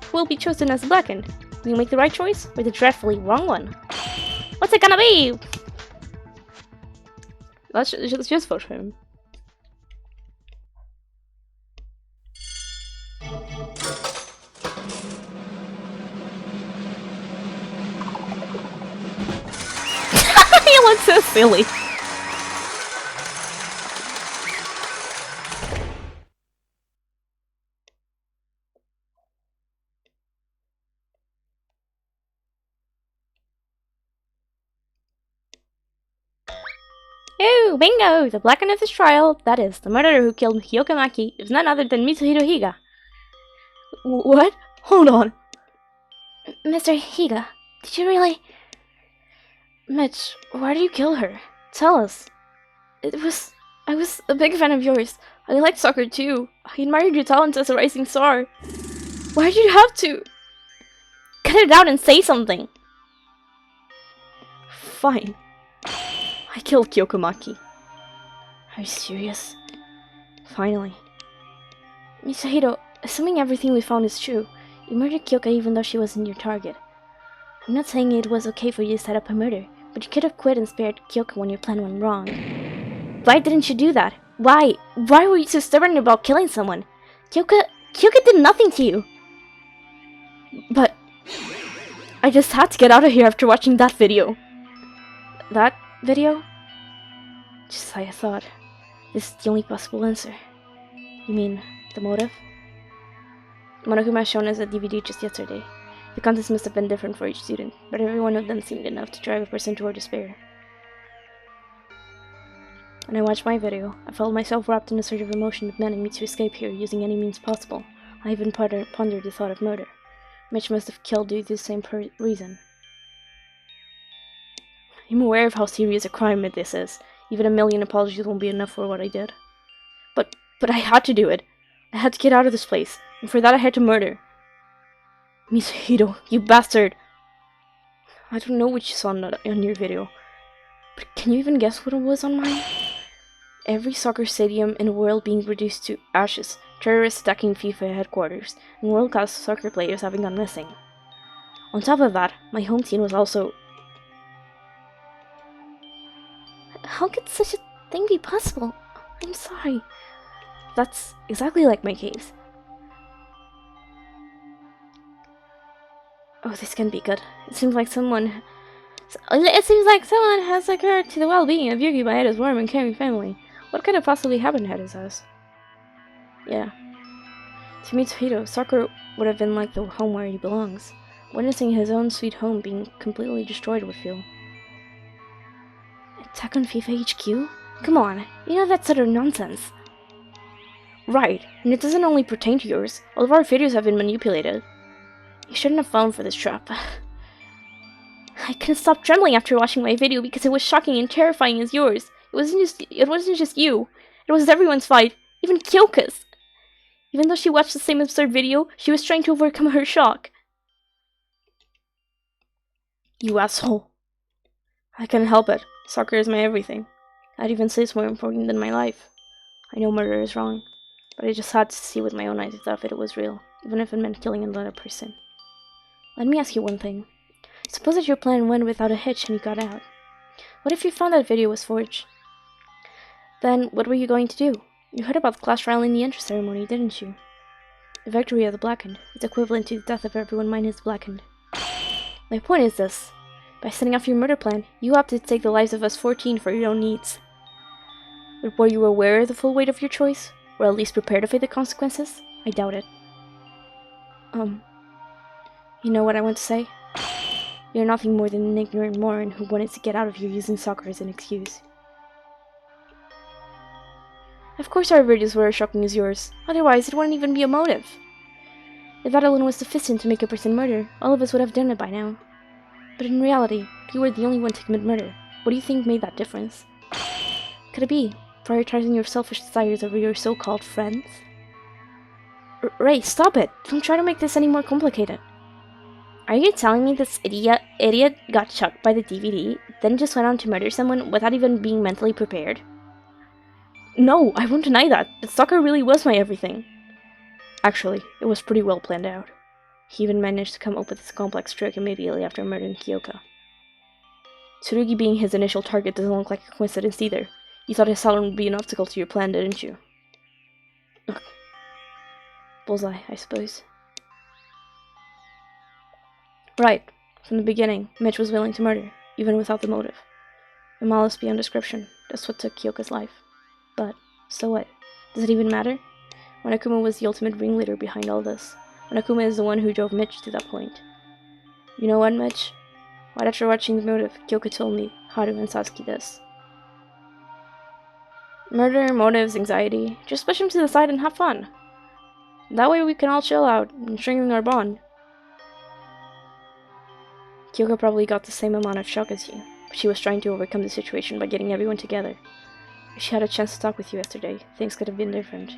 Who will be chosen as the blackened? Will you make the right choice, or the dreadfully wrong one? What's it gonna be? Let's just vote for him. He looks so silly. Oh, bingo! The blackened of this trial, that is, the murderer who killed Hyokamaki, is none other than Mitsuhiro Higa. What? Hold on. Mr. Higa, did you really... Mitch, why did you kill her? Tell us. I was a big fan of yours. I liked soccer too. I admired your talent as a rising star. Why did you have to? Cut it out and say something! Fine. I killed Kyokomaki. Are you serious? Finally. Mitsuhiro, assuming everything we found is true, you murdered Kyoka even though she wasn't your target. I'm not saying it was okay for you to set up a murder, but you could have quit and spared Kyoka when your plan went wrong. Why didn't you do that? Why? Why were you so stubborn about killing someone? Kyoka did nothing to you! But... I just had to get out of here after watching that video. That video? Just like I thought. This is the only possible answer. You mean, the motive? Monokuma shown us a DVD just yesterday. The contest must have been different for each student, but every one of them seemed enough to drive a person toward despair. When I watched my video, I felt myself wrapped in a surge of emotion demanding me to escape here using any means possible. I even pondered the thought of murder. Mitch must have killed due to the same reason. I'm aware of how serious a crime this is. Even a million apologies won't be enough for what I did. But I had to do it. I had to get out of this place, and for that I had to murder. Mitsuhiro, you bastard! I don't know what you saw on your video, but can you even guess what it was on mine? Every soccer stadium in the world being reduced to ashes, terrorists attacking FIFA headquarters, and world-class soccer players having gone missing. On top of that, my home team was also... How could such a thing be possible? I'm sorry. That's exactly like my case. Oh, this can be good. It seems like someone has occurred to the well-being of Yugi by Eda's warm and caring family. What could have possibly happened at his house? Yeah. To Mitsuhiro, soccer would have been like the home where he belongs. Witnessing his own sweet home being completely destroyed would feel... Attack on FIFA HQ? Come on, you know that's utter nonsense. Right, and it doesn't only pertain to yours. All of our videos have been manipulated. You shouldn't have fallen for this trap. I couldn't stop trembling after watching my video because it was shocking and terrifying as yours. It wasn't just you. It was everyone's fight, even Kyoka's. Even though she watched the same absurd video, she was trying to overcome her shock. You asshole. I couldn't help it. Soccer is my everything. I'd even say it's more important than my life. I know murder is wrong, but I just had to see with my own eyes if it was real, even if it meant killing another person. Let me ask you one thing. Suppose that your plan went without a hitch and you got out. What if you found that video was forged? Then what were you going to do? You heard about the class trial in the entry ceremony, didn't you? The victory of the Blackened is equivalent to the death of everyone minus the Blackened. My point is this. By setting off your murder plan, you opted to take the lives of us 14 for your own needs. But were you aware of the full weight of your choice? Or at least prepared to face the consequences? I doubt it. You know what I want to say? You're nothing more than an ignorant moron who wanted to get out of here using soccer as an excuse. Of course our videos were as shocking as yours. Otherwise, it wouldn't even be a motive. If that alone was sufficient to make a person murder, all of us would have done it by now. But in reality, you were the only one to commit murder. What do you think made that difference? Could it be prioritizing your selfish desires over your so-called friends? Ray, stop it! Don't try to make this any more complicated. Are you telling me this idiot got shocked by the DVD, then just went on to murder someone without even being mentally prepared? No, I won't deny that. But soccer really was my everything. Actually, it was pretty well planned out. He even managed to come up with this complex trick immediately after murdering Kyoka. Tsurugi being his initial target doesn't look like a coincidence either. You thought his salon would be an obstacle to your plan, didn't you? Ugh. Bullseye, I suppose. Right. From the beginning, Mitch was willing to murder, even without the motive. The malice beyond description. That's what took Kyoka's life. But, so what? Does it even matter? Monokuma was the ultimate ringleader behind all this. Monokuma is the one who drove Mitch to that point. You know what, Mitch? Right after watching the motive, Kyoka told me Haru and Satsuki this. Murder, motives, anxiety. Just push them to the side and have fun. That way we can all chill out and strengthen our bond. Kyoka probably got the same amount of shock as you, but she was trying to overcome the situation by getting everyone together. If she had a chance to talk with you yesterday, things could have been different.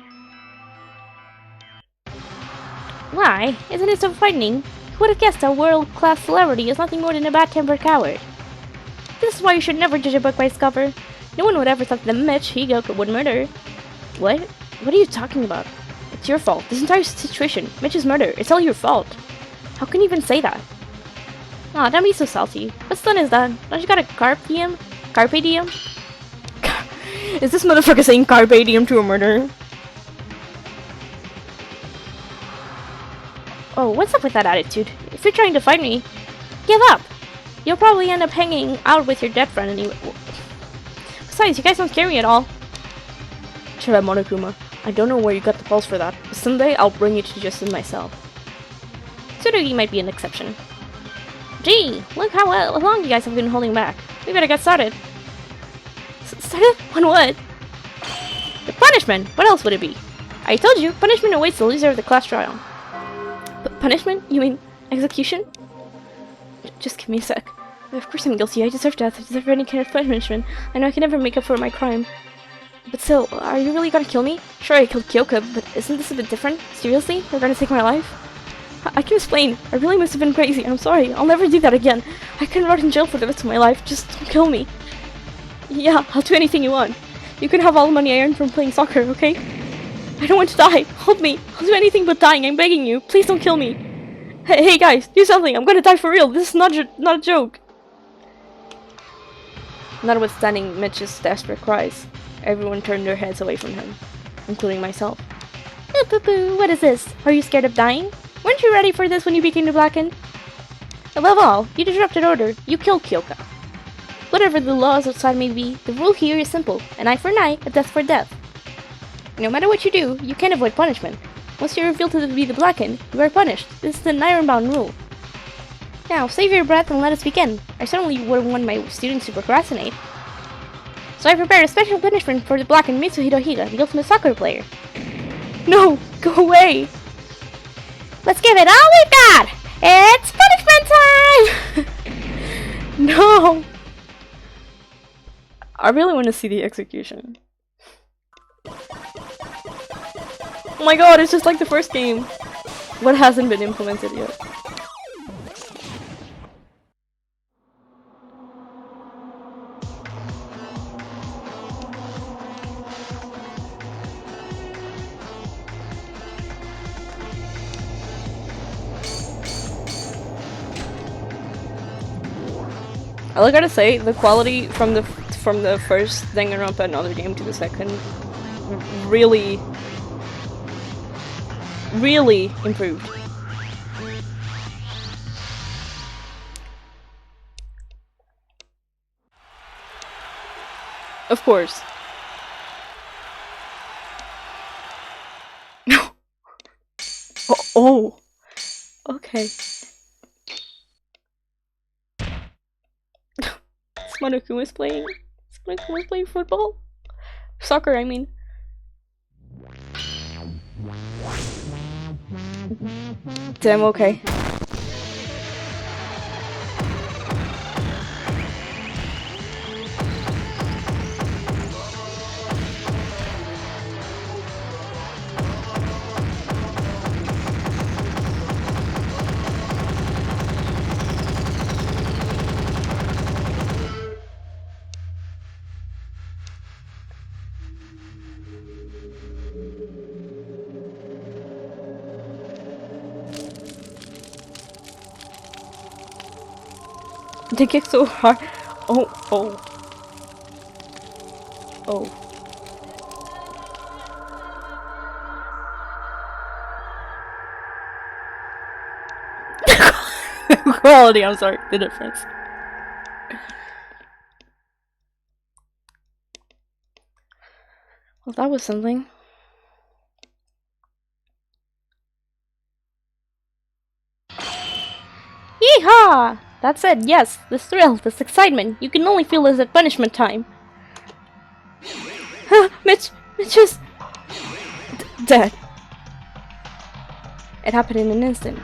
Why? Isn't it so frightening? Who would have guessed a world-class celebrity is nothing more than a bad-tempered coward? This is why you should never judge a book by its cover. No one would ever thought that Mitch Higoka would murder. What? What are you talking about? It's your fault. This entire situation, Mitch's murder, it's all your fault. How can you even say that? Aw, don't be so salty. What stun is that? Don't you got a carpe diem? Carpe diem? Is this motherfucker saying carpe diem to a murderer? Oh, what's up with that attitude? If you're trying to fight me, give up. You'll probably end up hanging out with your dead friend anyway. Besides, you guys don't scare me at all. Shut up, Monokuma. I don't know where you got the balls for that, but someday I'll bring you to justice myself. Tsurugi might be an exception. Gee, look how long you guys have been holding back. We better get started. Started? On what? The punishment! What else would it be? I told you, punishment awaits the loser of the class trial. Punishment? You mean execution? Just give me a sec. Of course I'm guilty. I deserve death. I deserve any kind of punishment. I know I can never make up for my crime. But still, are you really gonna kill me? Sure, I killed Kyoka, but isn't this a bit different? Seriously? You're gonna take my life? I can explain. I really must have been crazy. I'm sorry. I'll never do that again. I can rot in jail for the rest of my life. Just don't kill me. Yeah, I'll do anything you want. You can have all the money I earned from playing soccer, okay? I don't want to die. Hold me. I'll do anything but dying. I'm begging you. Please don't kill me. Hey guys, do something. I'm gonna die for real. This is not a joke. Notwithstanding Mitch's desperate cries, everyone turned their heads away from him, including myself. Poo-poo, what is this? Are you scared of dying? Weren't you ready for this when you became the Blackened? Above all, you disrupted order. You killed Kyoka. Whatever the laws outside may be, the rule here is simple. An eye for an eye, a death for death. No matter what you do, you can't avoid punishment. Once you're revealed to be the Blackened, you are punished. This is an iron-bound rule. Now, save your breath and let us begin. I certainly wouldn't want my students to procrastinate. So I prepared a special punishment for the Blackened Mitsuhiro Higa, the ultimate soccer player. No! Go away! Let's give it all we've got! It's punishment time! No! I really want to see the execution. Oh my god, it's just like the first game. What hasn't been implemented yet? I gotta say, the quality from the first Danganronpa another game to the second really improved. Of course. No. Oh. Okay. Monokuma is playing. Monokuma is playing football. Soccer, I mean. Damn, okay. They kick so hard. Oh, oh. Oh. Quality, I'm sorry, the difference. Well, that was something. Yeehaw! That said, yes, this thrill, this excitement, you can only feel this at punishment time. Mitch is dead. It happened in an instant.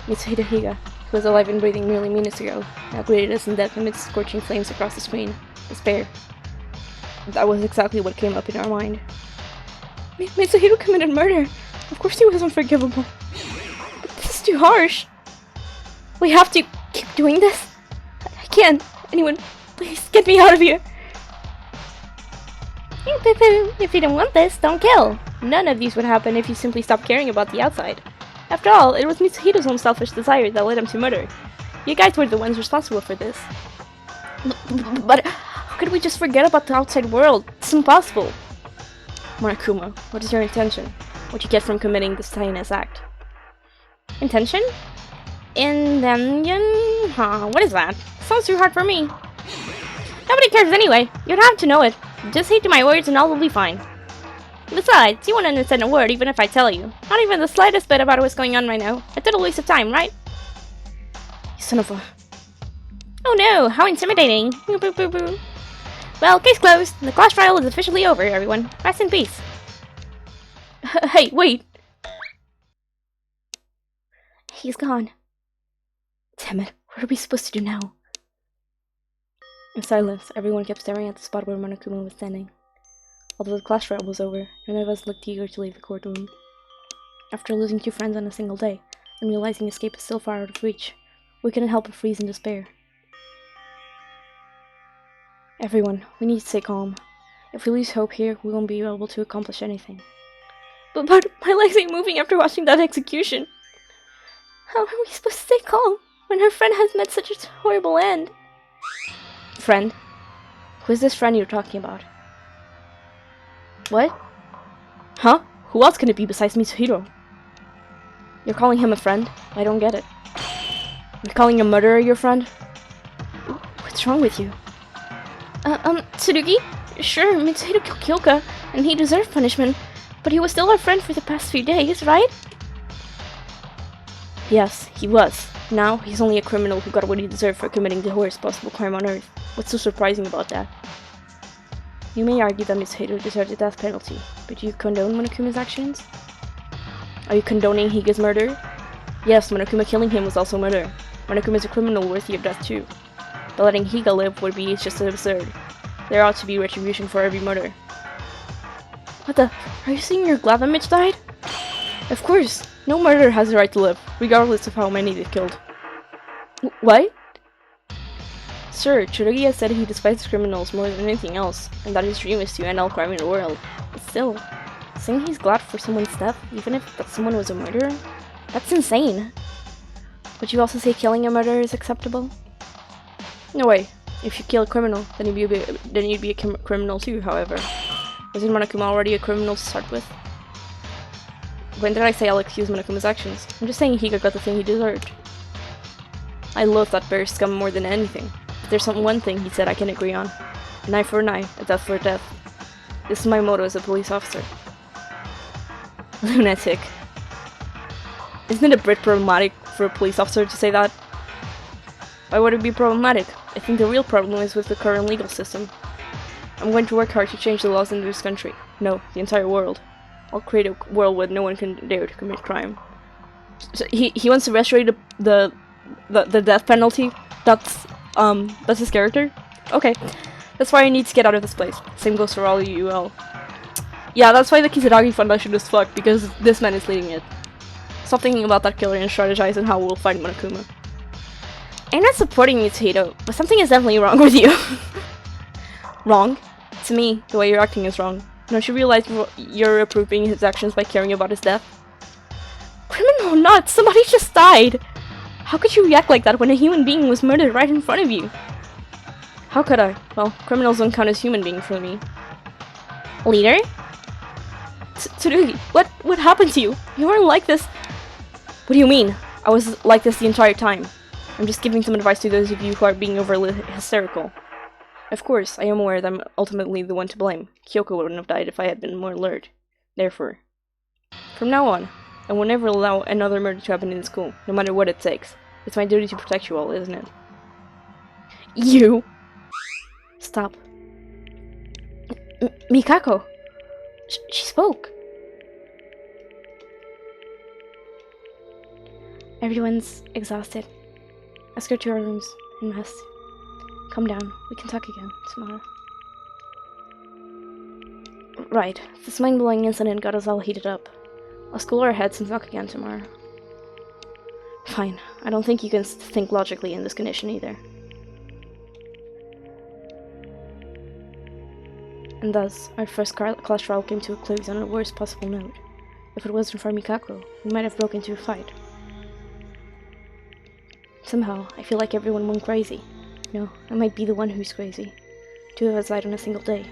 Mitsuhito Higa, who was alive and breathing merely minutes ago, now greeted us in death amidst scorching flames across the screen. Despair. That was exactly what came up in our mind. Mitsuhito committed murder. Of course he was unforgivable. But this is too harsh. We have to keep doing this? I can't. Anyone, please get me out of here. If you don't want this, don't kill. None of these would happen if you simply stopped caring about the outside. After all, it was Mitsuhito's own selfish desire that led him to murder. You guys were the ones responsible for this. But how could we just forget about the outside world? It's impossible. Monokuma, what is your intention? What you get from committing this heinous act? Intention? Intention? Huh, what is that? Sounds too hard for me. Nobody cares anyway. You don't have to know it. Just heed to my words and all will be fine. Besides, you won't understand a word even if I tell you. Not even the slightest bit about what's going on right now. A total waste of time, right? You son of a... Oh no, how intimidating. Boo boo boo boo. Well, case closed. The class trial is officially over, everyone. Rest in peace. Hey, wait! He's gone. Damn it, what are we supposed to do now? In silence, everyone kept staring at the spot where Monokuma was standing. Although the class trial was over, none of us looked eager to leave the courtroom. After losing 2 friends in a single day, and realizing escape is still far out of reach, we couldn't help but freeze in despair. Everyone, we need to stay calm. If we lose hope here, we won't be able to accomplish anything. But my legs ain't moving after watching that execution. How are we supposed to stay calm when her friend has met such a horrible end? Friend? Who is this friend you're talking about? What? Huh? Who else can it be besides Mitsuhiro? You're calling him a friend? I don't get it. You're calling a murderer your friend? What's wrong with you? Tsurugi? Sure, Mitsuhiro killed Kyoka, and he deserved punishment, but he was still our friend for the past few days, right? Yes, he was. Now, he's only a criminal who got what he deserved for committing the worst possible crime on Earth. What's so surprising about that? You may argue that Mitsuhiro deserved the death penalty, but do you condone Monokuma's actions? Are you condoning Higa's murder? Yes, Monokuma killing him was also murder. Monokuma is a criminal worthy of death too. But letting Higa live would be just absurd. There ought to be retribution for every murder. What the? Are you saying you're glad that Mitch died? Of course! No murderer has the right to live, regardless of how many they've killed. What? Sir, Tsurugi has said he despises criminals more than anything else, and that his dream is to end all crime in the world. But still, saying he's glad for someone's death, even if that someone was a murderer? That's insane. Would you also say killing a murderer is acceptable? No way. If you kill a criminal, then you'd be a criminal too, however. Wasn't Monokuma already a criminal to start with? When did I say I'll excuse Monokuma's actions? I'm just saying Higa got the thing he deserved. I loathe that bear scum more than anything. But there's one thing he said I can agree on. An eye for an eye, a death for a death. This is my motto as a police officer. Lunatic. Isn't it a bit problematic for a police officer to say that? Why would it be problematic? I think the real problem is with the current legal system. I'm going to work hard to change the laws in this country. No, the entire world. I'll create a world where no one can dare to commit crime. So he wants to restore the death penalty. That's his character? Okay. That's why I need to get out of this place. Same goes for all UL. Yeah, that's why the Kizuragi Foundation is fucked, because this man is leading it. Stop thinking about that killer and strategize on how we'll find Monokuma. I'm not supporting you, Tato, but something is definitely wrong with you. Wrong? To me, the way you're acting is wrong. Don't you realize you're approving his actions by caring about his death? Criminal or not, somebody just died! How could you react like that when a human being was murdered right in front of you? How could I? Well, criminals don't count as human beings for me. Leader? Tsurugi, what happened to you? You weren't like this. What do you mean? I was like this the entire time. I'm just giving some advice to those of you who are being overly hysterical. Of course, I am aware that I'm ultimately the one to blame. Kyoko wouldn't have died if I had been more alert. Therefore, from now on, I will never allow another murder to happen in school, no matter what it takes. It's my duty to protect you all, isn't it? You! Stop. Mikako! She spoke! Everyone's exhausted. Let's go to our rooms and rest. Calm down. We can talk again tomorrow. Right. This mind-blowing incident got us all heated up. Let's cool our heads and talk again tomorrow. Fine. I don't think you can think logically in this condition either. And thus, our first class trial came to a close on the worst possible note. If it wasn't for Mikako, we might have broken into a fight. Somehow, I feel like everyone went crazy. No, I might be the one who's crazy. Two of us died on a single day.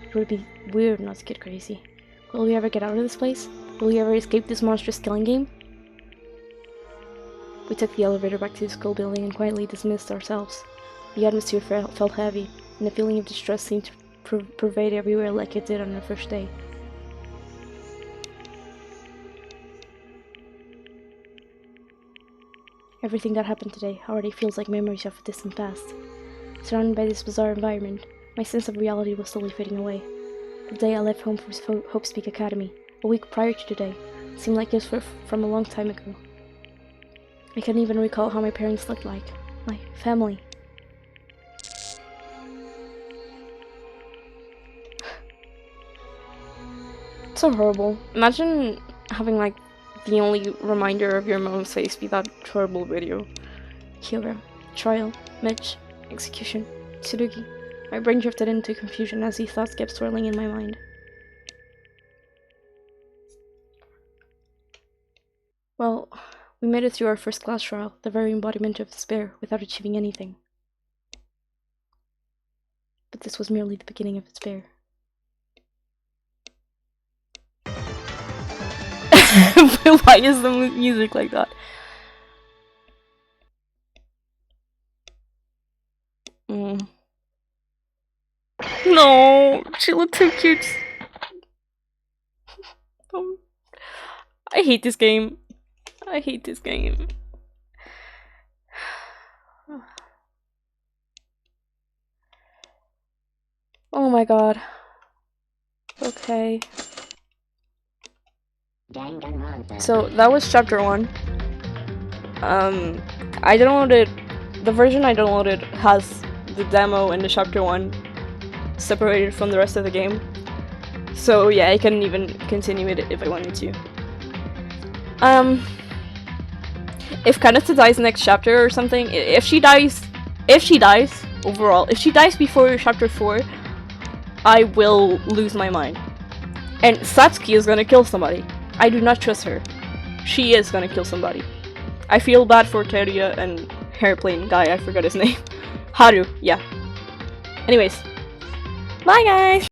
It would be weird not to get crazy. Will we ever get out of this place? Will we ever escape this monstrous killing game? We took the elevator back to the school building and quietly dismissed ourselves. The atmosphere felt heavy, and a feeling of distress seemed to pervade everywhere like it did on our first day. Everything that happened today already feels like memories of a distant past. Surrounded by this bizarre environment, my sense of reality was slowly fading away. The day I left home for Hope Speak Academy, a week prior to today, seemed like it was from a long time ago. I couldn't even recall how my parents looked like. My family. It's so horrible. Imagine having like the only reminder of your mom's face be that horrible video. Hyura, trial, Mitch, execution, Tsurugi. My brain drifted into confusion as these thoughts kept swirling in my mind. Well, we made it through our first class trial, the very embodiment of despair, without achieving anything. But this was merely the beginning of despair. Why is the music like that? No, she looked so cute. I hate this game. I hate this game. Oh my god. Okay. So that was chapter 1. I downloaded the version I downloaded has the demo and the chapter 1 separated from the rest of the game. So yeah, I can even continue it if I wanted to. If Kanata dies next chapter or something, if she dies overall, if she dies before chapter 4, I will lose my mind. And Satsuki is gonna kill somebody. I do not trust her. She is gonna kill somebody. I feel bad for Teruya and hairplane guy, I forgot his name. Haru, yeah. Anyways, bye guys!